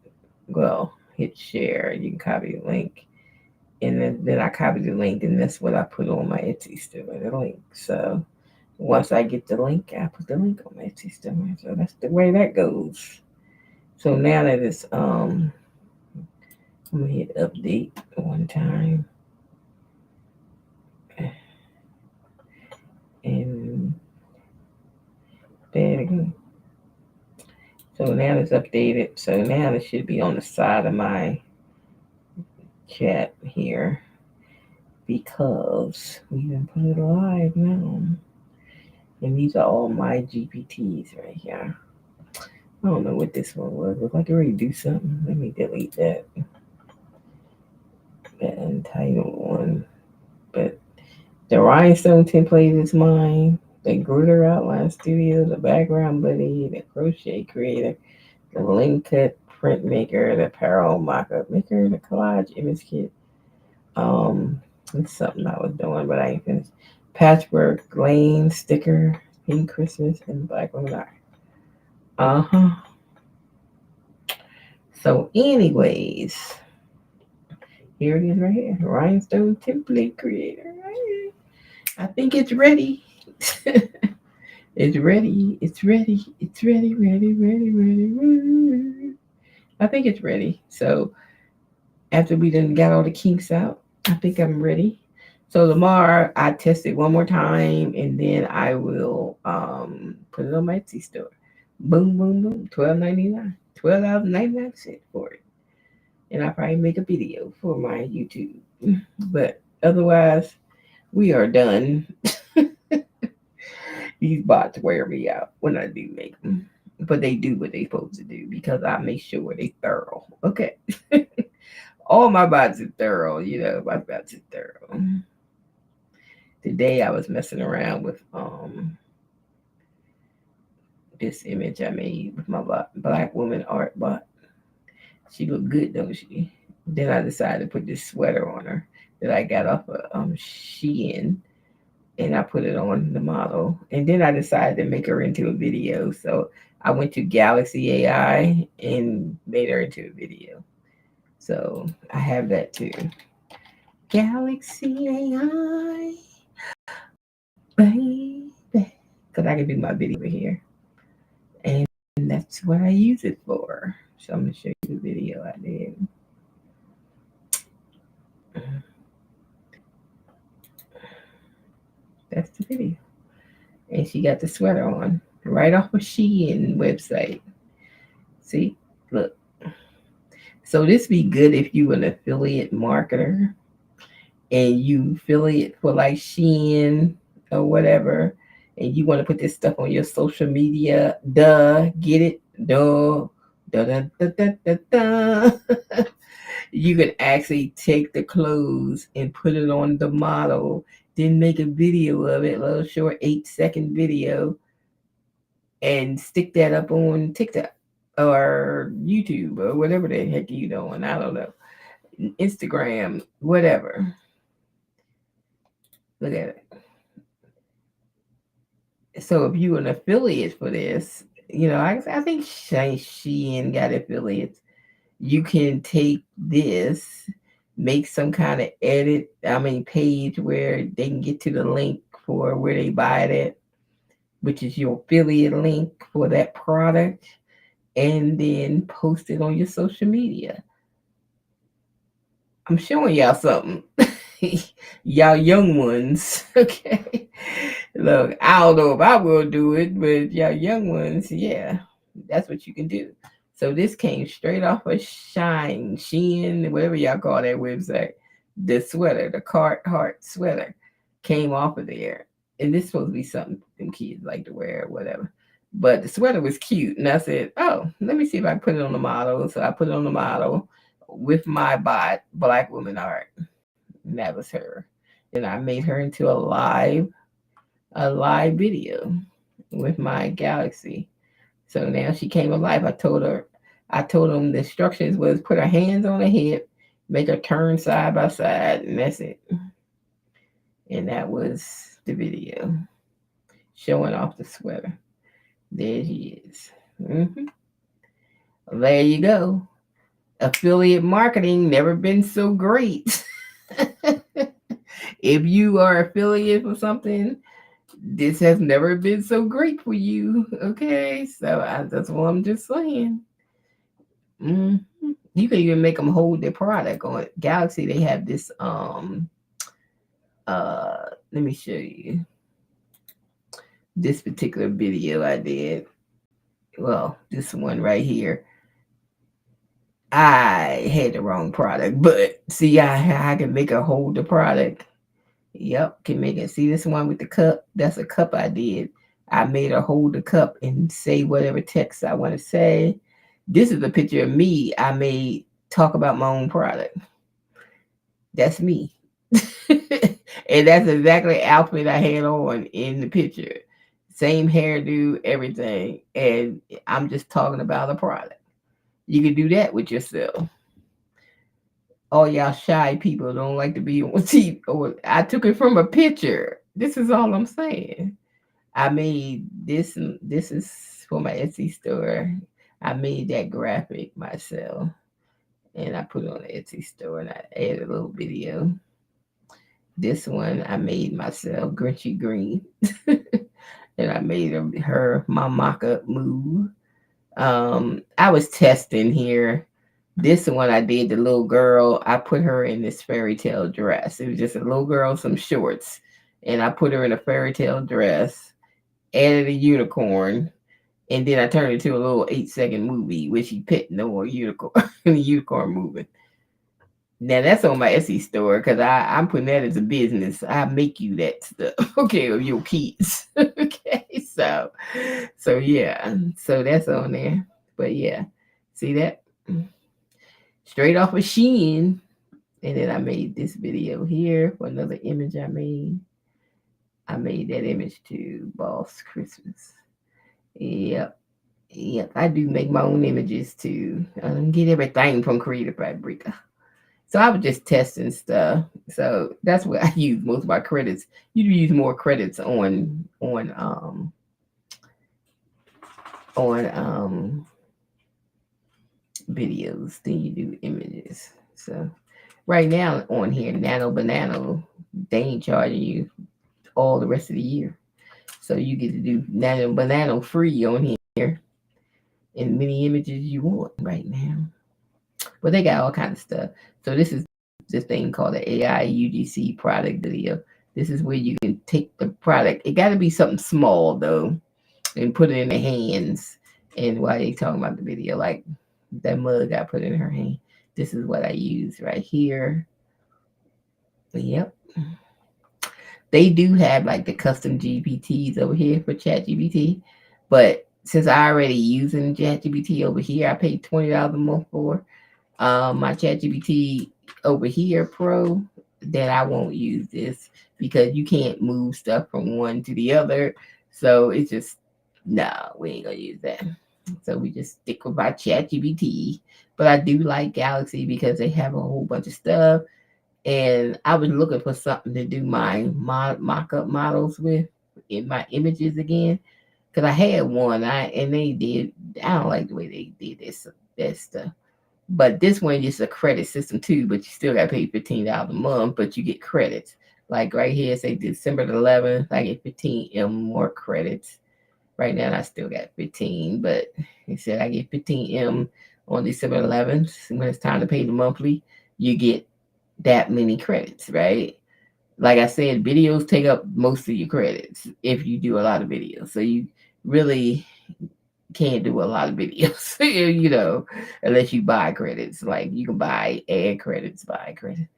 Well, hit share. You can copy the link, and then I copy the link, and that's what I put on my Etsy store. The link. So once I get the link, I put the link on my Etsy store. So that's the way that goes. So now that it's I'm gonna hit update one time, and there it goes. So now it's updated. So now it should be on the side of my chat here because we can put it live now. And these are all my GPTs right here. I don't know what this one was. If I could already do something, let me delete that untitled one. But the Rhinestone template is mine. The Grutter Outline Studio, the Background Buddy, the Crochet Creator, the Link Cut Printmaker, the Apparel Mockup Maker, the Collage Image Kit. It's something I was doing, but I ain't finished. Patchwork, Lane, Sticker, Pink Christmas, and Black Women Art. Uh-huh. So, anyways, here it is right here. Rhinestone Template Creator. I think it's ready. It's ready. It's ready. It's ready, ready. I think it's ready. So after we done got all the kinks out, I think I'm ready. So tomorrow I test it one more time and then I will put it on my Etsy store. Boom, boom, boom. $12.99. $12.99 for it. And I'll probably make a video for my YouTube. But otherwise, we are done. These bots wear me out when I do make them. But they do what they supposed to do because I make sure they thorough. Okay. All my bots are thorough, my bots are thorough. Today I was messing around with this image I made with my black woman art bot. She looked good, don't she? Then I decided to put this sweater on her that I got off of Shein, and I put it on the model. And then I decided to make her into a video. So I went to Galaxy AI and made her into a video. So I have that too. Galaxy AI, baby. Because I can do my video over here. And that's what I use it for. So I'm going to show you the video I did. That's the video. And she got the sweater on right off of Shein website. See? Look. So this be good if you an affiliate marketer and you affiliate for like Shein or whatever, and you want to put this stuff on your social media. Get it? Da da da da da da. You can actually take the clothes and put it on the model, then make a video of it, a little short 8-second video, and stick that up on TikTok or YouTube or whatever the heck you doing. I don't know. Instagram, whatever. Look at it. So if you an affiliate for this, I think Shein got affiliates. You can take this, make some kind of page where they can get to the link for where they buy it at, which is your affiliate link for that product, and then post it on your social media. I'm showing y'all something. Y'all young ones, okay? Look, I don't know if I will do it, but y'all young ones, yeah, that's what you can do. So this came straight off of Shein, whatever y'all call that website. The sweater, the Carhartt sweater, came off of there. And this supposed to be something them kids like to wear or whatever. But the sweater was cute. And I said, oh, let me see if I can put it on the model. So I put it on the model with my bot, Black Woman Art. And that was her. And I made her into a live video with my Galaxy. So now she came alive. I told them the instructions was put her hands on her hip, make her turn side by side, and that's it. And that was the video showing off the sweater. There she is. There you go. Affiliate marketing never been so great. If you are affiliate for something, this has never been so great for you. Okay, so that's what I'm just saying. hmm You can even make them hold their product on Galaxy. They have this. Let me show you this particular video I did. Well, this one right here. I had the wrong product, but see, I can make her hold the product. Yep, can make it. See this one with the cup? That's a cup I did. I made her hold the cup and say whatever text I want to say. This is a picture of me I made talk about my own product. That's me. And that's exactly the outfit I had on in the picture. Same hairdo, everything. And I'm just talking about a product. You can do that with yourself. All y'all shy people don't like to be on TV. Or I took it from a picture. This is all I'm saying. I made this. This is for my Etsy store. I made that graphic myself, and I put it on the Etsy store, and I added a little video. This one I made myself, Grinchy Green, and I made her my mock-up move. I was testing here. This one I did the little girl. I put her in this fairy tale dress. It was just a little girl, some shorts, and I put her in a fairy tale dress. Added a unicorn, and then I turned it to a little 8-second movie where she petting the unicorn, the unicorn moving. Now that's on my Etsy store because I'm putting that as a business. I make you that stuff, okay, of your kids, okay. So yeah, so that's on there. But yeah, see that straight off of Shein, and then I made this video here for another image I made. I made that image to Boss Christmas. Yep. Yep, I do make my own images too. I don't get everything from Creative Fabrica. So I was just testing stuff. So that's what I use most of my credits. You use more credits on videos than you do images. So right now on here, Nano Banano, they ain't charging you all the rest of the year. So you get to do Nano Banano free on here in many images you want right now. But they got all kinds of stuff. So this is this thing called the AI UGC product video. This is where you can take the product. It got to be something small though, and put it in the hands. And while they talking about the video, like that mug I put in her hand. This is what I use right here. Yep. They do have like the custom GPTs over here for ChatGPT, but since I already using ChatGPT over here, I paid $20 a month for my ChatGPT over here Pro. That I won't use this because you can't move stuff from one to the other. So it's just no, we ain't gonna use that. So we just stick with our ChatGPT. But I do like Galaxy because they have a whole bunch of stuff. And I was looking for something to do my mock-up models with in my images again. Because I had one, and they did. I don't like the way they did that stuff. But this one is a credit system too, but you still got to pay $15 a month, but you get credits. Like right here, say December the 11th, I get 15 more credits. Right now, I still got 15, but he said I get 15 on December 11th. When it's time to pay the monthly, you get that many credits, right? Like I said, videos take up most of your credits if you do a lot of videos. So you really can't do a lot of videos, unless you buy credits. Like you can buy ad credits, buy credits.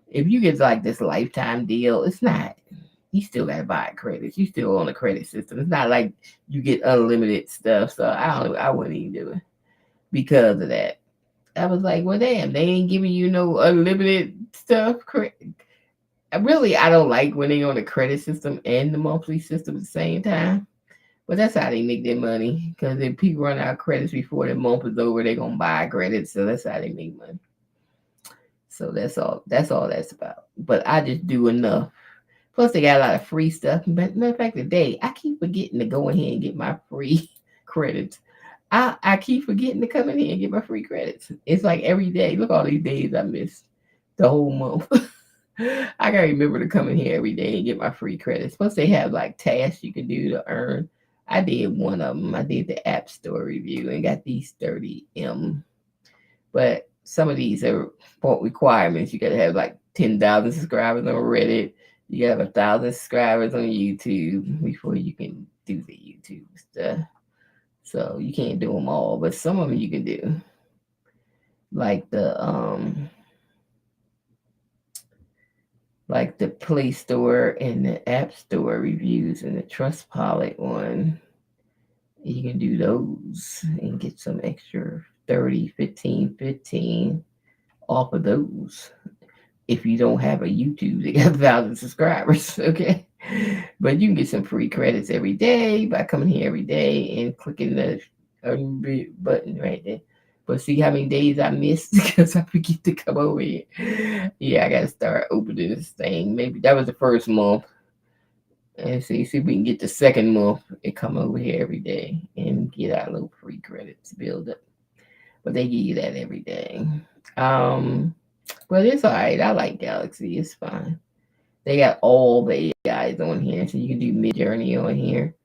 If you get like this lifetime deal, it's not. You still gotta buy credits. You still on a credit system. It's not like you get unlimited stuff. So I wouldn't even do it because of that. I was like, well, damn, they ain't giving you no unlimited stuff. Really, I don't like when they on the credit system and the monthly system at the same time. But that's how they make their money. Because if people run out of credits before the month is over, they're gonna buy credits. So that's how they make money. So that's all that's about. But I just do enough. Plus, they got a lot of free stuff. But matter of fact, today I keep forgetting to go in here and get my free credits. I keep forgetting to come in here and get my free credits. It's like every day. Look, all these days I missed the whole month. I gotta remember to come in here every day and get my free credits. Plus, they have like tasks you can do to earn. I did one of them. I did the App Store review and got these 30M. But some of these are requirements. You gotta have like 10,000 subscribers on Reddit. You gotta have 1,000 subscribers on YouTube before you can do the YouTube stuff. So you can't do them all, but some of them you can do. Like the Play Store and the App Store reviews and the Trustpilot one. You can do those and get some extra 30, 15, 15 off of those. If you don't have a YouTube, they got 1,000 subscribers, okay? But you can get some free credits every day by coming here every day and clicking the button right there. But see how many days I missed because I forget to come over here. Yeah, I gotta start opening this thing. Maybe that was the first month. And see if we can get the second month and come over here every day and get our little free credits build up. But they give you that every day. Um, but it's alright. I like Galaxy. It's fine. They got all the AIs on here, so you can do Mid Journey on here,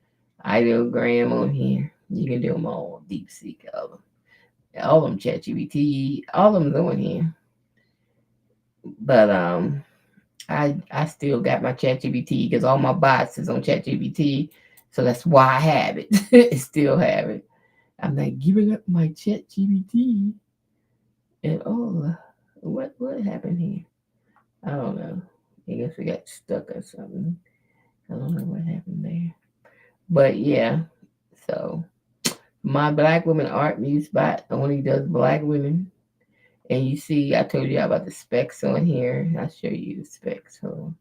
Ideogram on here. You can do them all. DeepSeek, all of them, ChatGPT, all of them on here. But I still got my ChatGPT because all my bots is on ChatGPT, so that's why I have it. I still have it. I'm not giving up my ChatGPT at all. What happened here? I don't know. I guess we got stuck or something. I don't know what happened there. But yeah, so my Black Woman Art Muse bot only does Black women. And you see, I told you about the specs on here. I'll show you the specs. So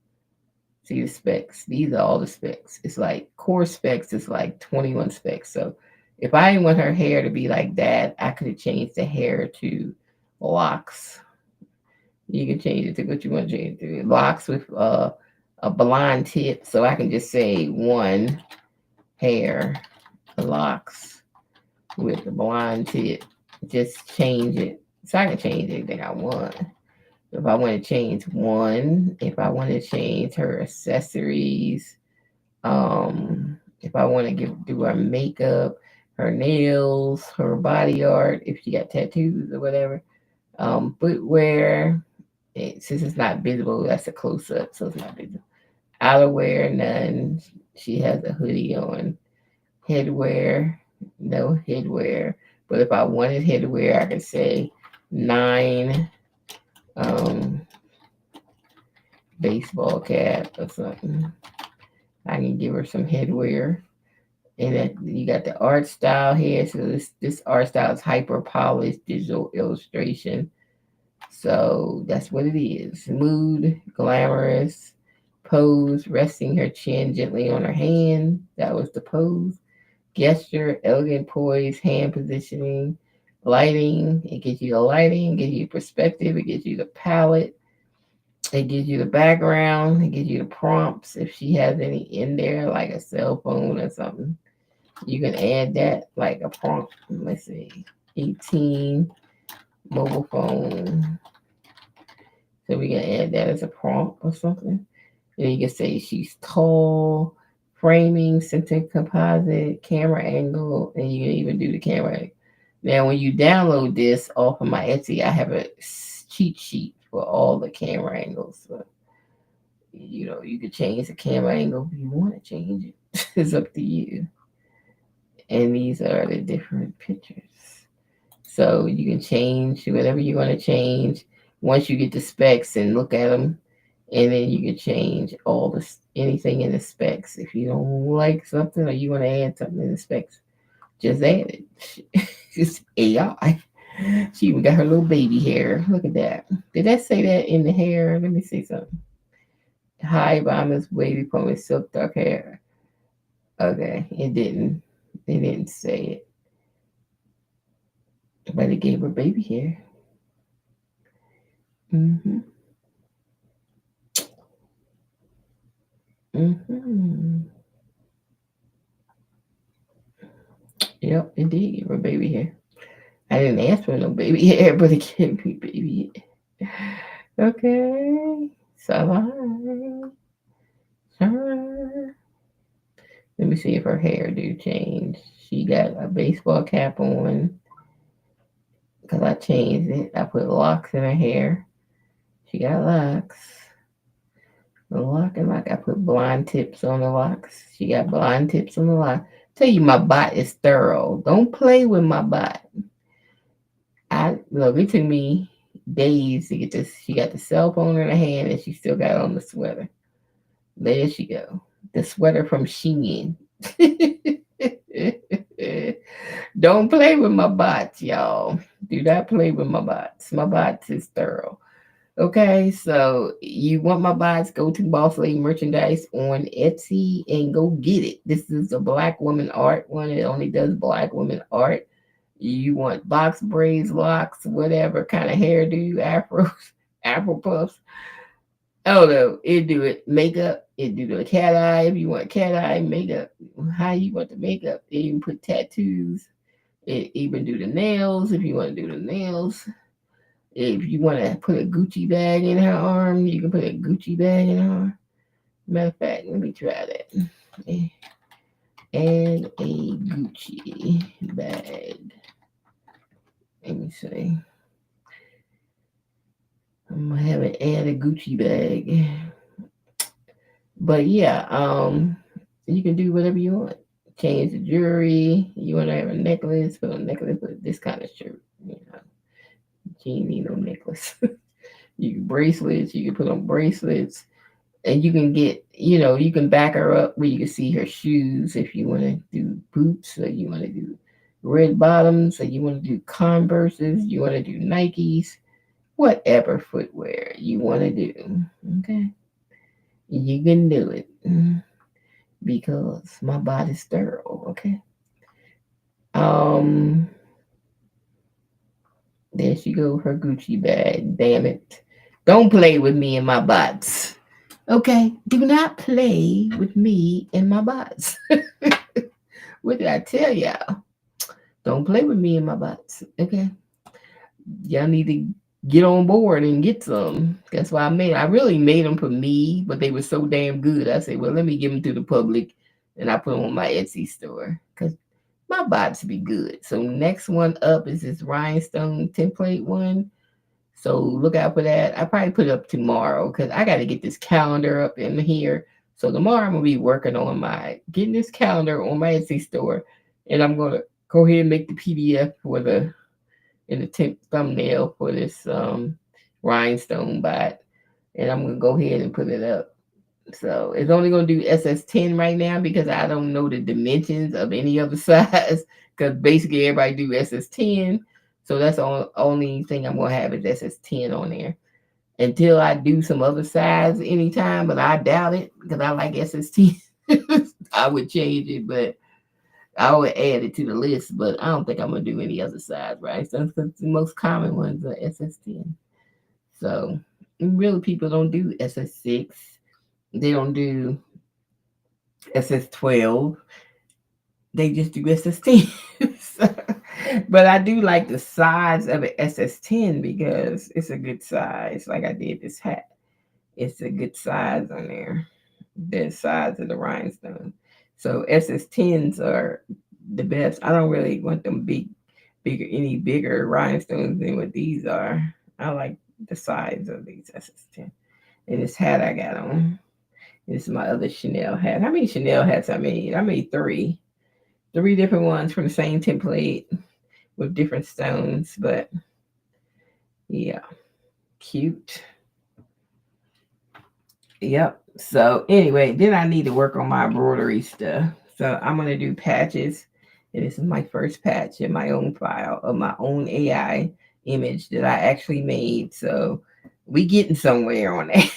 see the specs. These are all the specs. It's like core specs is like 21 specs. So if I didn't want her hair to be like that, I could have changed the hair to locks. You can change it to what you want to change it to. Locks with a blonde tip. So I can just say one hair locks with the blonde tip. Just change it. So I can change anything I want. If I want to change one, if I want to change her accessories, if I want to do her makeup, her nails, her body art, if she got tattoos or whatever, footwear. Since it's not visible, that's a close up, so it's not visible. Outerwear, none. She has a hoodie on. Headwear, no headwear. But if I wanted headwear, I could say 9 um, baseball cap or something. I can give her some headwear. And then you got the art style here. So this art style is hyper polished digital illustration. So that's what it is. Mood, glamorous, pose, resting her chin gently on her hand. That was the pose. Gesture, elegant poise, hand positioning, lighting. It gives you the lighting, it gives you perspective, it gives you the palette, it gives you the background, it gives you the prompts. If she has any in there, like a cell phone or something, you can add that like a prompt. Let's see, 18 mobile phone. So we can add that as a prompt or something. And you can say she's tall, framing, center composite, camera angle, and you can even do the camera. Now, when you download this off of my Etsy, I have a cheat sheet for all the camera angles. So, you can change the camera angle if you want to change it. It's up to you. And these are the different pictures. So you can change whatever you want to change once you get the specs and look at them, and then you can change all this anything in the specs. If you don't like something or you want to add something in the specs, just add it. It's AI. She even got her little baby hair. Look at that. Did that say that in the hair? Let me see something. High bombers, wavy pony, silk dark hair. Okay, it didn't. It didn't say it, but it gave her baby hair. Hmm. Mm-hmm. Yep, it did give her baby hair. I didn't ask for no baby hair, but it gave me baby hair. Okay. So, let me see if her hair do change. She got a baseball cap on because I changed it. I put locks in her hair. She got locks. The lock and lock. I put blonde tips on the locks. She got blonde tips on the lock. Tell you, my bot is thorough. Don't play with my bot. I look. It took me days to get this. She got the cell phone in her hand and she still got on the sweater. There she go. The sweater from Shein. Don't play with my bots, y'all. Do not play with my bots. My bots is thorough. Okay, so you want my bots? Go to Boss Lady Merchandise on Etsy and go get it. This is a black woman art one. It only does black woman art. You want box braids, locks, whatever kind of hairdo, afros, afro puffs. Oh no, it do it makeup. It do the cat eye if you want cat eye makeup. How you want the makeup? It even put tattoos. It even do the nails if you want to do the nails. If you want to put a Gucci bag in her arm, you can put a Gucci bag in her arm. Matter of fact, let me try that. Add a Gucci bag. Let me see. I'm gonna have it add a Gucci bag. But yeah, you can do whatever you want. Change the jewelry. You want to have a necklace? Put a necklace with this kind of shirt. You know, you ain't need no necklace. You can bracelets. You can put on bracelets, and you can get. You can back her up where you can see her shoes if you want to do boots, or you want to do red bottoms, or you want to do Converses. You want to do Nikes. Whatever footwear you want to do. Okay, you can do it. Because my body's thorough, okay? Um, there she go, her Gucci bag. Damn it. Don't play with me and my bots. Okay? Do not play with me and my bots. What did I tell y'all? Don't play with me and my bots. Okay? Y'all need to get on board and get some. That's why I really made them for me, but they were so damn good. I said, well, let me give them to the public, and I put them on my Etsy store because my bots be good. So next one up is this rhinestone template one. So look out for that. I probably put it up tomorrow because I got to get this calendar up in here. So tomorrow I'm gonna be working on getting this calendar on my Etsy store, and I'm gonna go ahead and make the PDF for the in the thumbnail for this rhinestone bot, and I'm gonna go ahead and put it up. So it's only gonna do SS10 right now because I don't know the dimensions of any other size. Because basically everybody do SS10, so that's the only thing I'm gonna have is SS10 on there until I do some other size anytime. But I doubt it because I like SS10. I would change it, but I would add it to the list, but I don't think I'm gonna do any other size, right? So the most common ones are SS10. So really, people don't do SS6. They don't do SS12. They just do SS10. So, but I do like the size of an SS10 because it's a good size. Like I did this hat, it's a good size on there. The size of the rhinestone. So SS10s are the best. I don't really want them any bigger rhinestones than what these are. I like the size of these SS10. And this hat I got on. This is my other Chanel hat. How many Chanel hats I made? I made three different ones from the same template with different stones. But yeah, cute. Yep. So anyway, then I need to work on my embroidery stuff. So I'm gonna do patches. And this is my first patch in my own file of my own AI image that I actually made. So we getting somewhere on that.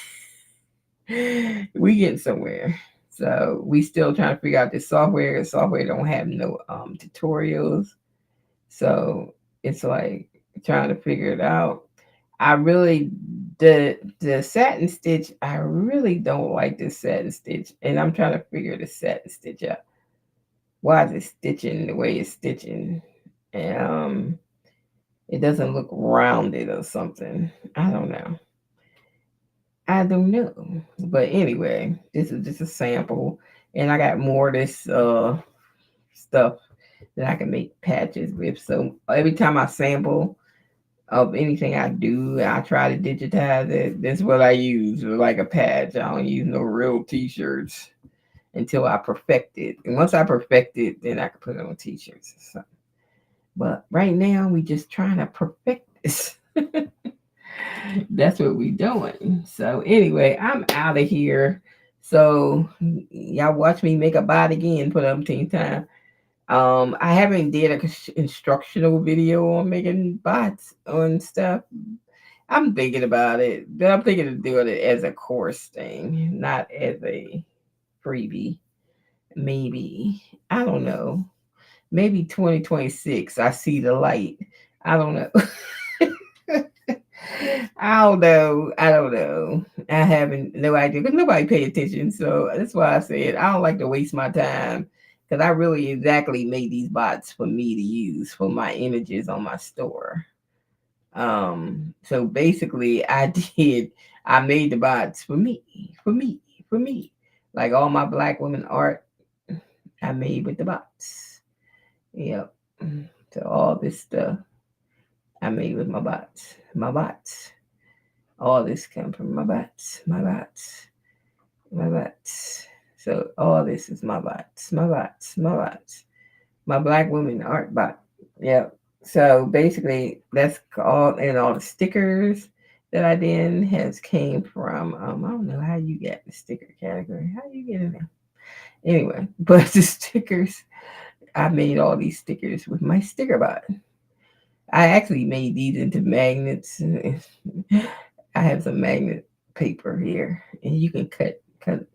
We getting somewhere. So we still trying to figure out this software. The software don't have no tutorials. So it's like trying to figure it out. I really The satin stitch, I really don't like this satin stitch, and I'm trying to figure the satin stitch out. Why is it stitching the way it's stitching? And it doesn't look rounded or something. I don't know. I don't know. But anyway, this is just a sample. And I got more of this stuff that I can make patches with. So every time I sample of anything I do, I try to digitize it. That's what I use, like a patch. I don't use no real t-shirts until I perfect it. And once I perfect it, then I can put it on t-shirts or something. But right now we just trying to perfect this. That's what we doing. So anyway, I'm out of here. So y'all watch me make a bot again for the umpteenth time. I haven't did a instructional video on making bots on stuff. I'm thinking about it, but I'm thinking of doing it as a course thing, not as a freebie. Maybe, I don't know. Maybe 2026. I see the light. I don't know. I don't know. I don't know. I haven't no idea because nobody pay attention. So that's why I said I don't like to waste my time because I really exactly made these bots for me to use for my images on my store. So basically, I made the bots for me, for me. Like all my black women art, I made with the bots. Yep. So all this stuff I made with my bots, my bots. All this come from my bots, my bots, my bots. So all this is my bots, my bots, my bots. My black woman art bot. Yep. So basically, that's all, and all the stickers that I did has came from. I don't know how you get the sticker category. How you get in there? Anyway, but the stickers, I made all these stickers with my sticker bot. I actually made these into magnets. I have some magnet paper here, and you can cut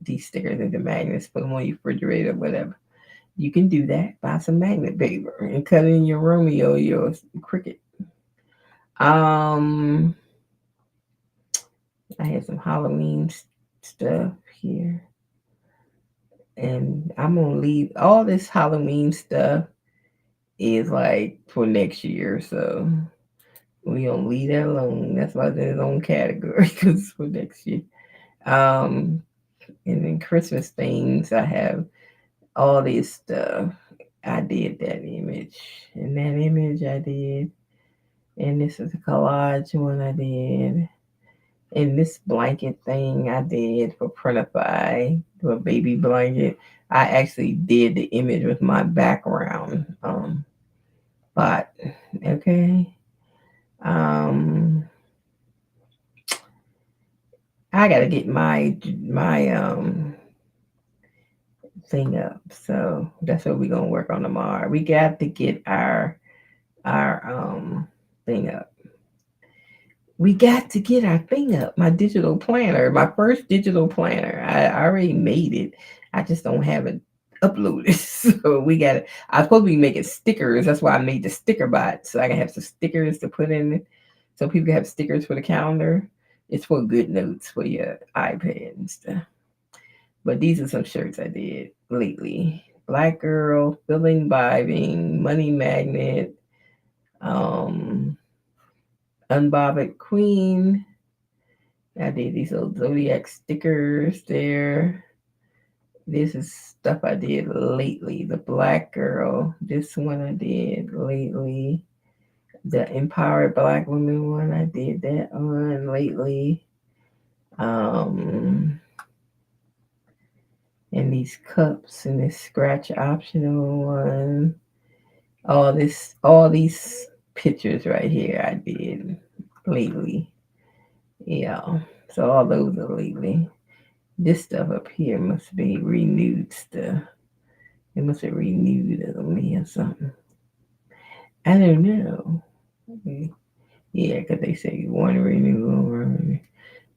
these stickers into magnets, put them on your refrigerator, whatever. You can do that. Buy some magnet paper and cut it in your Romeo, your Cricut. Um, I have some Halloween stuff here, and I'm gonna leave all this Halloween stuff is like for next year, so we gonna leave that alone. That's why it's in its own category because for next year. Um, and then Christmas things, I have all this stuff. I did that image, and that image I did, and this is a collage one I did, and this blanket thing I did for Printify, for a baby blanket. I actually did the image with my background, but okay. Um, I gotta get my thing up. So that's what we're gonna work on tomorrow. We got to get our thing up. We got to get our thing up. My digital planner, my first digital planner. I already made it. I just don't have it uploaded. So we got it. I was supposed to be making stickers. That's why I made the sticker bot. So I can have some stickers to put in it. So people have stickers for the calendar. It's for good notes for your iPad and stuff. But these are some shirts I did lately. Black girl, feeling vibing, money magnet, um, unbothered queen. I did these little zodiac stickers there. This is stuff I did lately. The black girl, this one I did lately. The empowered black woman one, I did that one lately. Um, and these cups and this scratch optional one. All these pictures right here I did lately. Yeah. So all those are lately. This stuff up here must be renewed stuff. It must have renewed it on me or something. I don't know. Yeah, because they say you want to renew over.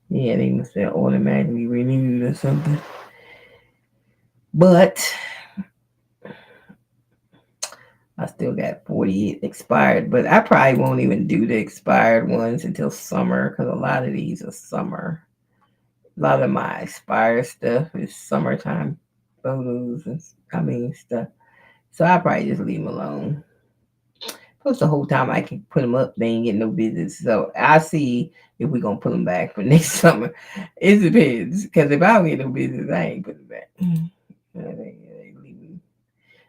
Yeah, they must have automatically renewed or something. But I still got 48 expired, but I probably won't even do the expired ones until summer because a lot of these are summer. A lot of my expired stuff is summertime photos and stuff. So I probably just leave them alone. Plus, the whole time I can put them up, they ain't getting no visits. So I see if we're gonna put them back for next summer. It depends, because if I don't get no visits, I ain't putting them back.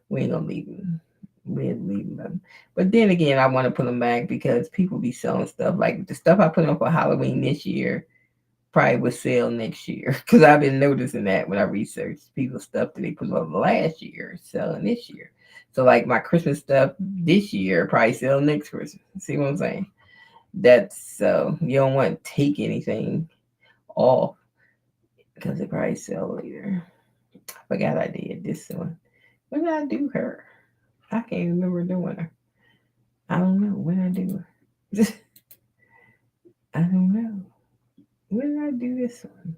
We ain't gonna leave them. We ain't leaving them. But then again, I want to put them back because people be selling stuff like the stuff I put on for Halloween this year probably will sell next year because I've been noticing that when I researched people's stuff that they put on last year selling this year. So like my Christmas stuff this year probably sell next Christmas. See what I'm saying? That's so you don't want to take anything off because it probably sell later. I forgot I did this one. When did I do her? I can't remember doing her. I don't know when I do her. I don't know. When did I do this one?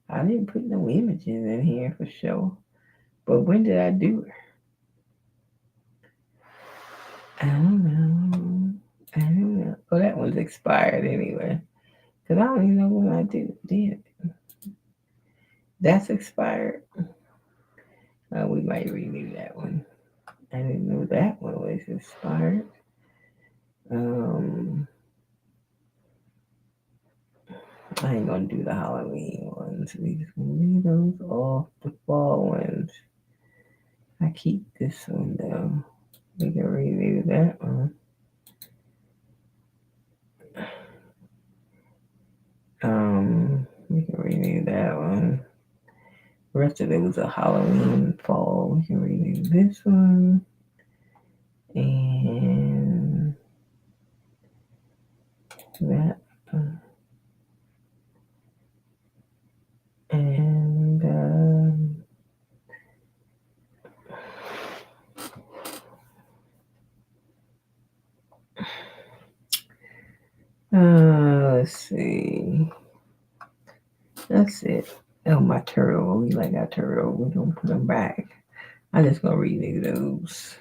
I didn't put no images in here for sure. But when did I do her? I don't know. I don't know. Oh, that one's expired anyway. Because I don't even know when I did it. That's expired. We might renew that one. I didn't know that one was expired. Um, I ain't gonna do the Halloween ones. We just gonna leave those off. The fall ones. I keep this one though. We can renew that one. We can renew that one. The rest of it was a Halloween fall. We can renew this one. And that. And let's see. That's it. Oh, my turtle. We like our turtle. We're gonna put them back. I'm just gonna renew those.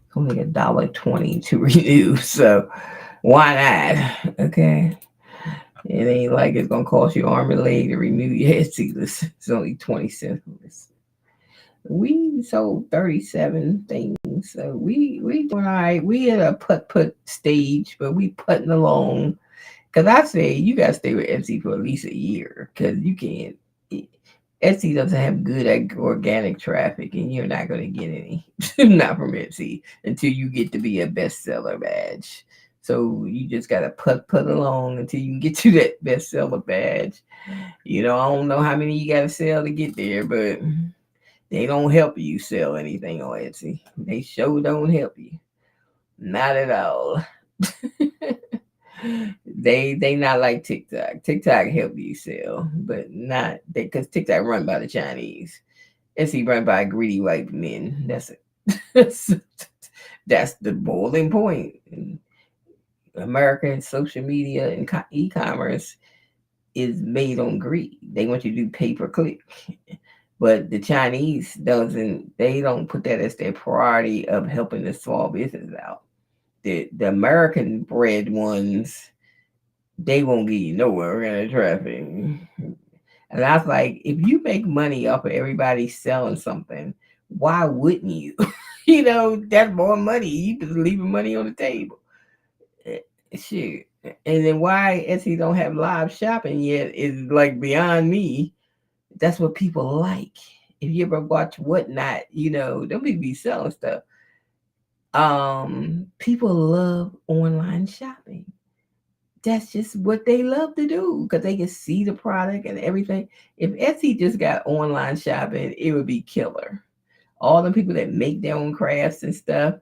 It's only $1.20 to renew, so why not? Okay. It ain't like it's gonna cost you arm and leg to renew your head sealers. It's only 20 cents. We sold 37 things, so we doing all right. We at a put stage, but we putting along. Cause I say you gotta stay with Etsy for at least a year, cause you can't. Etsy doesn't have good organic traffic, and you're not gonna get any, not from Etsy, until you get to be a bestseller badge. So you just gotta put along until you can get to that bestseller badge. I don't know how many you gotta sell to get there, but they don't help you sell anything on Etsy. They sure don't help you. Not at all. They not like TikTok. TikTok help you sell, but not because TikTok run by the Chinese. Etsy run by greedy white men. That's it. That's the boiling point. American social media and e-commerce is made on greed. They want you to do pay per click. But the Chinese they don't put that as their priority of helping the small business out. The American bred ones, they won't get you nowhere in the traffic. And I was like, if you make money off of everybody selling something, why wouldn't you? That's more money. You just leaving money on the table. Shit. And then why Etsy don't have live shopping yet is like beyond me. That's what people like. If you ever watch Whatnot, them people be selling stuff. People love online shopping. That's just what they love to do because they can see the product and everything. If Etsy just got online shopping, it would be killer. All the people that make their own crafts and stuff,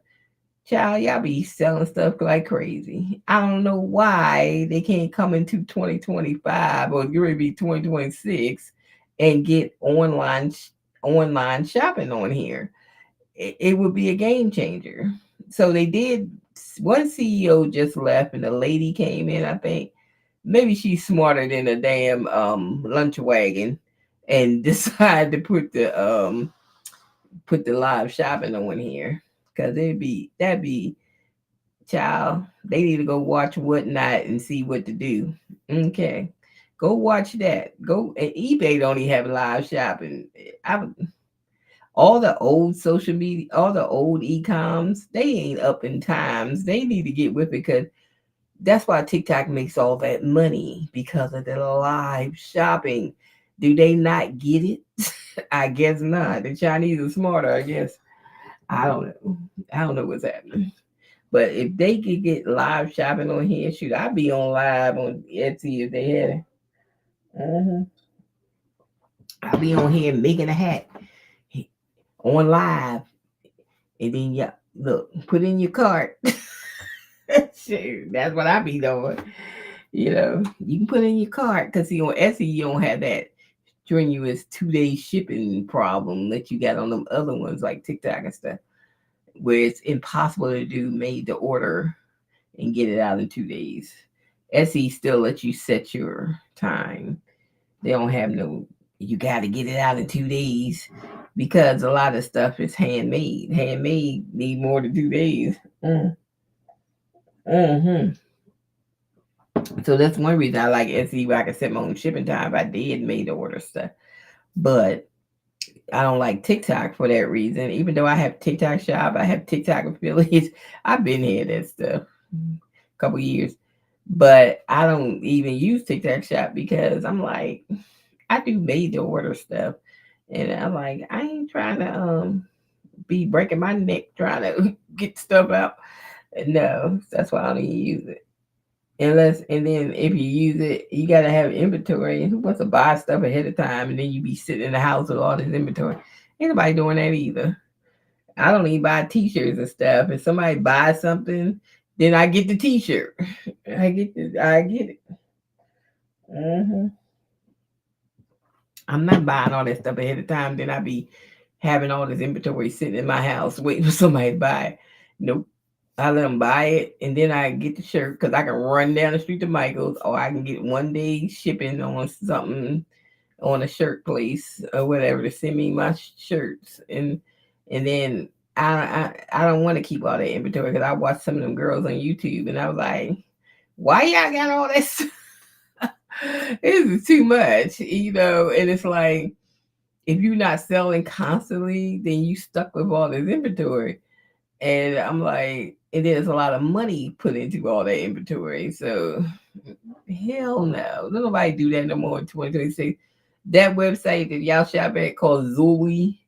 child, y'all be selling stuff like crazy. I don't know why they can't come into 2025 or you're going to be 2026 and get online shopping on here. It would be a game changer. So they did. One CEO just left, and the lady came in. I think maybe she's smarter than a damn lunch wagon, and decided to put the live shopping on here. Cause that'd be child. They need to go watch Whatnot and see what to do. Okay. Go watch that. Go and eBay don't even have live shopping. I all the old social media, all the old e-coms, they ain't up in times. They need to get with it because that's why TikTok makes all that money because of the live shopping. Do they not get it? I guess not. The Chinese are smarter, I guess. I don't know. I don't know what's happening. But if they could get live shopping on here, shoot, I'd be on live on Etsy if they had it. Mm-hmm. I'd be on here making a hat on live. And then, yeah, look, put in your cart. Shoot, that's what I be doing. You know, you can put in your cart because see on Etsy you don't have that strenuous 2 day shipping problem that you got on them other ones like TikTok and stuff, where it's impossible to do made to order and get it out in 2 days. Etsy still lets you set your time. They don't have no you got to get it out in 2 days because a lot of stuff is handmade. Handmade need more than 2 days. Mm-hmm. So that's one reason I like Etsy where I can set my own shipping time if I did made to order stuff. But I don't like TikTok for that reason. Even though I have TikTok shop, I have TikTok affiliates. I've been here that stuff a couple years. But I don't even use TikTok shop because I'm like, I do made to order stuff. And I'm like, I ain't trying to be breaking my neck trying to get stuff out. No, that's why I don't even use it. Unless and then if you use it, you gotta have inventory. And who wants to buy stuff ahead of time and then you be sitting in the house with all this inventory? Ain't nobody doing that either. I don't even buy t-shirts and stuff. If somebody buys something, then I get the t-shirt. I get it. Hmm. I'm not buying all that stuff ahead of time. Then I be having all this inventory sitting in my house waiting for somebody to buy it. Nope. I let them buy it and then I get the shirt because I can run down the street to Michael's or I can get 1 day shipping on something on a shirt place or whatever to send me my shirts and then I don't want to keep all that inventory because I watched some of them girls on YouTube and I was like, why y'all got all this? This is too much, and it's like if you're not selling constantly, then you stuck with all this inventory. And I'm like, and there's a lot of money put into all that inventory. So hell no. Nobody do that no more in 2026. That website that y'all shop at called Zuli,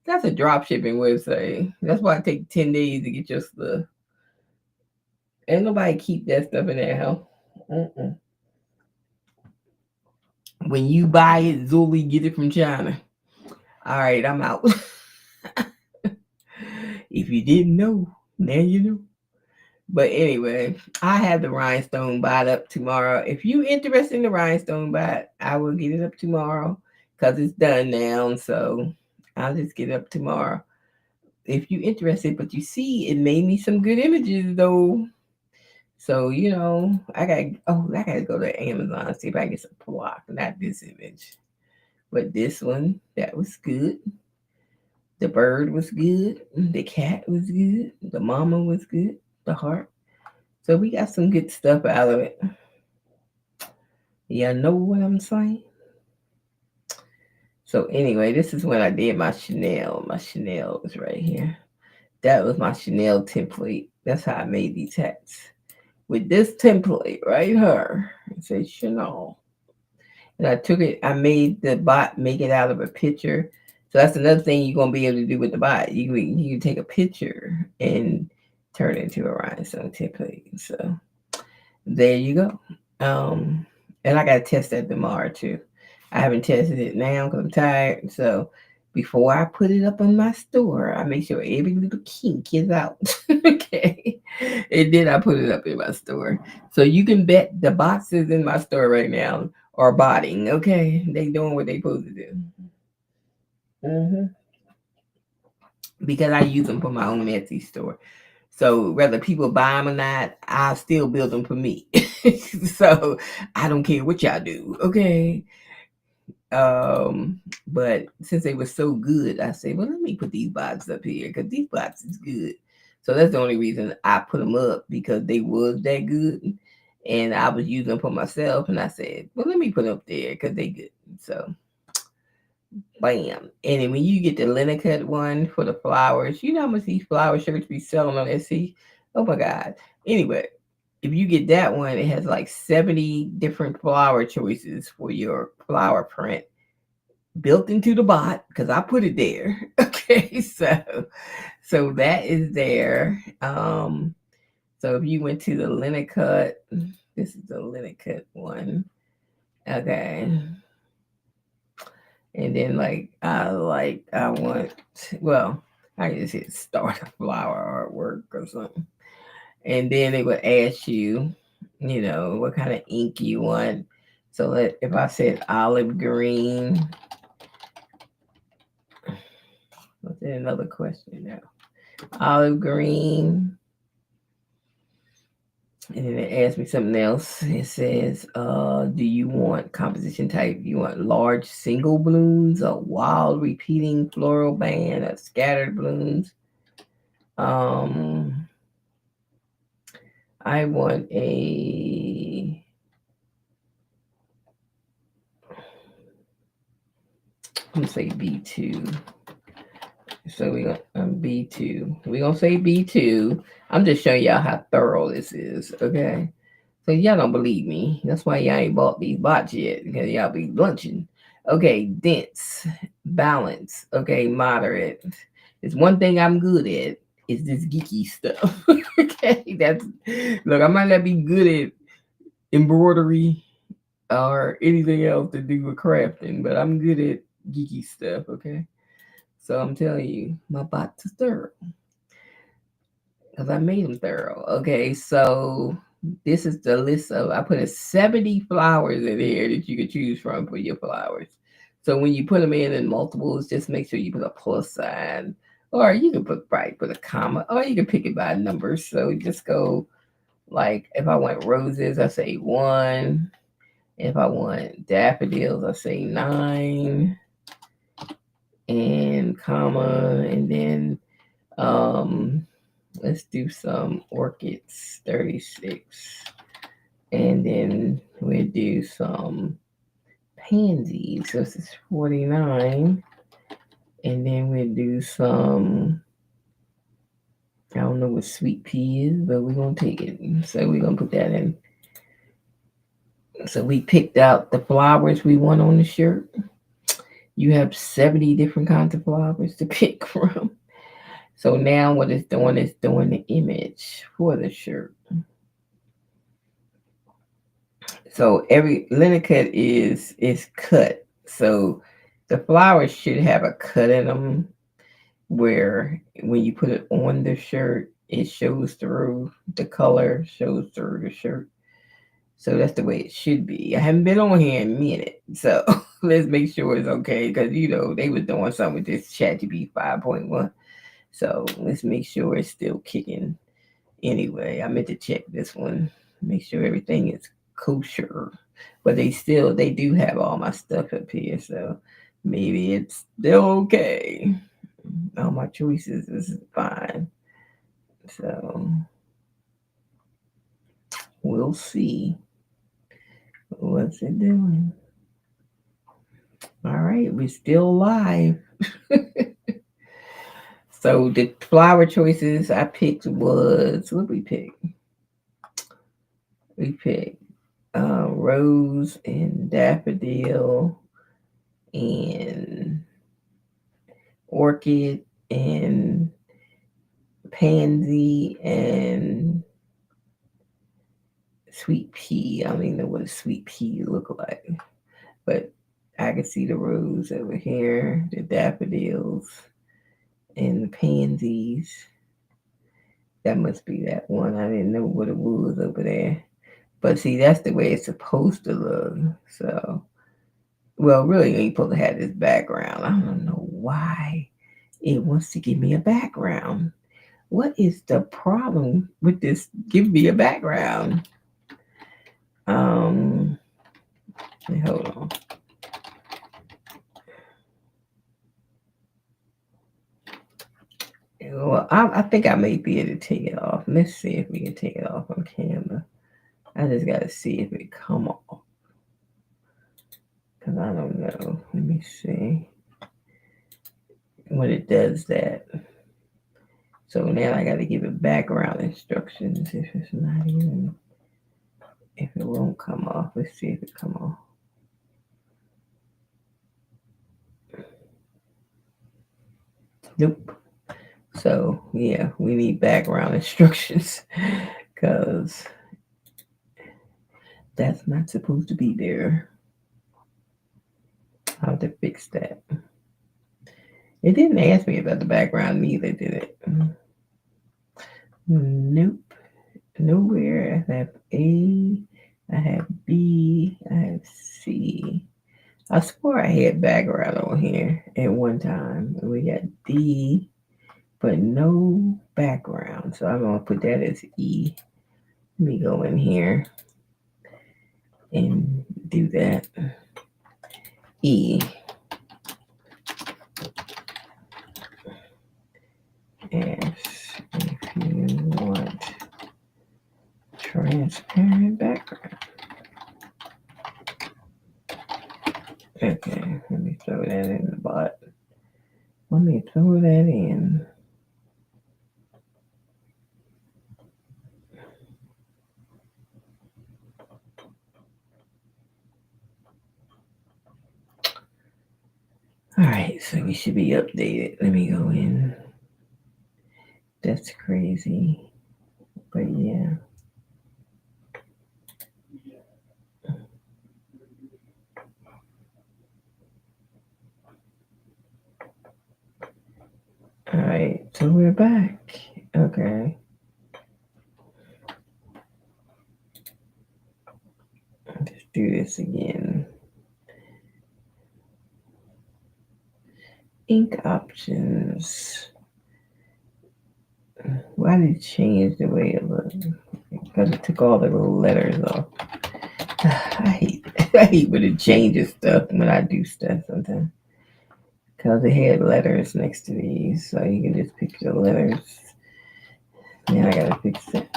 that's a drop shipping website. That's why it takes 10 days to get your stuff. Ain't nobody keep that stuff in their house. Mm-mm. When you buy it, Zuli, get it from China. All right, I'm out. If you didn't know, now you know. But anyway, I have the rhinestone bot up tomorrow. If you interested in the rhinestone bot, I will get it up tomorrow because it's done now. So I'll just get it up tomorrow. If you interested, but you see, it made me some good images though. So I gotta go to Amazon and see if I can get some block. Not this image, but this one that was good. The bird was good. The cat was good. The mama was good. The heart. So we got some good stuff out of it. You know what I'm saying? So anyway, this is when I did my Chanel. My Chanel was right here. That was my Chanel template. That's how I made these hats. With this template right here, it says Chanel. And I took it, I made the bot make it out of a picture. So that's another thing you're gonna be able to do with the bot. You can take a picture and turn it into a rhinestone template. So there you go. And I gotta test that tomorrow too. I haven't tested it now because I'm tired. So before I put it up in my store, I make sure every little kink is out. Okay. And then I put it up in my store. So you can bet the boxes in my store right now are botting. Okay. They doing what they supposed to do. Hmm. Because I use them for my own Etsy store. So whether people buy them or not, I still build them for me. So I don't care what y'all do. Okay. But since they were so good, I said, well, let me put these boxes up here because these boxes good. So that's the only reason I put them up, because they was that good, and I was using them for myself. And I said, well, let me put them up there because they good. So bam. And then when you get the Linicut one for the flowers, you know how much these flower shirts be selling on Etsy? Oh my God. Anyway, if you get that one, it has like 70 different flower choices for your flower print built into the bot because I put it there. Okay, so that is there. So if you went to the Linicut, this is the Linicut one. Okay. And then I want, well, I just hit start a flower artwork or something. And then it would ask you, what kind of ink you want. So if I said olive green, what's there another question now? Olive green. And then it asks me something else. It says, do you want composition type? You want large single blooms, a wild repeating floral band, or scattered blooms? Um, I want I'm gonna say B2. So we're gonna B2. We're gonna say B2. I'm just showing y'all how thorough this is, okay? So y'all don't believe me. That's why y'all ain't bought these bots yet, because y'all be lunching. Okay, dense, balance, okay, moderate. It's one thing I'm good at is this geeky stuff. Okay, that's look, I might not be good at embroidery or anything else to do with crafting, but I'm good at geeky stuff, okay? So I'm telling you, my bots are thorough because I made them thorough. Okay, so this is the list of, I put a 70 flowers in here that you could choose from for your flowers. So when you put them in multiples, just make sure you put a plus sign, or you can put a comma, or you can pick it by numbers. So just go like if I want roses, I say 1. If I want daffodils, I say 9, and comma, and then let's do some orchids, 36. And then we'll do some pansies. So this is 49. And then we'll do some, I don't know what sweet pea is, but we're going to take it. So we're going to put that in. So we picked out the flowers we want on the shirt. You have 70 different kinds of flowers to pick from. So now what it's doing is doing the image for the shirt. So every Linicut is cut. So the flowers should have a cut in them where when you put it on the shirt, it shows through the color, shows through the shirt. So that's the way it should be. I haven't been on here in a minute, so let's make sure it's okay because they was doing something with this ChatGPT 5.1. So let's make sure it's still kicking. Anyway, I meant to check this one, make sure everything is kosher. But they do have all my stuff up here, so maybe it's still okay. All my choices is fine. So we'll see. What's it doing? All right, we're still live. So the flower choices I picked was what we picked. We picked rose and daffodil and orchid and pansy and sweet pea. I don't even know what a sweet pea look like, but I can see the rose over here, the daffodils, and the pansies. That must be that one. I didn't know what it was over there. But see, that's the way it's supposed to look. So, well, really, you ain't supposed to have this background. I don't know why it wants to give me a background. What is the problem with this? Give me a background. Um, hold on. Well, I think I may be able to take it off. Let's see if we can take it off on camera. I just gotta see if it come off. Cause I don't know. Let me see when it does that. So now I gotta give it background instructions if it's not even, if it won't come off. Let's see if it come off. Nope. So yeah, we need background instructions because that's not supposed to be there. How to fix that? It didn't ask me about the background neither, did it? Nope. Nowhere. I have A, I have B, I have C. I swore I had background on here at one time. We got D, but no background. So I'm gonna put that as E. Let me go in here and do that. E. Yes, if you want transparent background. Okay, let me throw that in the bot. Let me throw that in. All right, so we should be updated. Let me go in. That's crazy, but yeah. All right, so we're back. Okay. Let's do this again. Ink options. Why did it change the way it looked? Because it took all the little letters off. I hate when it changes stuff when I do stuff sometimes. Because it had letters next to these, so you can just pick the letters. Now I gotta fix it.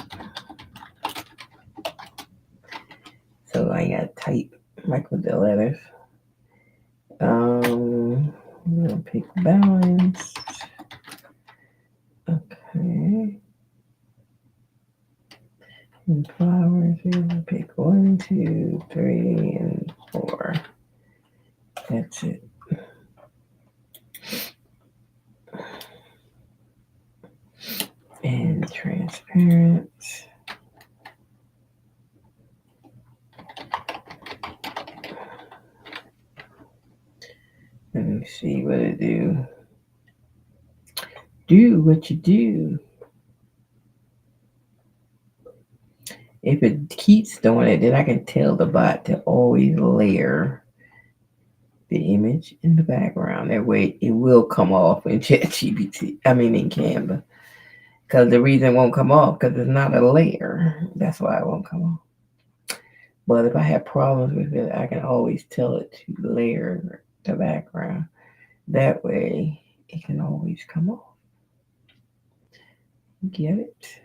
So I gotta type like with the letters. I'm gonna pick balanced. Okay. And flowers, we're gonna pick 1, 2, 3, and 4. That's it. And transparent. Let me see what it do. Do what you do. If it keeps doing it, then I can tell the bot to always layer the image in the background. That way it will come off in ChatGPT. I mean in Canva. Because the reason it won't come off because it's not a layer. That's why it won't come off. But if I have problems with it, I can always tell it to layer the background. That way it can always come off. Get it?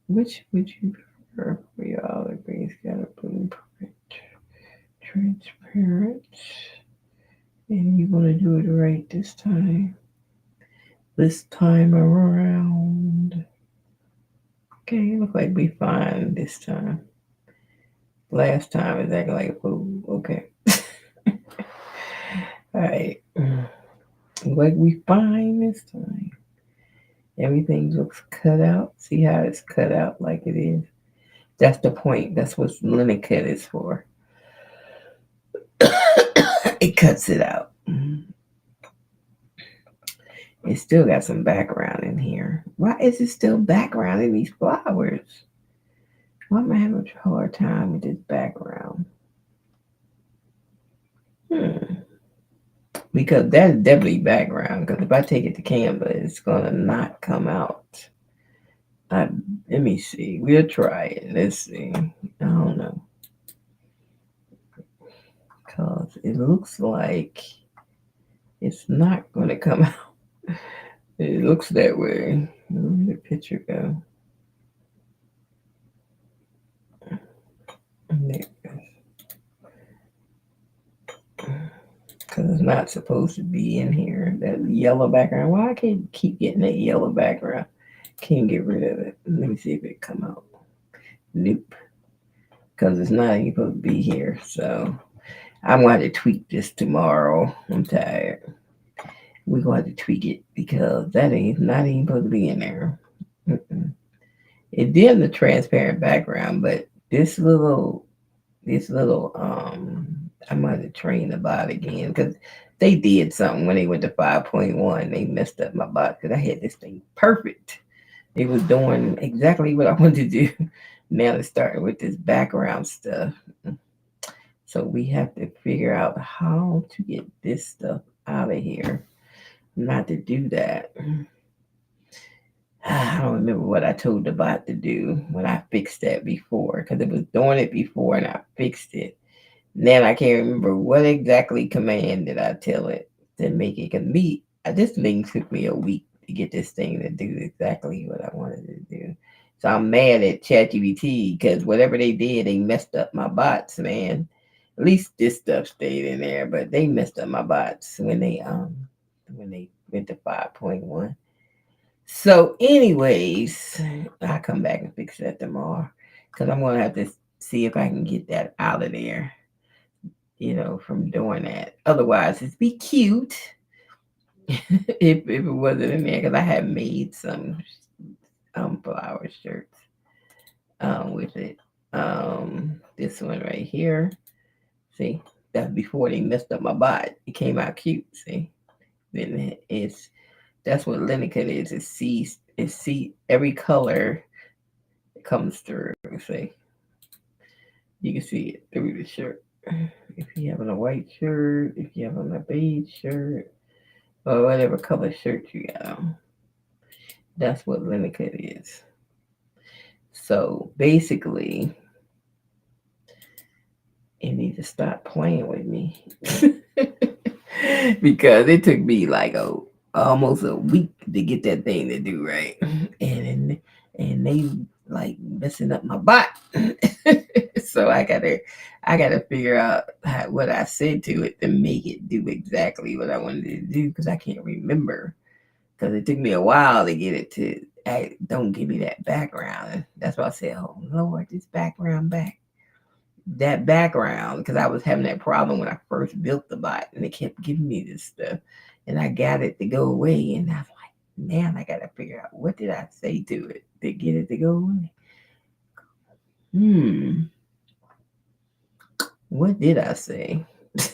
Which would you prefer for your olive green scatter blueprint? Transparent. And you want to do it right this time. This time around. Okay, look like we fine this time. Last time is acting like, oh, okay. All right. Like we fine this time. Everything looks cut out. See how it's cut out like it is? That's the point. That's what limit cut is for. It cuts it out. It still got some background in here. Why is it still background in these flowers? Why am I having a hard time with this background? Because that's definitely background. Because if I take it to Canva, it's gonna not come out. Let me see. We'll try it. Let's see. I don't know. Because it looks like it's not gonna come out. It looks that way. Where did the picture go? Because it's not supposed to be in here. That yellow background. Why I can't keep getting that yellow background? Can't get rid of it. Let me see if it come out. Nope. Because it's not even supposed to be here. So I'm going to have to tweak this tomorrow. I'm tired. We're going to have to tweak it because that ain't not even supposed to be in there. Mm-mm. It did the transparent background, but this little I'm going to train the bot again because they did something when they went to 5.1. They messed up my bot because I had this thing perfect. It was doing exactly what I wanted to do. Now it's starting with this background stuff. So we have to figure out how to get this stuff out of here. Not to do that. I don't remember what I told the bot to do when I fixed that before because it was doing it before and I fixed it. Now I can't remember what exactly command did I tell it to make it. Because this thing took me a week to get this thing to do exactly what I wanted to do. So I'm mad at ChatGPT because whatever they did, they messed up my bots, man. At least this stuff stayed in there, but they messed up my bots when they went to 5.1. So, anyways, I'll come back and fix that tomorrow because I'm gonna have to see if I can get that out of there, from doing that. Otherwise, it'd be cute if it wasn't in there because I had made some flower shirts with it. This one right here. See, that's before they messed up my bot. It came out cute. See, then that's what Linica is. It sees every color comes through. See, you can see it through the shirt. If you have on a white shirt, if you have on a beige shirt, or whatever color shirt you got on, that's what Linica is. So basically, it needs to stop playing with me because it took me like almost a week to get that thing to do right, and they like messing up my bot. So I gotta figure out what I said to it to make it do exactly what I wanted it to do because I can't remember because it took me a while to get it to don't give me that background. That's why I said, oh Lord, this background back. That background because I was having that problem when I first built the bot and it kept giving me this stuff and I got it to go away and I was like, man, I gotta figure out what did I say to it to get it to go away. What did I say?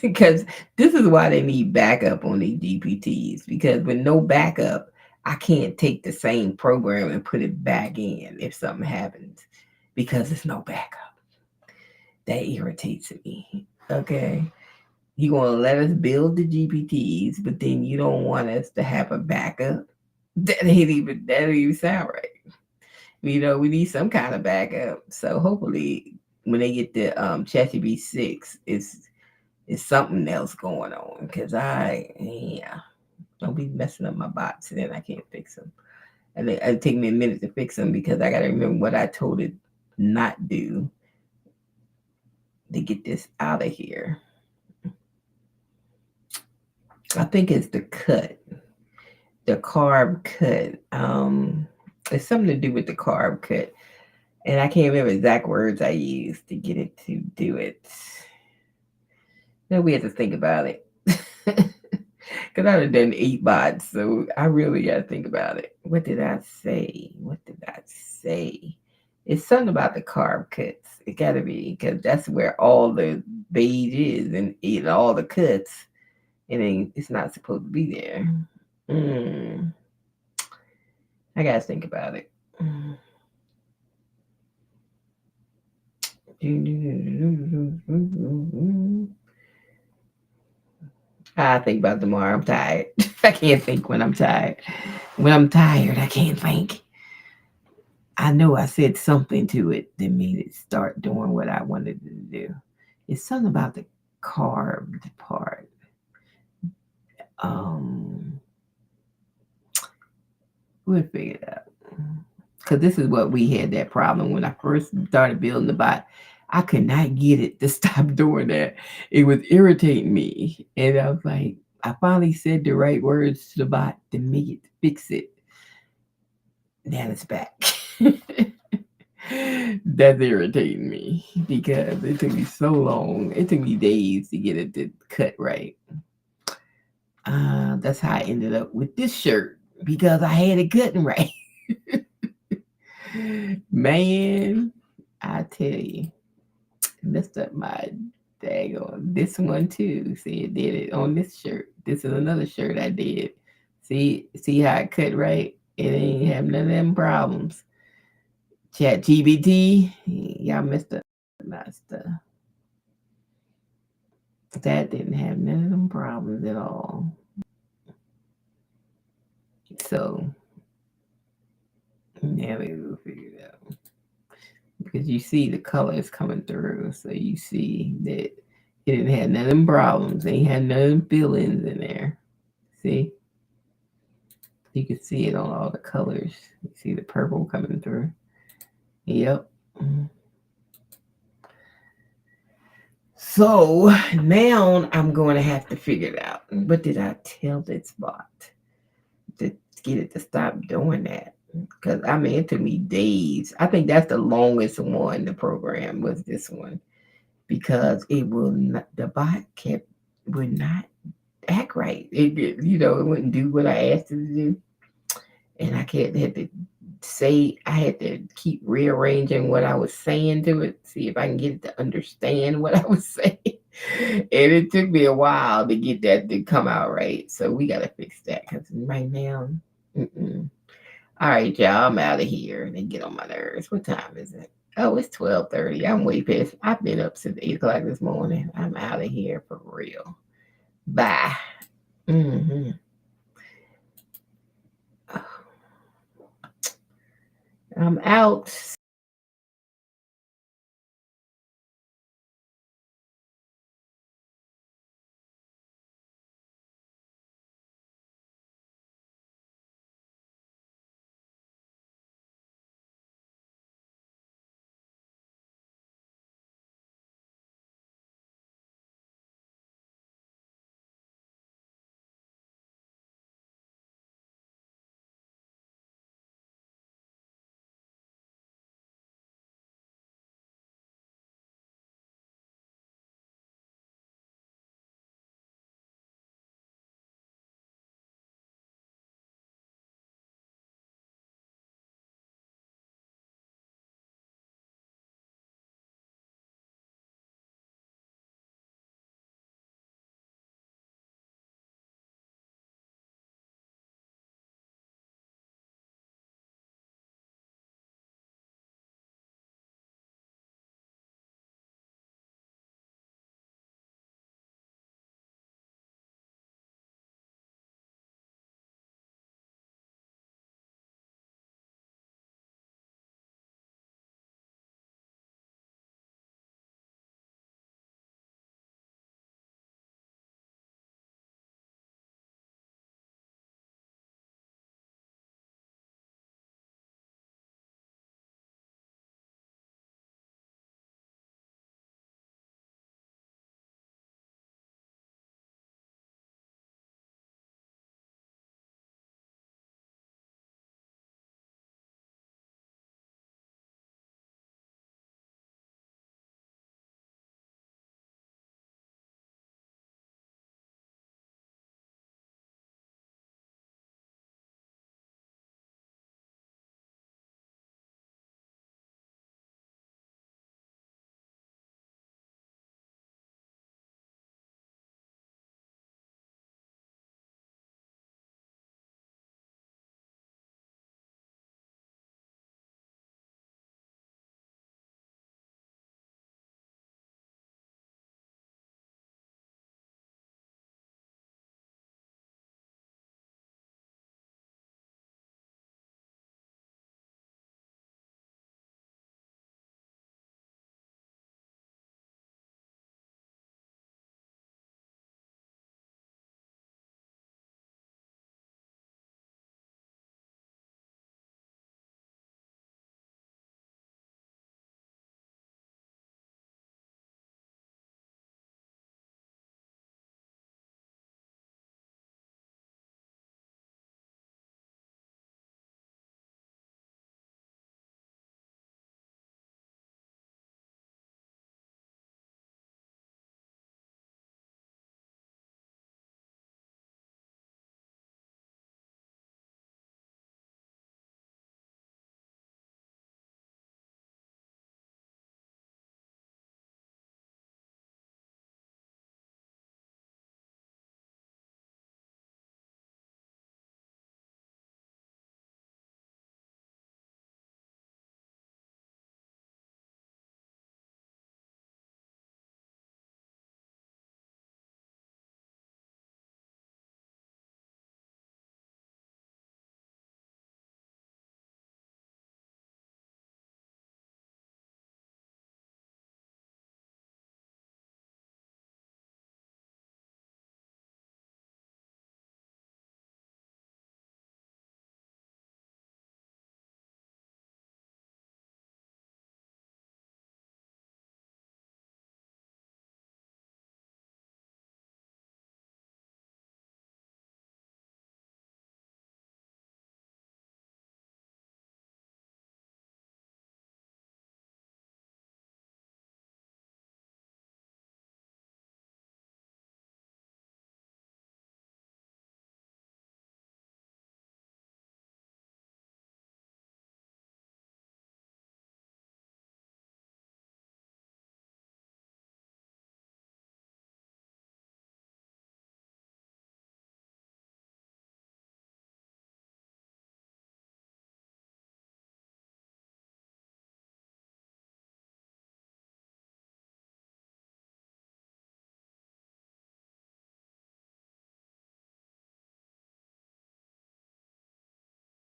Because this is why they need backup on these GPTs because with no backup, I can't take the same program and put it back in if something happens because there's no backup. That irritates me. Okay. You want to let us build the GPTs, but then you don't want us to have a backup. That ain't even sound right. We need some kind of backup. So hopefully, when they get the ChatGPT 6, it's something else going on. Cause don't be messing up my bots, and then I can't fix them. And it take me a minute to fix them because I gotta remember what I told it not do to get this out of here. I think it's the carb cut. It's something to do with the carb cut, and I can't remember exact words I used to get it to do it. Then we have to think about it because I've done 8 bots, so I really got to think about it. What did I say? What did I say? It's something about the carb cuts. It got to be because that's where all the beige is and eating all the cuts, and it's not supposed to be there. Mm. I gotta think about it. I think about it tomorrow. I'm tired. I can't think when I'm tired. When I'm tired, I can't think. I know I said something to it that made it start doing what I wanted it to do. It's something about the carved part. Um, We'll figure it out. Because this is what we had that problem when I first started building the bot. I could not get it to stop doing that. It was irritating me. And I was like, I finally said the right words to the bot to make it fix it. Now it's back. That's irritating me because it took me so long. It took me days to get it to cut right. That's how I ended up with this shirt because I had it cutting right. Man, I tell you, messed up my daggone this one too. See, it did it on this shirt. This is another shirt I did. See how I cut right? It ain't have none of them problems. Chat GBT, y'all messed up my stuff. That didn't have none of them problems at all. So now we will figure it out. Because you see the colors coming through. So you see that it didn't have none of them problems. They ain't had none of them feelings in there. See? You can see it on all the colors. You see the purple coming through. Yep. So now I'm going to have to figure it out. What did I tell this bot to get it to stop doing that? Because I mean, it took me days. I think that's the longest one. The program was this one because it will not. The bot would not act right. It wouldn't do what I asked it to do, and had to say I had to keep rearranging what I was saying to it, see if I can get it to understand what I was saying. And it took me a while to get that to come out right. So we got to fix that because right now, all right, y'all, I'm out of here. They get on my nerves. What time is it? Oh, it's 12:30. I'm way past. I've been up since 8 o'clock this morning. I'm out of here for real. Bye. Mm-hmm. I'm out.